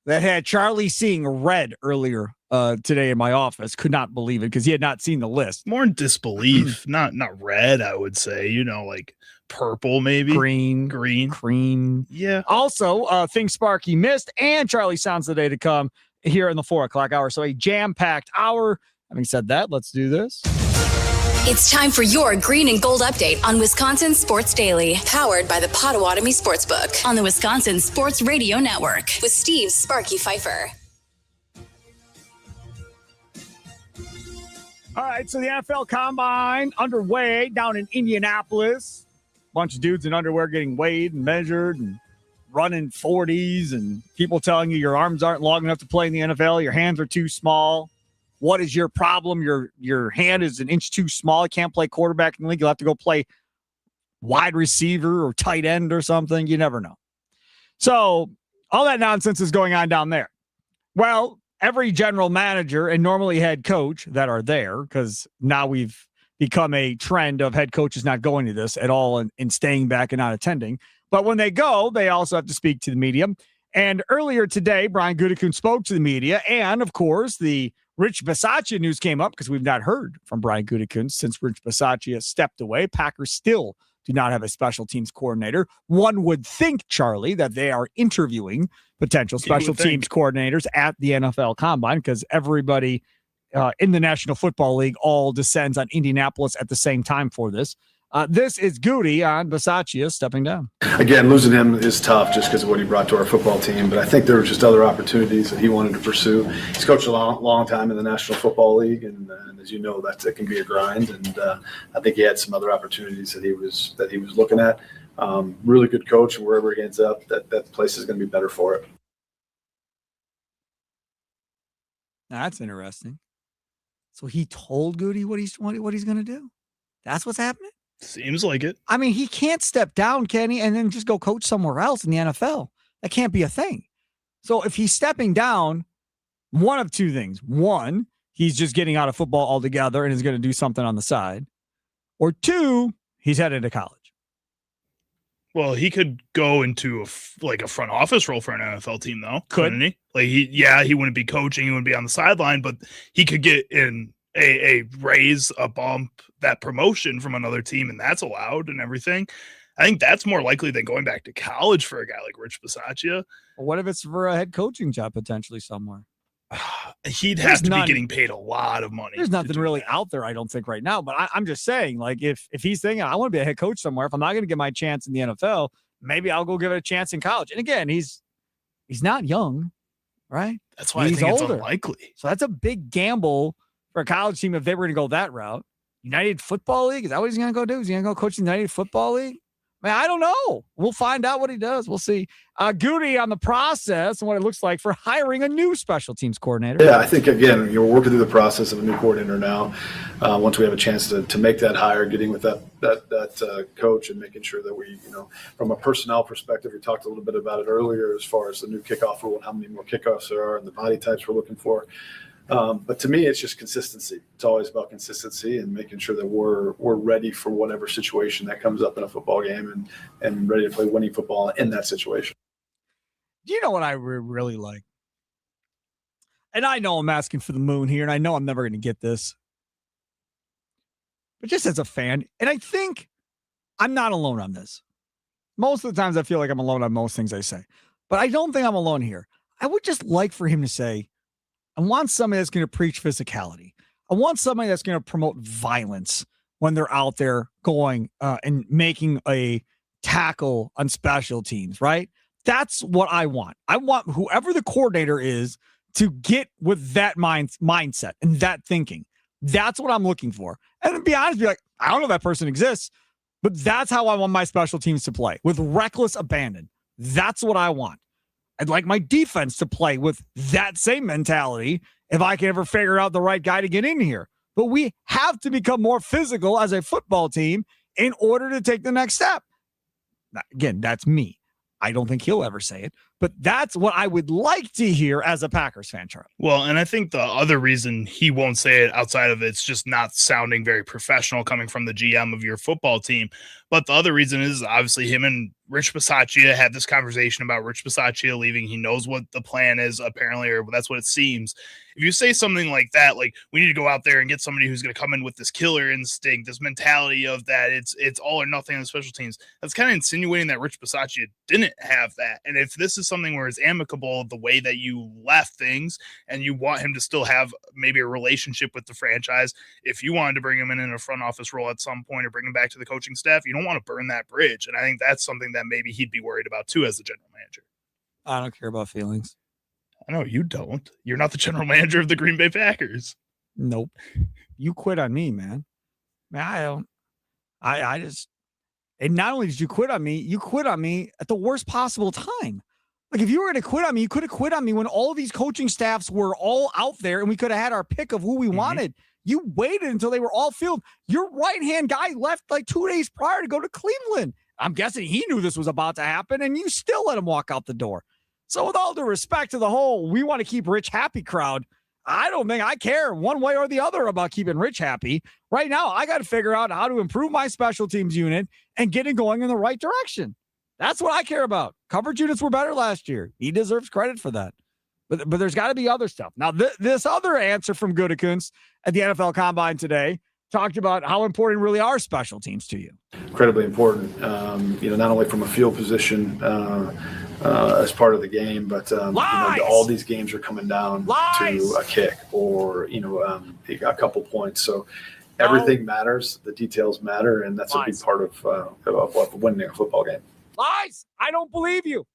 that had Charlie seeing red earlier today in my office. Could not believe it because he had not seen the list. More in disbelief, not red, I would say. Like purple, maybe green. Yeah. Also, things Sparky missed and Charlie sounds the day to come here in the 4 o'clock hour. So a jam-packed hour. Having said that, let's do this. It's time for your green and gold update on Wisconsin Sports Daily, powered by the Potawatomi Sportsbook on the Wisconsin Sports Radio Network with Steve Sparky Pfeiffer. All right, so the NFL Combine underway down in Indianapolis. Bunch of dudes in underwear getting weighed and measured and running 40s and people telling you your arms aren't long enough to play in the NFL, your hands are too small. What is your problem? Your hand is an inch too small. You can't play quarterback in the league. You'll have to go play wide receiver or tight end or something. You never know. So all that nonsense is going on down there. Well, every general manager and normally head coach that are there, because now we've become a trend of head coaches not going to this at all and staying back and not attending. But when they go, they also have to speak to the media. And earlier today, Brian Gutekunst spoke to the media. And, of course, the Rich Bisaccia news came up because we've not heard from Brian Gutekunst since Rich Bisaccia stepped away. Packers still do not have a special teams coordinator. One would think, Charlie, that they are interviewing potential special teams coordinators at the NFL Combine because everybody in the National Football League all descends on Indianapolis at the same time for this. This is Goody on Bisaccia stepping down. Again, losing him is tough just because of what he brought to our football team, but I think there were just other opportunities that he wanted to pursue. He's coached a long time in the National Football League, and as you know, that can be a grind, and I think he had some other opportunities that he was looking at. Really good coach, and wherever he ends up, that place is going to be better for it. That's interesting. So he told Goody what he's going to do? That's what's happening? Seems like it. I mean, he can't step down, can he, and then just go coach somewhere else in the NFL. That can't be a thing. So if he's stepping down, one of two things. One, he's just getting out of football altogether and is going to do something on the side. Or two, he's headed to college. Well, he could go into a front office role for an NFL team, though. Couldn't he? He wouldn't be coaching. He wouldn't be on the sideline, but he could get in a raise, a bump, that promotion from another team, and that's allowed and everything. I think that's more likely than going back to college for a guy like Rich Bisaccia. Well, what if it's for a head coaching job potentially somewhere? He'd have to be getting paid a lot of money. There's nothing really out there, I don't think, right now. But I'm just saying, like, if he's thinking, I want to be a head coach somewhere, if I'm not going to get my chance in the NFL, maybe I'll go give it a chance in college. And again, he's not young, right? That's why he's I think older. It's unlikely. So that's a big gamble for a college team if they were going to go that route. United Football League, is that what he's going to go do? Is he going to go coach the United Football League? I don't know. We'll find out what he does. We'll see. Goody on the process and what it looks like for hiring a new special teams coordinator. Yeah, I think, again, we're working through the process of a new coordinator now. Once we have a chance to make that hire, getting with that coach and making sure that we, from a personnel perspective, we talked a little bit about it earlier as far as the new kickoff rule and how many more kickoffs there are and the body types we're looking for. But to me, it's just consistency. It's always about consistency and making sure that we're ready for whatever situation that comes up in a football game and ready to play winning football in that situation. Do you know what I really like? And I know I'm asking for the moon here, and I know I'm never going to get this. But just as a fan, and I think I'm not alone on this. Most of the times I feel like I'm alone on most things I say. But I don't think I'm alone here. I would just like for him to say, I want somebody that's going to preach physicality. I want somebody that's going to promote violence when they're out there going and making a tackle on special teams, right? That's what I want. I want whoever the coordinator is to get with that mindset and that thinking. That's what I'm looking for. And to be honest, be like, I don't know if that person exists, but that's how I want my special teams to play, with reckless abandon. That's what I want. I'd like my defense to play with that same mentality if I can ever figure out the right guy to get in here. But we have to become more physical as a football team in order to take the next step. Now, again, that's me. I don't think he'll ever say it, but that's what I would like to hear as a Packers fan, Charlie. Well, and I think the other reason he won't say it outside of it's just not sounding very professional coming from the GM of your football team. But the other reason is obviously him and Rich Bisaccia had this conversation about Rich Bisaccia leaving. He knows what the plan is, apparently, or that's what it seems. If you say something like that, like we need to go out there and get somebody who's going to come in with this killer instinct, this mentality of that it's all or nothing on the special teams, that's kind of insinuating that Rich Bisaccia didn't have that. And if this is something where it's amicable the way that you left things and you want him to still have maybe a relationship with the franchise, if you wanted to bring him in a front office role at some point or bring him back to the coaching staff, you don't want to burn that bridge. And I think that's something that maybe he'd be worried about too as the general manager. I don't care about feelings. I know you don't. You're not the general manager of the Green Bay Packers. Nope. You quit on me, man. I don't. I just, and not only did you quit on me at the worst possible time. Like if you were going to quit on me, you could have quit on me when all these coaching staffs were all out there and we could have had our pick of who we wanted. You waited until they were all filled. Your right-hand guy left like 2 days prior to go to Cleveland. I'm guessing he knew this was about to happen, and you still let him walk out the door. So with all due respect to the whole we want to keep Rich happy crowd, I don't think I care one way or the other about keeping Rich happy. Right now, I got to figure out how to improve my special teams unit and get it going in the right direction. That's what I care about. Coverage units were better last year. He deserves credit for that. But there's got to be other stuff. Now, this other answer from Gutekunst at the NFL Combine today talked about how important really are special teams to you. Incredibly important, not only from a field position as part of the game, but all these games are coming down to a kick or, a couple points. So everything matters. The details matter, and that's a big part of winning a football game. Lies! I don't believe you.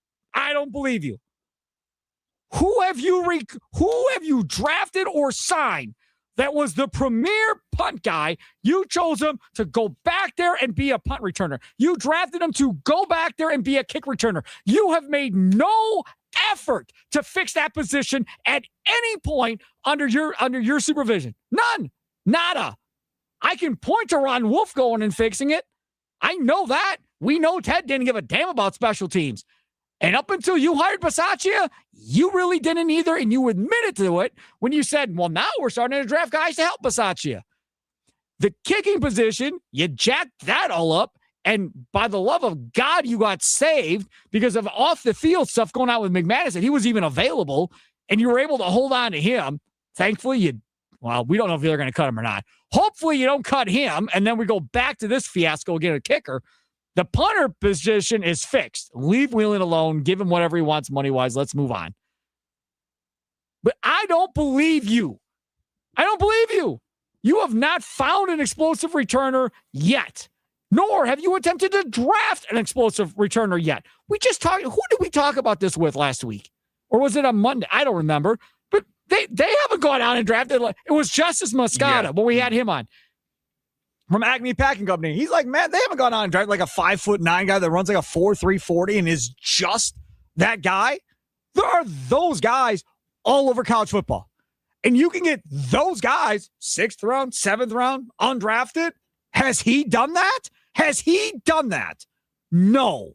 Who have you drafted or signed that was the premier punt guy? You chose him to go back there and be a punt returner. You drafted him to go back there and be a kick returner. You have made no effort to fix that position at any point under your supervision. None. Nada. I can point to Ron Wolf going and fixing it. I know that. We know Ted didn't give a damn about special teams. And up until you hired Bisaccia, you really didn't either, and you admitted to it when you said, well, now we're starting to draft guys to help Bisaccia. The kicking position, you jacked that all up, and by the love of God, you got saved because of off-the-field stuff going on with McManus, and he was even available, and you were able to hold on to him. Thankfully, we don't know if they're going to cut him or not. Hopefully, you don't cut him, and then we go back to this fiasco, get a kicker. The punter position is fixed. Leave Whelan alone. Give him whatever he wants money-wise. Let's move on. But I don't believe you. You have not found an explosive returner yet, nor have you attempted to draft an explosive returner yet. We just talked. Who did we talk about this with last week? Or was it on Monday? I don't remember. But they haven't gone out and drafted. It was Justice Moscata when we had him on. From Acme Packing Company. He's like, man, they haven't gone on and drafted like a 5'9" guy that runs like a 4.3 40 and is just that guy. There are those guys all over college football. And you can get those guys 6th round, 7th round, undrafted. Has he done that? No.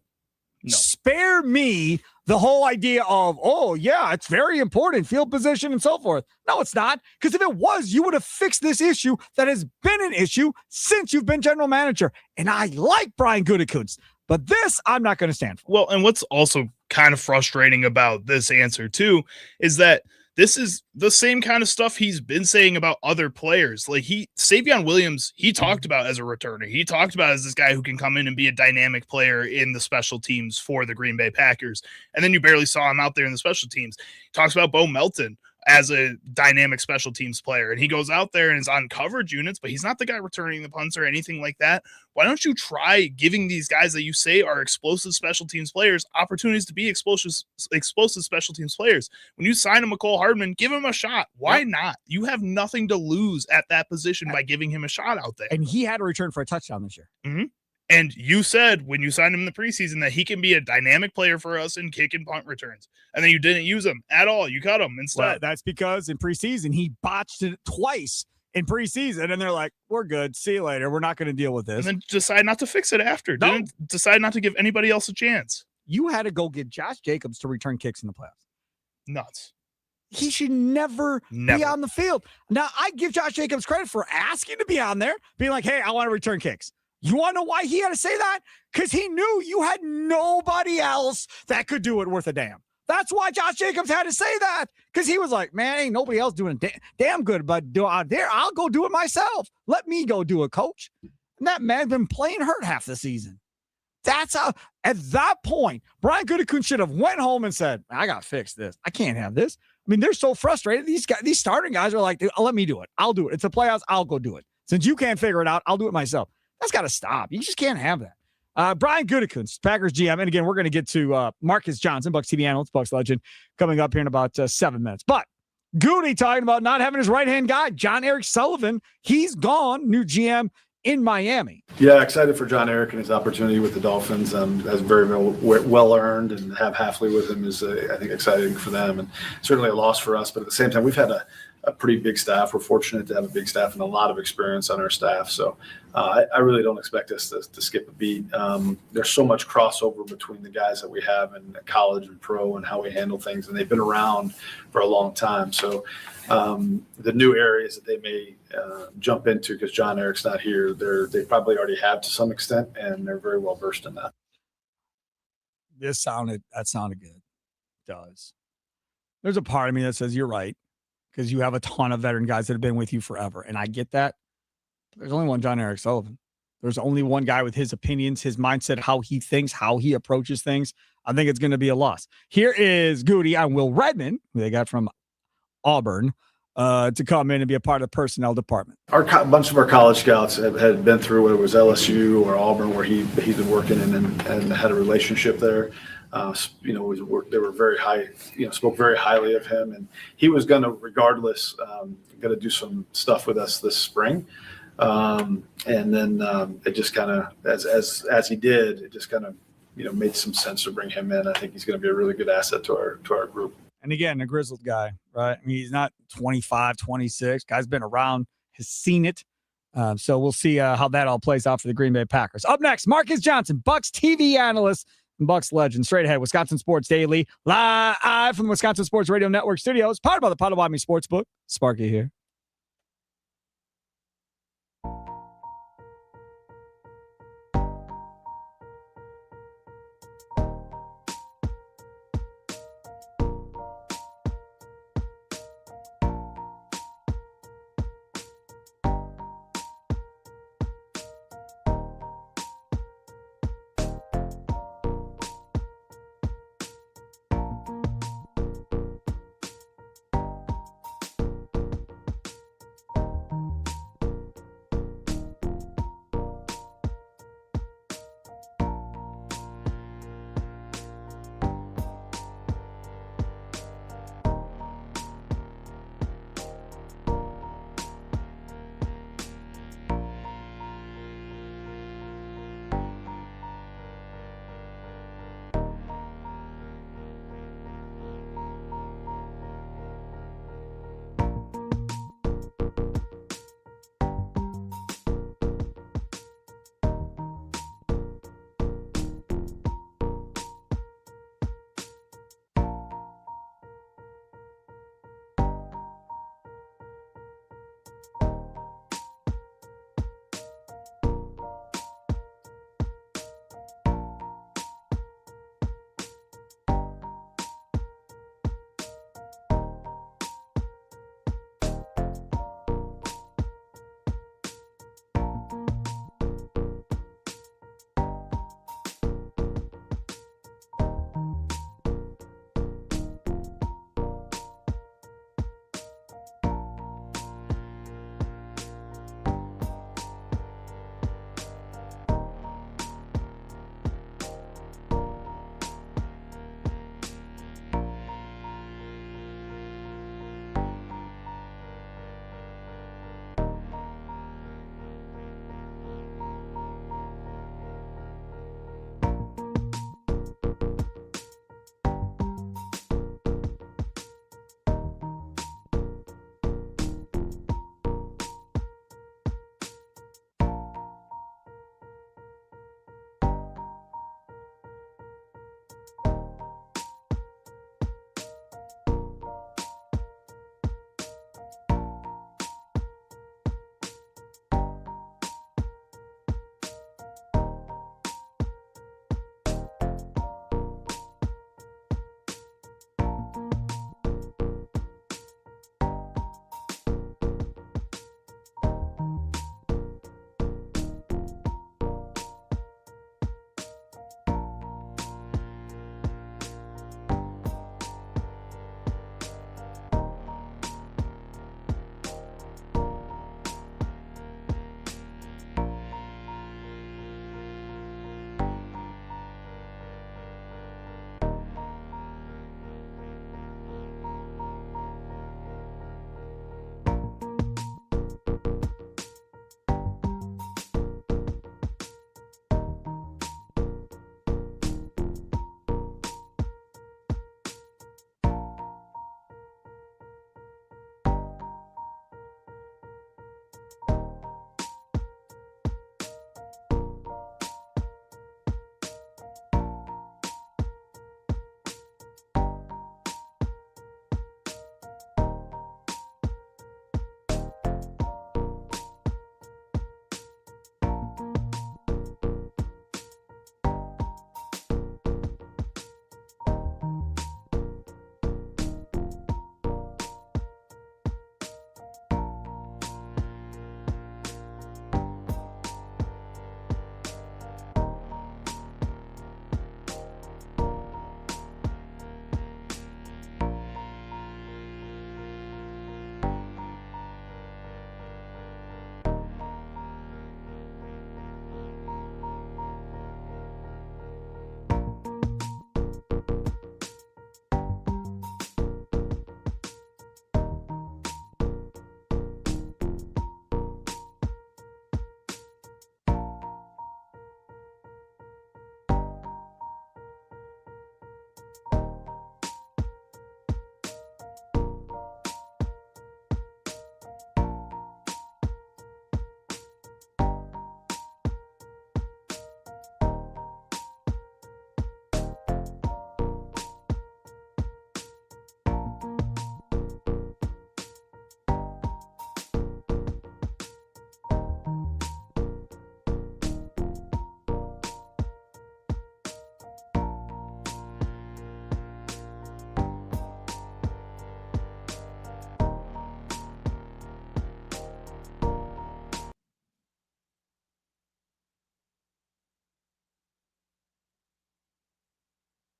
Spare me the whole idea of, it's very important, field position and so forth. No, it's not. Because if it was, you would have fixed this issue that has been an issue since you've been general manager. And I like Brian Gutekunst, but this I'm not going to stand for. Well, and what's also kind of frustrating about this answer too is that this is the same kind of stuff he's been saying about other players. Like Savion Williams, he talked about as a returner. He talked about as this guy who can come in and be a dynamic player in the special teams for the Green Bay Packers. And then you barely saw him out there in the special teams. He talks about Bo Melton as a dynamic special teams player. And he goes out there and is on coverage units, but he's not the guy returning the punts or anything like that. Why don't you try giving these guys that you say are explosive special teams players opportunities to be explosive special teams players? When you sign a McCole Hardman, give him a shot. Why not? You have nothing to lose at that position by giving him a shot out there. And he had a return for a touchdown this year. Mm-hmm. And you said when you signed him in the preseason that he can be a dynamic player for us in kick and punt returns. And then you didn't use him at all. You cut him instead. Well, that's because in preseason, he botched it twice in preseason. And they're like, we're good. See you later. We're not going to deal with this. And then decide not to fix it after. No. Didn't decide not to give anybody else a chance. You had to go get Josh Jacobs to return kicks in the playoffs. Nuts. He should never be on the field. Now, I give Josh Jacobs credit for asking to be on there, being like, hey, I want to return kicks. You want to know why he had to say that? Because he knew you had nobody else that could do it worth a damn. That's why Josh Jacobs had to say that, because he was like, man, ain't nobody else doing it damn good, but out there, I'll go do it myself. Let me go do it, coach. And that man's been playing hurt half the season. That's how, at that point, Brian Gutekunst should have went home and said, I got to fix this. I can't have this. I mean, they're so frustrated. These starting guys are like, let me do it. I'll do it. It's the playoffs. I'll go do it. Since you can't figure it out, I'll do it myself. That's got to stop. You just can't have that. Brian Gutekunst, Packers GM. And again, we're going to get to Marques Johnson, Bucs TV analyst, Bucs legend, coming up here in about 7 minutes. But Goody talking about not having his right-hand guy, John Eric Sullivan. He's gone, new GM in Miami. Yeah, excited for John Eric and his opportunity with the Dolphins. That's very well earned, and have Halfley with him is, I think, exciting for them, and certainly a loss for us. But at the same time, we've had a pretty big staff. We're fortunate to have a big staff and a lot of experience on our staff. So I really don't expect us to skip a beat. There's so much crossover between the guys that we have in college and pro and how we handle things, and they've been around for a long time. So the new areas that they may jump into because John Eric's not here, they probably already have to some extent, and they're very well versed in that. That sounded good. It does. There's a part of me that says you're right, because you have a ton of veteran guys that have been with you forever. And I get that. There's only one John Eric Sullivan. There's only one guy with his opinions, his mindset, how he thinks, how he approaches things. I think it's going to be a loss. Here is Goody on Will Redmond, who they got from Auburn, to come in and be a part of the personnel department. A bunch of our college scouts had been through, whether it was LSU or Auburn, where he's been working and had a relationship there. They were very high, spoke very highly of him, and he was going to, regardless, going to do some stuff with us this spring. And then it just kind of, as he did, it just kind of, made some sense to bring him in. I think he's going to be a really good asset to our group. And again, a grizzled guy, right? I mean, he's not 25, 26. Guy's been around, has seen it. So we'll see how that all plays out for the Green Bay Packers. Up next, Marques Johnson, Bucs TV analyst and Bucs legend. Straight ahead, Wisconsin Sports Daily, live from the Wisconsin Sports Radio Network studios, powered by the Potawatomi Sportsbook. Sparky here.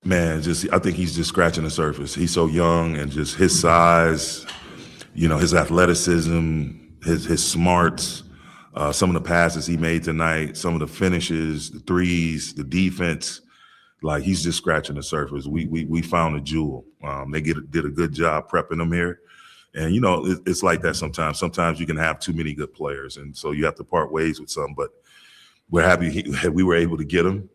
Man, I think he's just scratching the surface. He's so young, and just his size, his athleticism, his smarts, some of the passes he made tonight, some of the finishes, the threes, the defense. Like, he's just scratching the surface. We found a jewel. They did a good job prepping him here. And, it's like that sometimes. Sometimes you can have too many good players, and so you have to part ways with some. But we're happy we were able to get him.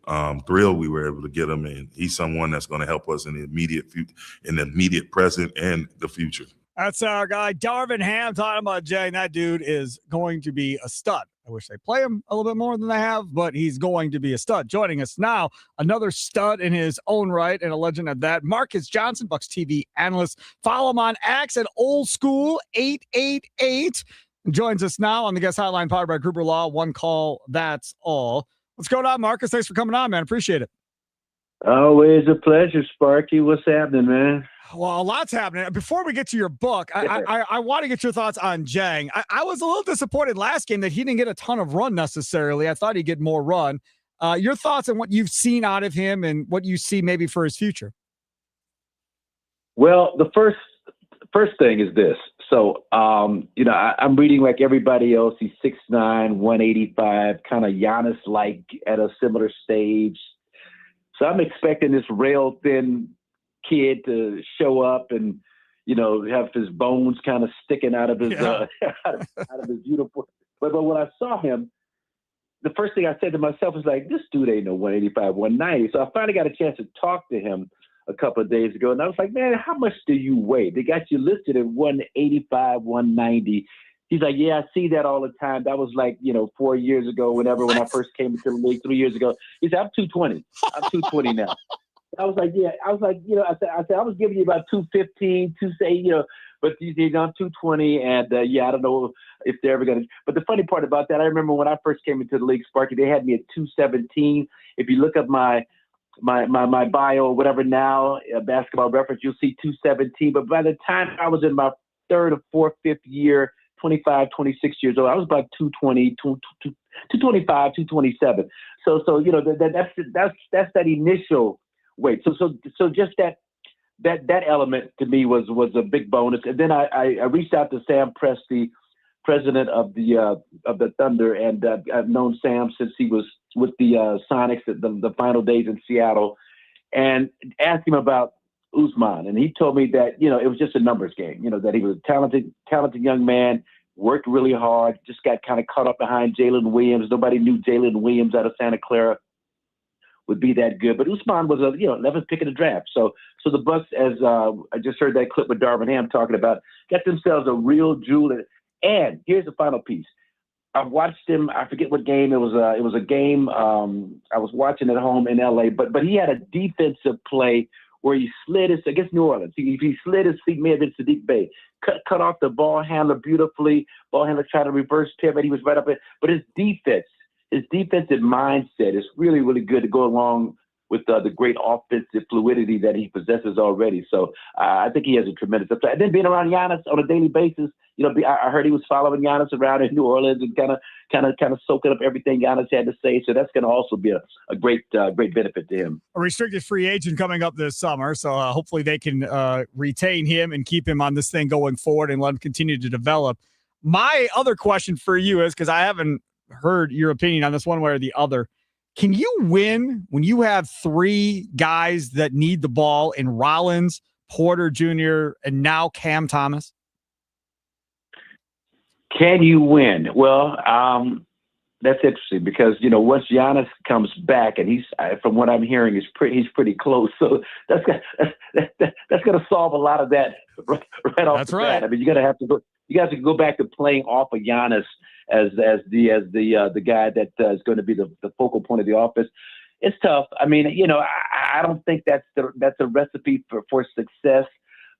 Thrilled we were able to get him, and he's someone that's going to help us in the immediate present and the future. That's our guy, Darvin Ham, talking about Jay. That dude is going to be a stud. I wish they play him a little bit more than they have, but he's going to be a stud. Joining us now, another stud in his own right and a legend at that, Marques Johnson, Bucks TV analyst. Follow him on X at Old School 888. Joins us now on the guest hotline powered by Gruber Law. One call, that's all. What's going on, Marques? Thanks for coming on, man. Appreciate it. Always a pleasure, Sparky. What's happening, man? Well, a lot's happening. Before we get to your book, I want to get your thoughts on Jang. I was a little disappointed last game that he didn't get a ton of run necessarily. I thought he'd get more run. Your thoughts on what you've seen out of him and what you see maybe for his future? Well, the first thing is this. So, I'm reading like everybody else. He's 6'9", 185, kind of Giannis-like at a similar stage. So I'm expecting this rail thin kid to show up and, have his bones kind of sticking out of his out of his uniform. But when I saw him, the first thing I said to myself was like, this dude ain't no 185, 190. So I finally got a chance to talk to him a couple of days ago, and I was like, man, how much do you weigh? They got you listed at 185, 190. He's like, yeah, I see that all the time. That was like, 4 years ago, when I first came into the league 3 years ago. He said, I'm 220. I'm 220 now. I was like, yeah. I was like, I said, I was giving you about 215, 2say, but I'm 220, and I don't know if they're ever going to. But the funny part about that, I remember when I first came into the league, Sparky, they had me at 217. If you look up my bio, whatever now, Basketball Reference, you'll see 217. But by the time I was in my third or fourth, fifth year, 25, 26 years old, I was about 220, 225, 227. So that's that initial weight. So just that element to me was a big bonus. And then I reached out to Sam Presti, president of the Thunder, and I've known Sam since he was with the Sonics at the final days in Seattle, and asked him about Usman, and he told me that it was just a numbers game. That he was a talented young man, worked really hard, just got kind of caught up behind Jalen Williams. Nobody knew Jalen Williams out of Santa Clara would be that good, but Usman was 11th pick of the draft. So the Bucks, as I just heard that clip with Darvin Ham talking about, got themselves a real jewel. And here's the final piece. I've watched him. I forget what game it was. It was a game I was watching at home in LA. But he had a defensive play where he slid his against New Orleans. He slid his feet, may have been Sadiq Bey, cut off the ball handler beautifully. Ball handler tried to reverse pivot. He was right up it. But his defensive mindset is really, really good to go along with the great offensive fluidity that he possesses already. So I think he has a tremendous upside. And then being around Giannis on a daily basis, I heard he was following Giannis around in New Orleans and kind of soaking up everything Giannis had to say. So that's going to also be a great benefit to him. A restricted free agent coming up this summer, so hopefully they can retain him and keep him on this thing going forward and let him continue to develop. My other question for you is, because I haven't heard your opinion on this one way or the other. Can you win when you have three guys that need the ball in Rollins, Porter Jr., and now Cam Thomas? Can you win? Well, that's interesting because, once Giannis comes back, and he's, from what I'm hearing, he's pretty close. So that's going to solve a lot of that right off the bat. I mean, you guys have to go back to playing off of Giannis as the guy that is going to be the focal point of the offense. It's tough. I mean, I don't think that's a recipe for success.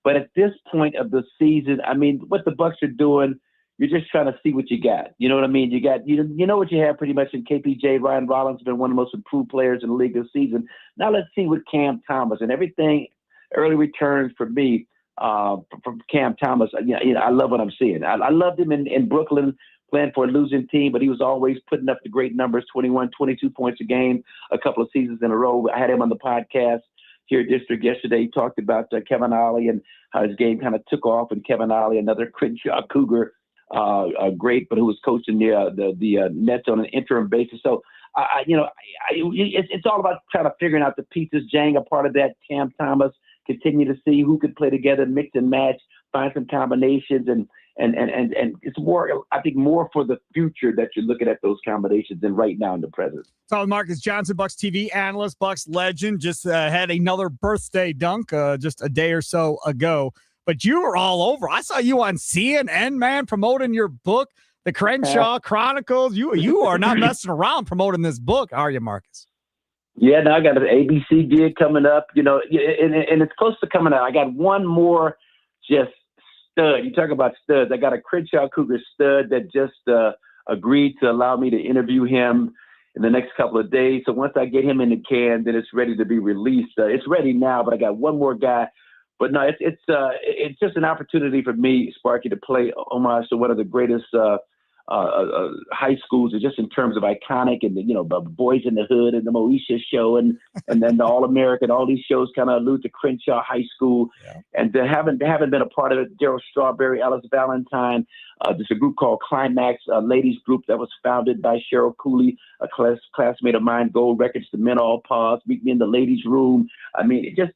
But at this point of the season, I mean, what the Bucks are doing, you're just trying to see what you got. You know what I mean? You know what you have pretty much in KPJ. Ryan Rollins has been one of the most improved players in the league this season. Now let's see what Cam Thomas and everything. Early returns for me from Cam Thomas. I love what I'm seeing. I loved him in Brooklyn, playing for a losing team, but he was always putting up the great numbers, 21, 22 points a game, a couple of seasons in a row. I had him on the podcast. here at District yesterday. He talked about Kevin Ollie and how his game kind of took off, and Kevin Ollie, another Crenshaw Cougar, great, but who was coaching the Nets on an interim basis. So, it's all about kind of figuring out the pieces. Jang, a part of that. Cam Thomas, continue to see who could play together, mix and match, find some combinations, and it's more, I think, more for the future that you're looking at those combinations than right now in the present. So Marques Johnson, Bucks TV analyst, Bucks legend, just had another birthday dunk just a day or so ago. But you were all over. I saw you on CNN, man, promoting your book, The Crenshaw Chronicles. You are not messing around promoting this book, are you, Marques? Yeah, now I got an ABC gig coming up, and it's close to coming out. I got one more just stud. You talk about studs. I got a Crenshaw Cougar stud that just agreed to allow me to interview him in the next couple of days. So once I get him in the can, then it's ready to be released. It's ready now, but I got one more guy. But no, it's just an opportunity for me, Sparky, to play homage to one of the greatest high schools, just in terms of iconic, and Boys in the Hood and the Moesha Show, and then the All American. All these shows kind of allude to Crenshaw High School, and they haven't been a part of it. Daryl Strawberry, Alice Valentine. There's a group called Climax, a ladies group that was founded by Cheryl Cooley, a classmate of mine. Gold Records, The Men All Pause, Meet Me in the Ladies' Room. I mean, just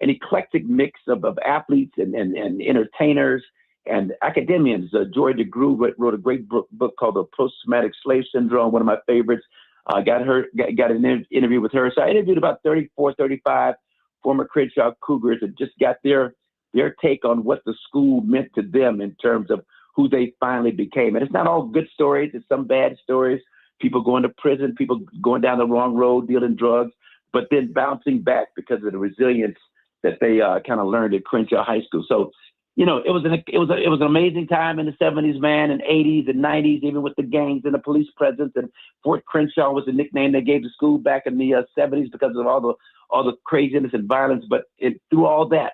an eclectic mix of athletes and entertainers and academians. Joy DeGruy wrote a great book called The Post-Traumatic Slave Syndrome, one of my favorites. Got an interview with her. So I interviewed about 34, 35 former Crenshaw Cougars and just got their take on what the school meant to them in terms of who they finally became. And it's not all good stories. It's some bad stories. People going to prison, people going down the wrong road, dealing drugs, but then bouncing back because of the resilience that they kind of learned at Crenshaw High School. So, it was an amazing time in the 70s, man, and 80s and 90s, even with the gangs and the police presence. And Fort Crenshaw was the nickname they gave the school back in the 70s because of all the craziness and violence. But through all that,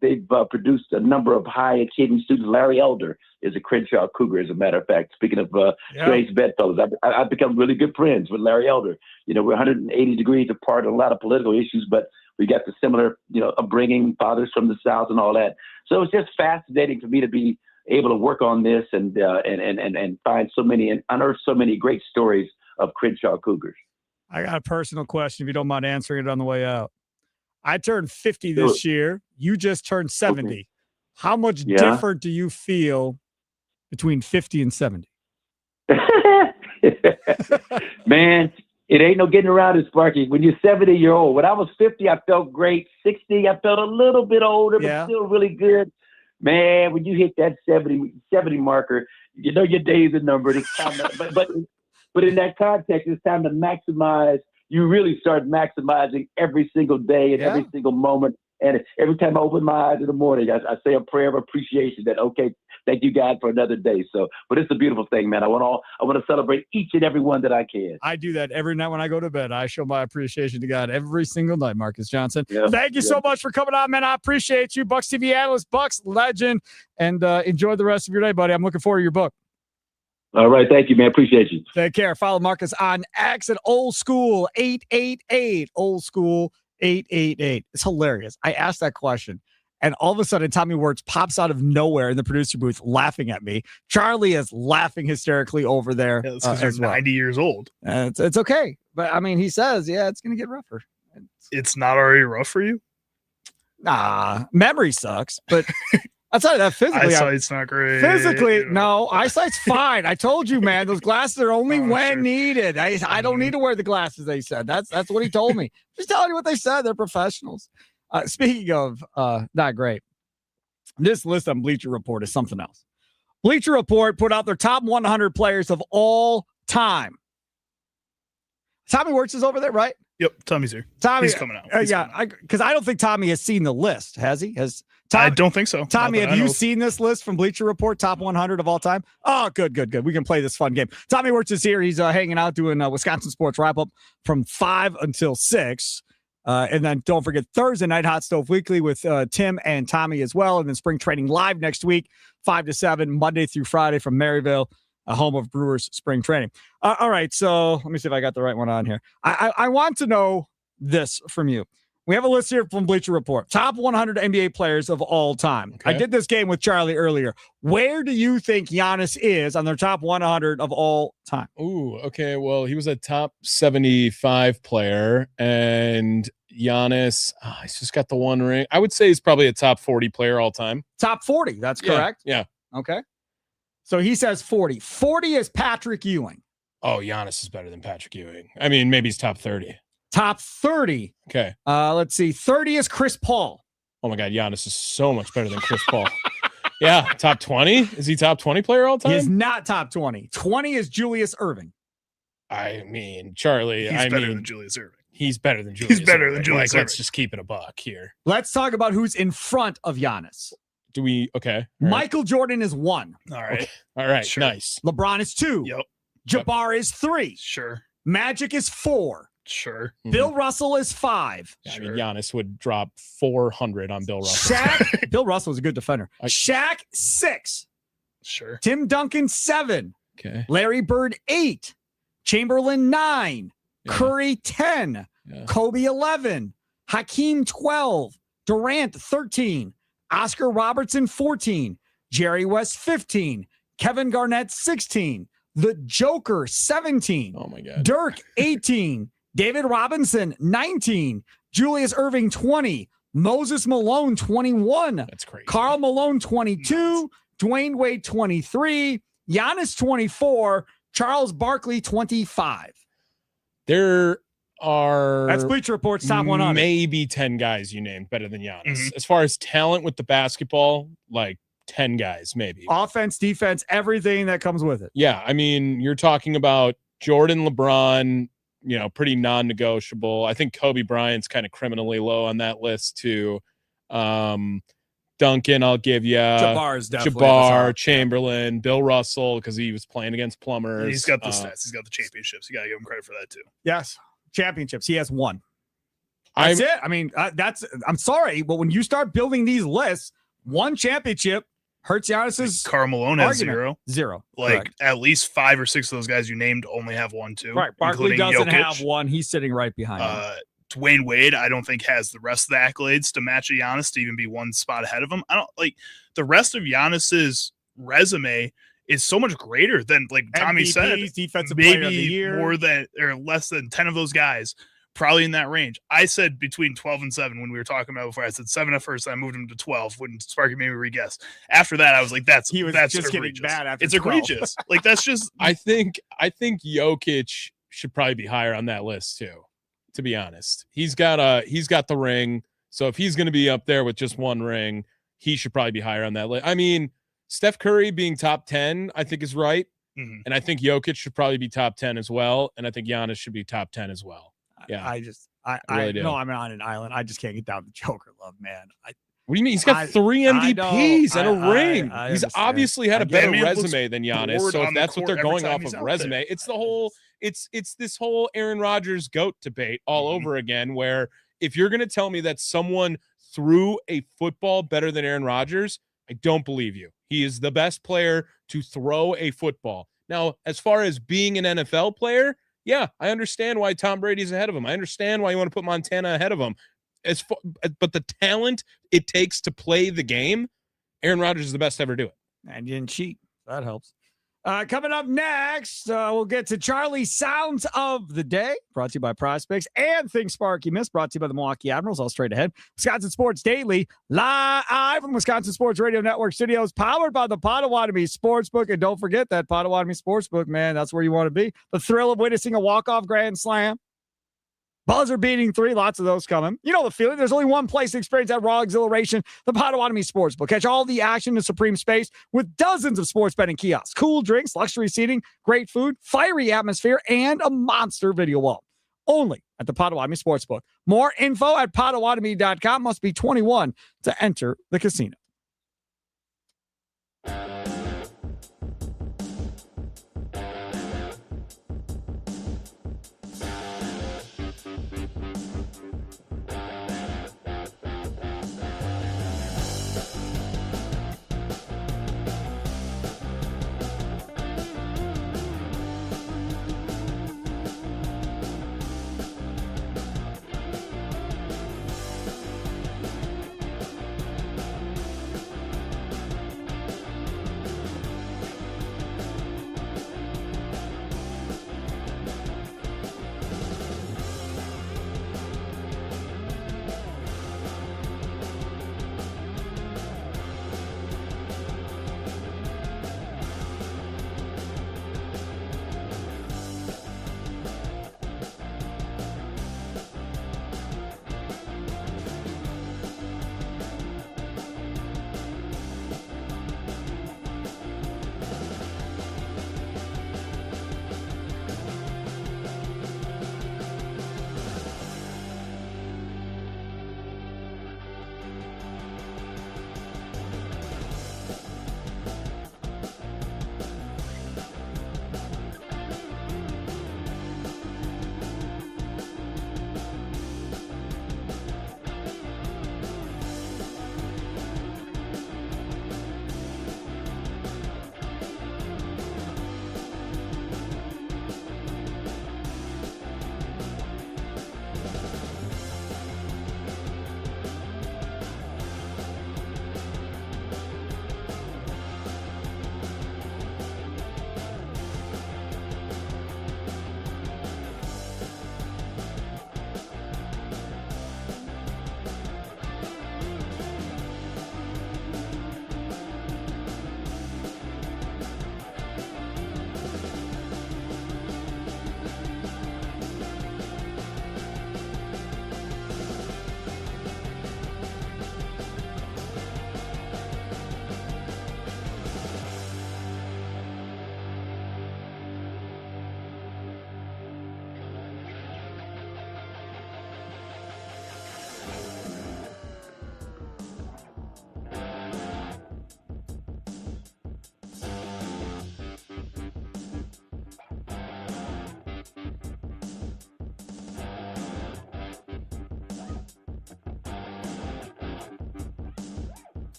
they've produced a number of high-achieving students. Larry Elder is a Crenshaw Cougar, as a matter of fact. Speaking of strange bedfellows, I've become really good friends with Larry Elder. We're 180 degrees apart on a lot of political issues, but we got the similar, upbringing, fathers from the South and all that. So it's just fascinating for me to be able to work on this and find so many and unearth so many great stories of Crenshaw Cougars. I got a personal question, if you don't mind answering it on the way out. I turned 50 this year. You just turned 70. Okay. How much different do you feel between 50 and 70? Man, it ain't no getting around it, Sparky. When you're 70, you're old. When I was 50, I felt great. 60, I felt a little bit older, but still really good. Man, when you hit that 70 marker, your days are numbered. It's time to, but in that context, it's time to maximize. You really start maximizing every single day and every single moment. And every time I open my eyes in the morning, I say a prayer of appreciation that, okay, thank you, God, for another day. So, but it's a beautiful thing, man. I want to celebrate each and every one that I can. I do that every night when I go to bed. I show my appreciation to God every single night, Marques Johnson. Thank you so much for coming on, man. I appreciate you. Bucks TV analyst, Bucks legend, and enjoy the rest of your day, buddy. I'm looking forward to your book. All right. Thank you, man. Appreciate you. Take care. Follow Marques on X at Old School 888. Old School 888. It's hilarious. I asked that question, and all of a sudden, Tommy Wirtz pops out of nowhere in the producer booth laughing at me. Charlie is laughing hysterically over there. Yeah, that's because they're 90 years old. It's okay. But, I mean, he says, it's going to get rougher. It's not already rough for you? Nah, memory sucks, but... I'll tell you that physically. Eyesight's not great. Physically, no. Eyesight's fine. I told you, man. Those glasses are only when needed. I don't need to wear the glasses, they said. That's what he told me. Just telling you what they said. They're professionals. Speaking of not great, this list on Bleacher Report is something else. Bleacher Report put out their top 100 players of all time. Tommy Wirtz is over there, right? Yep, Tommy's here. He's coming out. Because I don't think Tommy has seen the list. Has he? I don't think so. Tommy, have you seen this list from Bleacher Report, top 100 of all time? Oh, good. We can play this fun game. Tommy Wirtz is here. He's hanging out doing Wisconsin Sports Wrap-Up from 5 until 6. And then don't forget Thursday night, Hot Stove Weekly with Tim and Tommy as well. And then Spring Training Live next week, 5 to 7, Monday through Friday from Maryville, a home of Brewers Spring Training. All right, so let me see if I got the right one on here. I want to know this from you. We have a list here from Bleacher Report. Top 100 NBA players of all time. Okay. I did this game with Charlie earlier. Where do you think Giannis is on their top 100 of all time? Ooh, okay. Well, he was a top 75 player, and Giannis, he's just got the one ring. I would say he's probably a top 40 player all time. Top 40. That's correct. Yeah. Okay. So he says 40. 40 is Patrick Ewing. Oh, Giannis is better than Patrick Ewing. I mean, maybe he's top 30. Top 30. Okay. Let's see. 30 is Chris Paul. Oh my God, Giannis is so much better than Chris Paul. Yeah, top 20. Is he top 20 player all time? He is not top 20. 20 is Julius Irving. I mean, Charlie. He's better than Julius Irving. He's better than Julius. He's better Irving. than Julius Let's Irving. just keep it a buck here. Let's talk about who's in front of Giannis. Do we? Okay. All right. Michael Jordan is 1. All right. Okay. All right. Sure. Nice. LeBron is 2. Yep. Jabbar is 3. Sure. Magic is 4. Sure. Bill Russell is 5. I mean, Giannis would drop 400 on Bill Russell. Shaq. Bill Russell is a good defender. I- Shaq 6. Sure. Tim Duncan 7. Okay. Larry Bird 8. Chamberlain 9. Yeah. Curry 10. Yeah. Kobe 11. Hakeem 12. Durant 13. Oscar Robertson 14. Jerry West 15. Kevin Garnett 16. The Joker 17. Oh my God. Dirk 18. David Robinson 19. Julius Irving 20. Moses Malone 21. That's crazy. Karl Malone 22. Dwayne Wade 23. Giannis 24. Charles Barkley 25. There are That's Bleacher Report's top 100. maybe 10 guys you named better than Giannis. Mhm. As far as talent with the basketball, like 10 guys maybe. Offense, defense, everything that comes with it. Yeah, I mean, you're talking about Jordan, LeBron, pretty non-negotiable. I think Kobe Bryant's kind of criminally low on that list too. Duncan, I'll give you. Jabbar is definitely at the Jabbar, top. Chamberlain, Bill Russell, because he was playing against plumbers. He's got the stats. He's got the championships. You got to give him credit for that too. Yes. Championships. He has 1. That's it. I mean, I'm sorry, but when you start building these lists, 1 championship hurts Giannis's Karl Malone has argument. 0. 0. Like Correct. at least 5 or 6 of those guys you named only have 1 too. Right. Barkley including doesn't Jokic. have 1. He's sitting right behind him. Dwayne Wade, I don't think has the rest of the accolades to match a Giannis to even be 1 spot ahead of him. I don't like the rest of Giannis's resume is so much greater than like Tommy said. MVPs, defensive player of the Maybe year. more than or less than 10 of those guys, probably in that range. I said between 12 and 7 when we were talking about before. I said 7 at first, and I moved him to 12 when Sparky made me re-guess. After that, I was like, that's He was that's just getting egregious. bad after It's 12. egregious. Like that's just I think Jokic should probably be higher on that list too. To be honest, he's got the ring. So if he's going to be up there with just 1 ring, he should probably be higher on that list. I mean, Steph Curry being top 10, I think is right. Mhm. And I think Jokic should probably be top 10 as well. And I think Giannis should be top 10 as well. Yeah. I really do. know I'm on an island. I just can't get down the Joker love, man. What do you mean? He's got 3 MVPs and a ring. He's understand. obviously had I a get better it. Man looks resume than Giannis. bored So if on the that's what court they're every going time off he's of out resume, there. it's the whole it's this whole Aaron Rodgers GOAT debate all over again, where if you're going to tell me that someone threw a football better than Aaron Rodgers, I don't believe you. He is the best player to throw a football. Now, as far as being an NFL player, yeah, I understand why Tom Brady's ahead of him. I understand why you want to put Montana ahead of him. But the talent it takes to play the game, Aaron Rodgers is the best to ever do it. And you didn't cheat. That helps. Coming up next, we'll get to Charlie's Sounds of the Day, brought to you by Prospects, and Things Sparky Missed, brought to you by the Milwaukee Admirals, all straight ahead. Wisconsin Sports Daily, live from Wisconsin Sports Radio Network studios, powered by the Potawatomi Sportsbook. And don't forget that Potawatomi Sportsbook, man, that's where you want to be. The thrill of witnessing a walk-off grand slam. Buzzer-beating 3, lots of those coming. You know the feeling. There's only one place to experience that raw exhilaration, the Potawatomi Sportsbook. Catch all the action in supreme space with dozens of sports betting kiosks, cool drinks, luxury seating, great food, fiery atmosphere, and a monster video wall. Only at the Potawatomi Sportsbook. More info at Potawatomi.com. Must be 21 to enter the casino.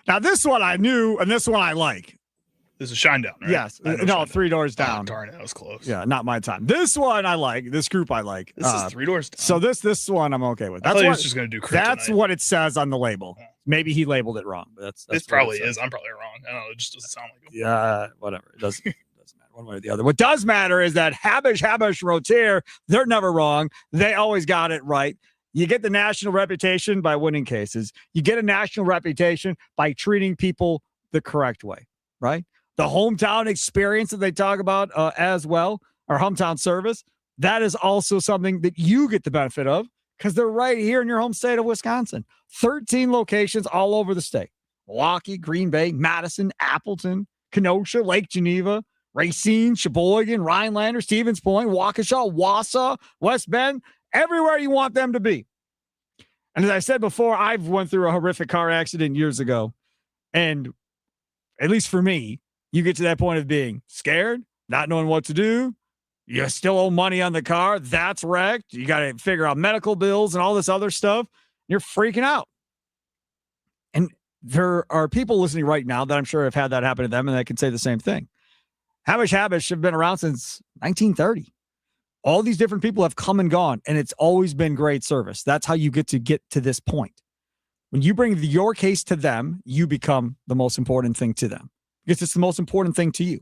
Now, this one I knew, and this one I like. This is Shinedown, right? Yes. I know No, Shinedown. 3 doors down. Oh, darn it, that was close. Yeah, not my time. This one I like. This group I like. This is 3 doors down. So this one I'm okay with. I thought he what, was just going to do Kryptonite. that's what it says on the label. Maybe he labeled it wrong, but that's This what probably it says. is. I'm probably wrong. I don't know. It just doesn't sound like him. Yeah, whatever. It doesn't matter one way or the other. What does matter is that Habish, Rotier, they're never wrong. They always got it right. You get the national reputation by winning cases. You get a national reputation by treating people the correct way, right? The hometown experience that they talk about as well, or hometown service, that is also something that you get the benefit of because they're right here in your home state of Wisconsin. 13 locations all over the state. Milwaukee, Green Bay, Madison, Appleton, Kenosha, Lake Geneva, Racine, Sheboygan, Rhinelander, Stevens Point, Waukesha, Wausau, West Bend, everywhere you want them to be. And as I said before, I've went through a horrific car accident years ago. And at least for me, you get to that point of being scared, not knowing what to do. You still owe money on the car. That's wrecked. You got to figure out medical bills and all this other stuff. You're freaking out. And there are people listening right now that I'm sure have had that happen to them and they can say the same thing. Habish have been around since 1930. All these different people have come and gone, and it's always been great service. That's how you get to this point. When you bring your case to them, you become the most important thing to them because it's the most important thing to you.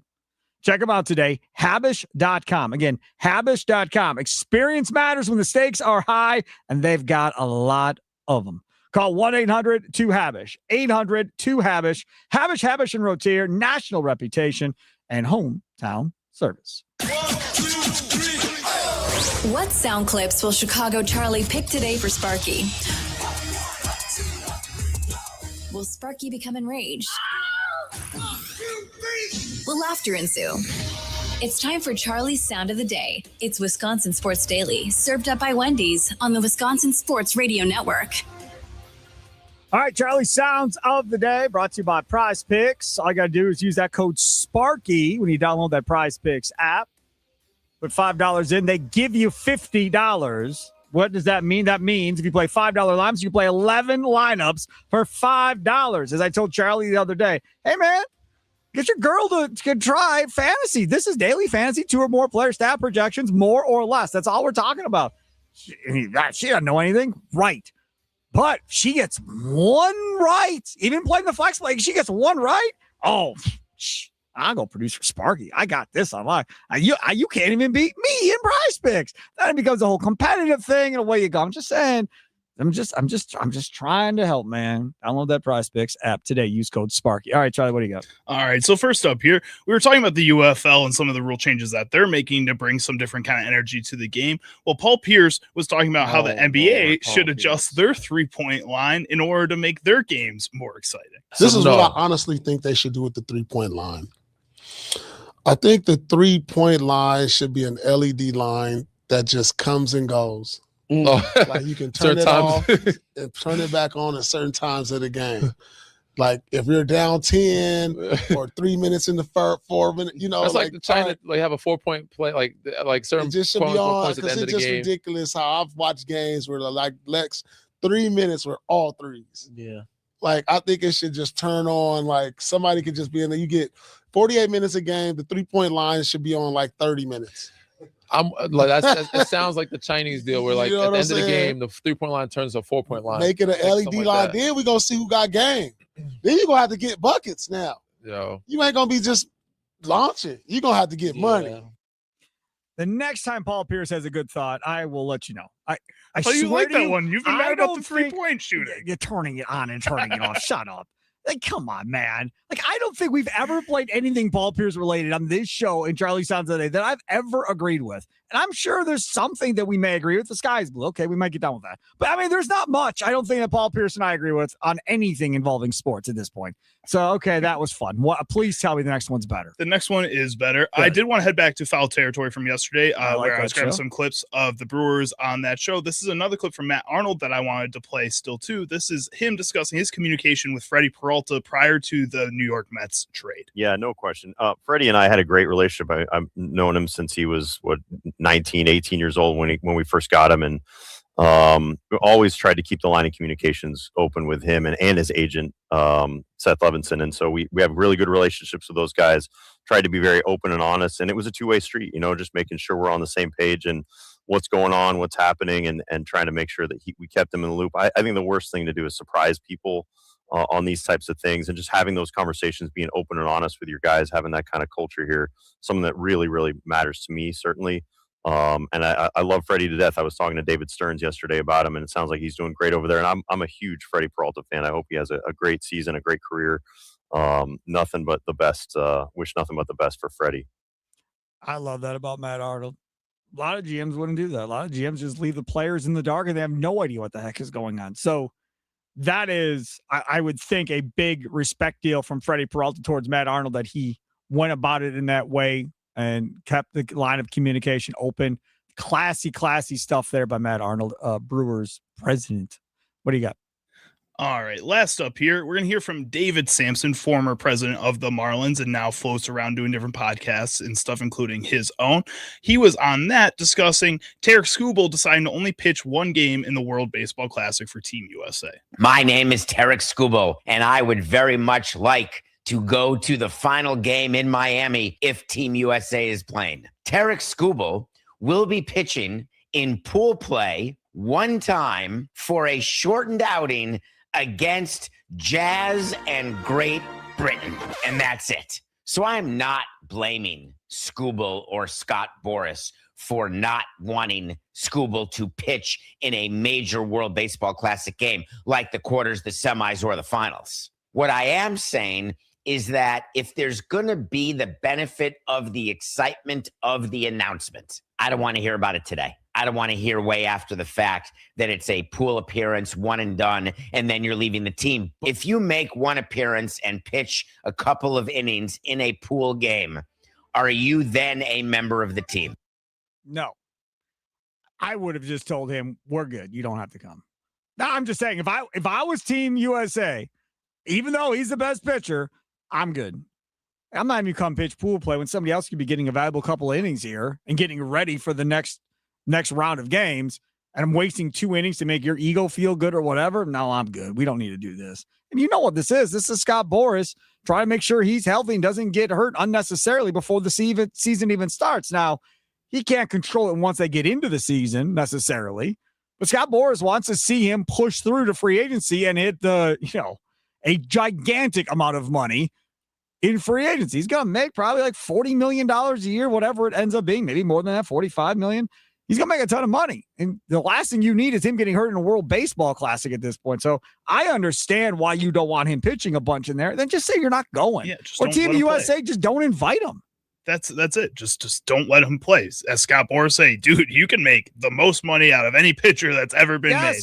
Check them out today, Habish.com. Again, Habish.com. Experience matters when the stakes are high, and they've got a lot of them. Call 1-800-2HABISH, 800-2HABISH. Habish and Rotier, national reputation and hometown service. What sound clips will Chicago Charlie pick today for Sparky? Will Sparky become enraged? Will laughter ensue? It's time for Charlie's Sound of the Day. It's Wisconsin Sports Daily, served up by Wendy's on the Wisconsin Sports Radio Network. All right, Charlie, Sounds of the Day brought to you by Prize Picks. All you got to do is use that code SPARKY when you download that Prize Picks app. Put $5 in, they give you $50. What does that mean? That means if you play $5 lineups, you play 11 lineups for $5. As I told Charlie the other day, hey, man, get your girl to try fantasy. This is daily fantasy, 2 or more player stat projections, more or less. That's all we're talking about. She doesn't know anything. Right. But she gets one right. Even playing the flex play, she gets one right. Oh, I'll go produce for Sparky. I got this online. You can't even beat me in Prize Picks. Then it becomes a whole competitive thing and away you go. I'm just saying. I'm just trying to help, man. Download that Prize Picks app today. Use code Sparky. All right, Charlie, what do you got? All right. So first up here, we were talking about the UFL and some of the rule changes that they're making to bring some different kind of energy to the game. Well, Paul Pierce was talking about how the NBA should adjust their 3-point line in order to make their games more exciting. This is what I honestly think they should do with the 3-point line. I think the 3-point line should be an LED line that just comes and goes. Like you can turn it off and turn it back on at certain times of the game. Like if you're down 10 or 3 minutes in the 4 minutes, that's like the China, like have a 4-point play, like certain it just should be on because it's just ridiculous how I've watched games where like Lex 3 minutes were all threes. Yeah. Like I think it should just turn on. Like somebody could just be in there. You get 48 minutes a game. The 3-point line should be on like 30 minutes. I'm like it sounds like the Chinese deal where like at the end of the game the 3-point line turns to a 4-point line. Make it an LED line. Then we're gonna see who got game. Then you're gonna have to get buckets now. Yo. You ain't gonna be just launching. You're gonna have to get money. The next time Paul Pierce has a good thought, I will let you know. I you like that you, one. You've been mad about the 3-point shooting. You're turning it on and turning it off. Shut up. Like, come on, man. Like, I don't think we've ever played anything Paul Pierce related on this show in Charlie Sounds of the Day that I've ever agreed with. And I'm sure there's something that we may agree with. The sky is blue. Okay, we might get down with that. But, I mean, there's not much I don't think that Paul Pierce and I agree with on anything involving sports at this point. So, okay, that was fun. Please tell me the next one's better. The next one is better. Good. I did want to head back to foul territory from yesterday where I was grabbing show. some clips of the Brewers on that show. This is another clip from Matt Arnold that I wanted to play still, too. This is him discussing his communication with Freddie Peralta prior to the New York Mets trade. Yeah, no question. Freddie and I had a great relationship. I've known him since he was, 19, 18 years old when we first got him. And We always tried to keep the line of communications open with him and his agent, Seth Levinson. And so we have really good relationships with those guys, tried to be very open and honest. And it was a two-way street, just making sure we're on the same page and what's going on, what's happening, and trying to make sure that we kept him in the loop. I think the worst thing to do is surprise people on these types of things, and just having those conversations, being open and honest with your guys, having that kind of culture here, something that really, really matters to me, certainly. And I love Freddie to death. I was talking to David Stearns yesterday about him, and it sounds like he's doing great over there. And I'm a huge Freddie Peralta fan. I hope he has a great season, a great career. Nothing but the best. Wish nothing but the best for Freddie. I love that about Matt Arnold. A lot of GMs wouldn't do that. A lot of GMs just leave the players in the dark and they have no idea what the heck is going on. So that is, I would think, a big respect deal from Freddie Peralta towards Matt Arnold, that he went about it in that way and kept the line of communication open. Classy stuff there by Matt Arnold, Brewers president. What do you got? All right, last up here, we're going to hear from David Sampson, former president of the Marlins, and now floats around doing different podcasts and stuff, including his own. He was on that discussing Tarek Skubal deciding to only pitch one game in the World Baseball Classic for Team USA. My name is Tarek Skubal, and I would very much like to go to the final game in Miami if Team USA is playing. Tarek Skubal will be pitching in pool play one time for a shortened outing against Jazz and Great Britain, and that's it. So I'm not blaming Skubal or Scott Boras for not wanting Skubal to pitch in a major World Baseball Classic game like the quarters, the semis, or the finals. What I am saying is that if there's going to be the benefit of the excitement of the announcement, I don't want to hear about it today. I don't want to hear way after the fact that it's a pool appearance, one and done, and then you're leaving the team. If you make one appearance and pitch a couple of innings in a pool game, are you then a member of the team? No. I would have just told him, we're good. You don't have to come. No, I'm just saying, if I was Team USA, even though he's the best pitcher, I'm good. I'm not even come pitch pool play when somebody else could be getting a valuable couple of innings here and getting ready for the next round of games, and I'm wasting 2 innings to make your ego feel good or whatever. No, I'm good. We don't need to do this. And you know what this is. This is Scott Boras trying to make sure he's healthy and doesn't get hurt unnecessarily before the season even starts. Now, he can't control it once they get into the season necessarily, but Scott Boras wants to see him push through to free agency and hit a gigantic amount of money in free agency. He's going to make probably like $40 million a year, whatever it ends up being, maybe more than that, $45 million. He's going to make a ton of money. And the last thing you need is him getting hurt in a World Baseball Classic at this point. So I understand why you don't want him pitching a bunch in there. Then just say you're not going. Yeah, just or Team USA, just don't invite him. That's it. Just don't let him play. As Scott Boras say, dude, you can make the most money out of any pitcher that's ever been made.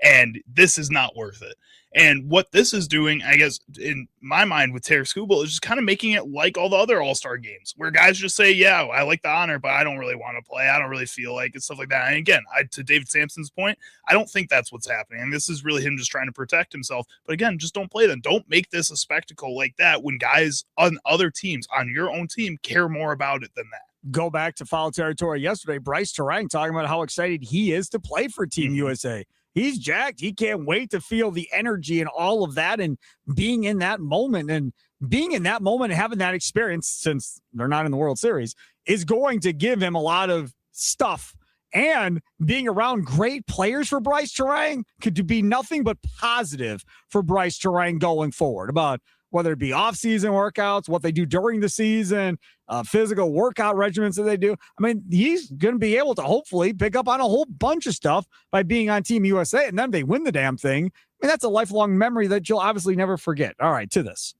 And this is not worth it. And what this is doing, I guess, in my mind with Tarek Skubal, is just kind of making it like all the other All-Star games where guys just say, yeah, I like the honor, but I don't really want to play. I don't really feel like it, stuff like that. And again, to David Sampson's point, I don't think that's what's happening. And this is really him just trying to protect himself. But again, just don't play them. Don't make this a spectacle like that when guys on other teams, on your own team, care more about it than that. Go back to foul territory yesterday. Bryce Terang talking about how excited he is to play for Team USA. He's jacked. He can't wait to feel the energy and all of that and being in that moment. And being in that moment and having that experience, since they're not in the World Series, is going to give him a lot of stuff. And being around great players for Bryce Terang could be nothing but positive for Bryce Terang going forward, about whether it be off-season workouts, what they do during the season, physical workout regimens that they do. I mean, he's going to be able to hopefully pick up on a whole bunch of stuff by being on Team USA, and then they win the damn thing. I mean, that's a lifelong memory that you'll obviously never forget. All right, to this.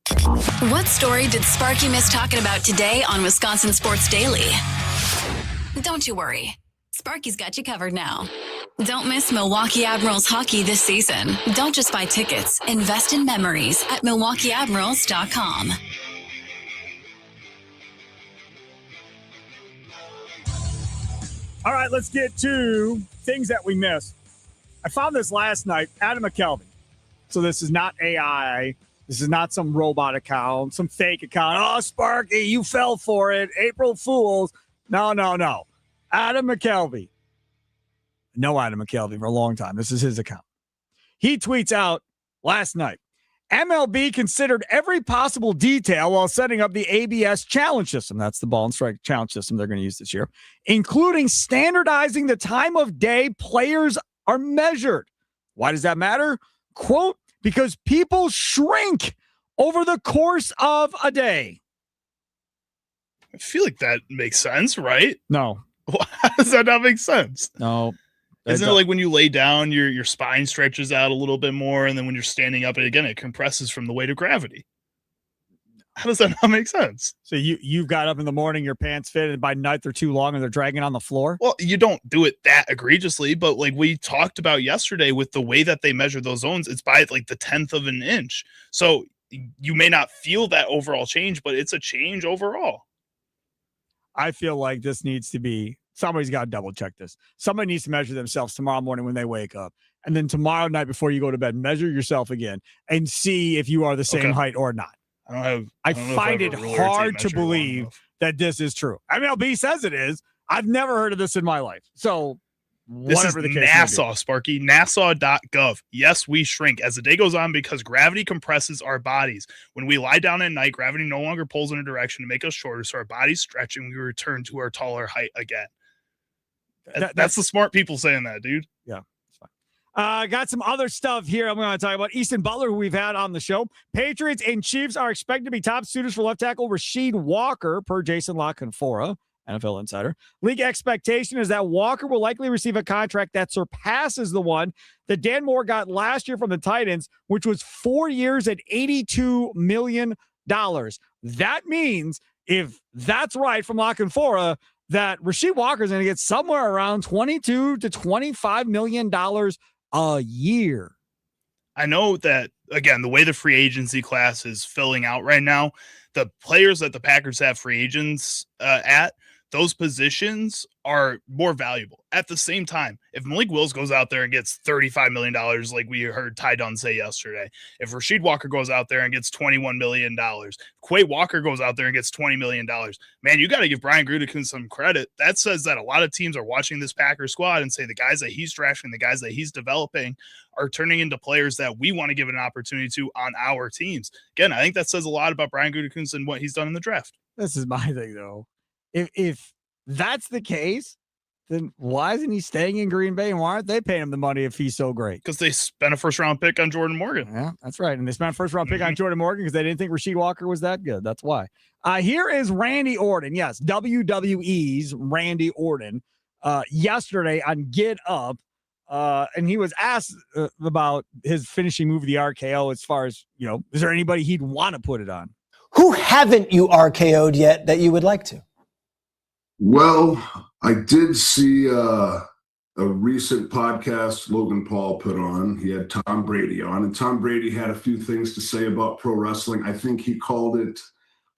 What story did Sparky miss talking about today on Wisconsin Sports Daily? Don't you worry. Sparky's got you covered now. Don't miss Milwaukee Admirals hockey this season. Don't just buy tickets. Invest in memories at MilwaukeeAdmirals.com. All right, let's get to things that we missed. I found this last night. Adam McKelvey. So this is not AI. This is not some robot account, some fake account. Oh, Sparky, you fell for it. April Fools. No. Adam McKelvey. no Adam McKelvey for a long time. This is his account. He tweets out last night, MLB considered every possible detail while setting up the ABS challenge system. That's the ball and strike challenge system they're going to use this year, including standardizing the time of day players are measured. Why does that matter? Quote, because people shrink over the course of a day. I feel like that makes sense, right? No. How does that not make sense? No. Isn't it like when you lay down, your spine stretches out a little bit more, and then when you're standing up, it compresses from the weight of gravity? How does that not make sense? So you got up in the morning, your pants fit, and by night they're too long and they're dragging on the floor? Well, you don't do it that egregiously, but like we talked about yesterday with the way that they measure those zones, it's by like the 10th of an inch. So you may not feel that overall change, but it's a change overall. I feel like this needs to be, somebody's got to double check this. Somebody needs to measure themselves tomorrow morning when they wake up. And then tomorrow night before you go to bed, measure yourself again and see if you are the same height or not. I find it hard to believe that this is true. MLB says it is. I've never heard of this in my life. So this is whatever the case NASA, Sparky, NASA.gov. Yes, we shrink as the day goes on because gravity compresses our bodies. When we lie down at night, gravity no longer pulls in a direction to make us shorter, so our bodies stretch and we return to our taller height again. That's the smart people saying that, dude. Yeah. Got some other stuff here I'm going to talk about. Easton Butler, who we've had on the show. Patriots and Chiefs are expected to be top suitors for left tackle Rasheed Walker, per Jason La Canfora, NFL Insider. League expectation is that Walker will likely receive a contract that surpasses the one that Dan Moore got last year from the Titans, which was 4 years at $82 million. That means, if that's right from La Canfora, that Rasheed Walker is going to get somewhere around $22 to $25 million a year. I know that, again, the way the free agency class is filling out right now, the players that the Packers have free agents at, those positions are more valuable. At the same time, if Malik Willis goes out there and gets $35 million, like we heard Ty Dunn say yesterday, if Rasheed Walker goes out there and gets $21 million, Quay Walker goes out there and gets $20 million, man, you got to give Brian Gutekunst some credit. That says that a lot of teams are watching this Packers squad and say the guys that he's drafting, the guys that he's developing are turning into players that we want to give an opportunity to on our teams. Again, I think that says a lot about Brian Gutekunst and what he's done in the draft. This is my thing, though. If that's the case, then why isn't he staying in Green Bay, and why aren't they paying him the money if he's so great? Because they spent a first-round pick on Jordan Morgan. Yeah, that's right. And they spent a first-round pick on Jordan Morgan because they didn't think Rasheed Walker was that good. That's why. Here is Randy Orton. Yes, WWE's Randy Orton yesterday on Get Up. And he was asked about his finishing move, the RKO, as far as, is there anybody he'd want to put it on? Who haven't you RKO'd yet that you would like to? Well, I did see a recent podcast Logan Paul put on. He had Tom Brady on, and Tom Brady had a few things to say about pro wrestling. I think he called it,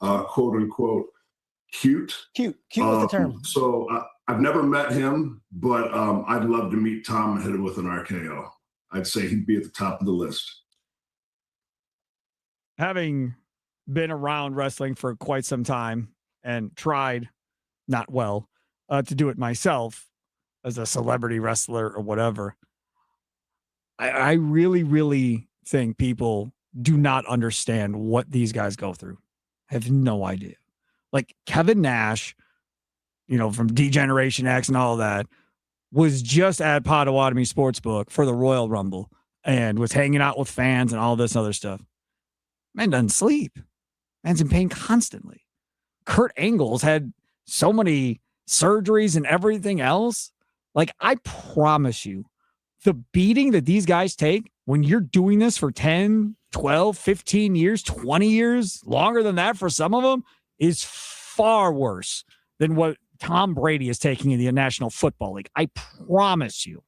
quote unquote, cute. Cute was the term. So I've never met him, but I'd love to meet Tom and hit him with an RKO. I'd say he'd be at the top of the list. Having been around wrestling for quite some time and tried, not well, to do it myself as a celebrity wrestler or whatever, I really, really think people do not understand what these guys go through. I have no idea. Like Kevin Nash, from D-Generation X and all that, was just at Potawatomi Sportsbook for the Royal Rumble and was hanging out with fans and all this other stuff. Man doesn't sleep. Man's in pain constantly. Kurt Angle's had so many surgeries and everything else. Like, I promise you, the beating that these guys take when you're doing this for 10, 12, 15 years, 20 years, longer than that for some of them, is far worse than what Tom Brady is taking in the National Football League. I promise you,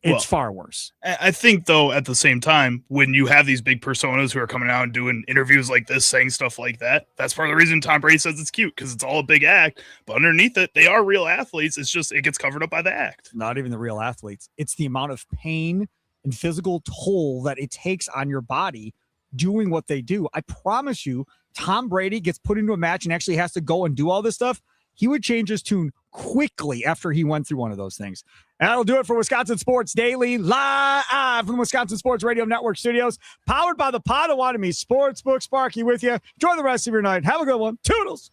it's far worse. I think, though, at the same time, when you have these big personas who are coming out and doing interviews like this, saying stuff like that, that's part of the reason Tom Brady says it's cute, because it's all a big act. But underneath it, they are real athletes. It's just, it gets covered up by the act. Not even the real athletes. It's the amount of pain and physical toll that it takes on your body doing what they do. I promise you, Tom Brady gets put into a match and actually has to go and do all this stuff. he would change his tune quickly after he went through one of those things. And that'll do it for Wisconsin Sports Daily, live from the Wisconsin Sports Radio Network studios, powered by the Potawatomi Sportsbook. Sparky with you. Enjoy the rest of your night. Have a good one. Toodles.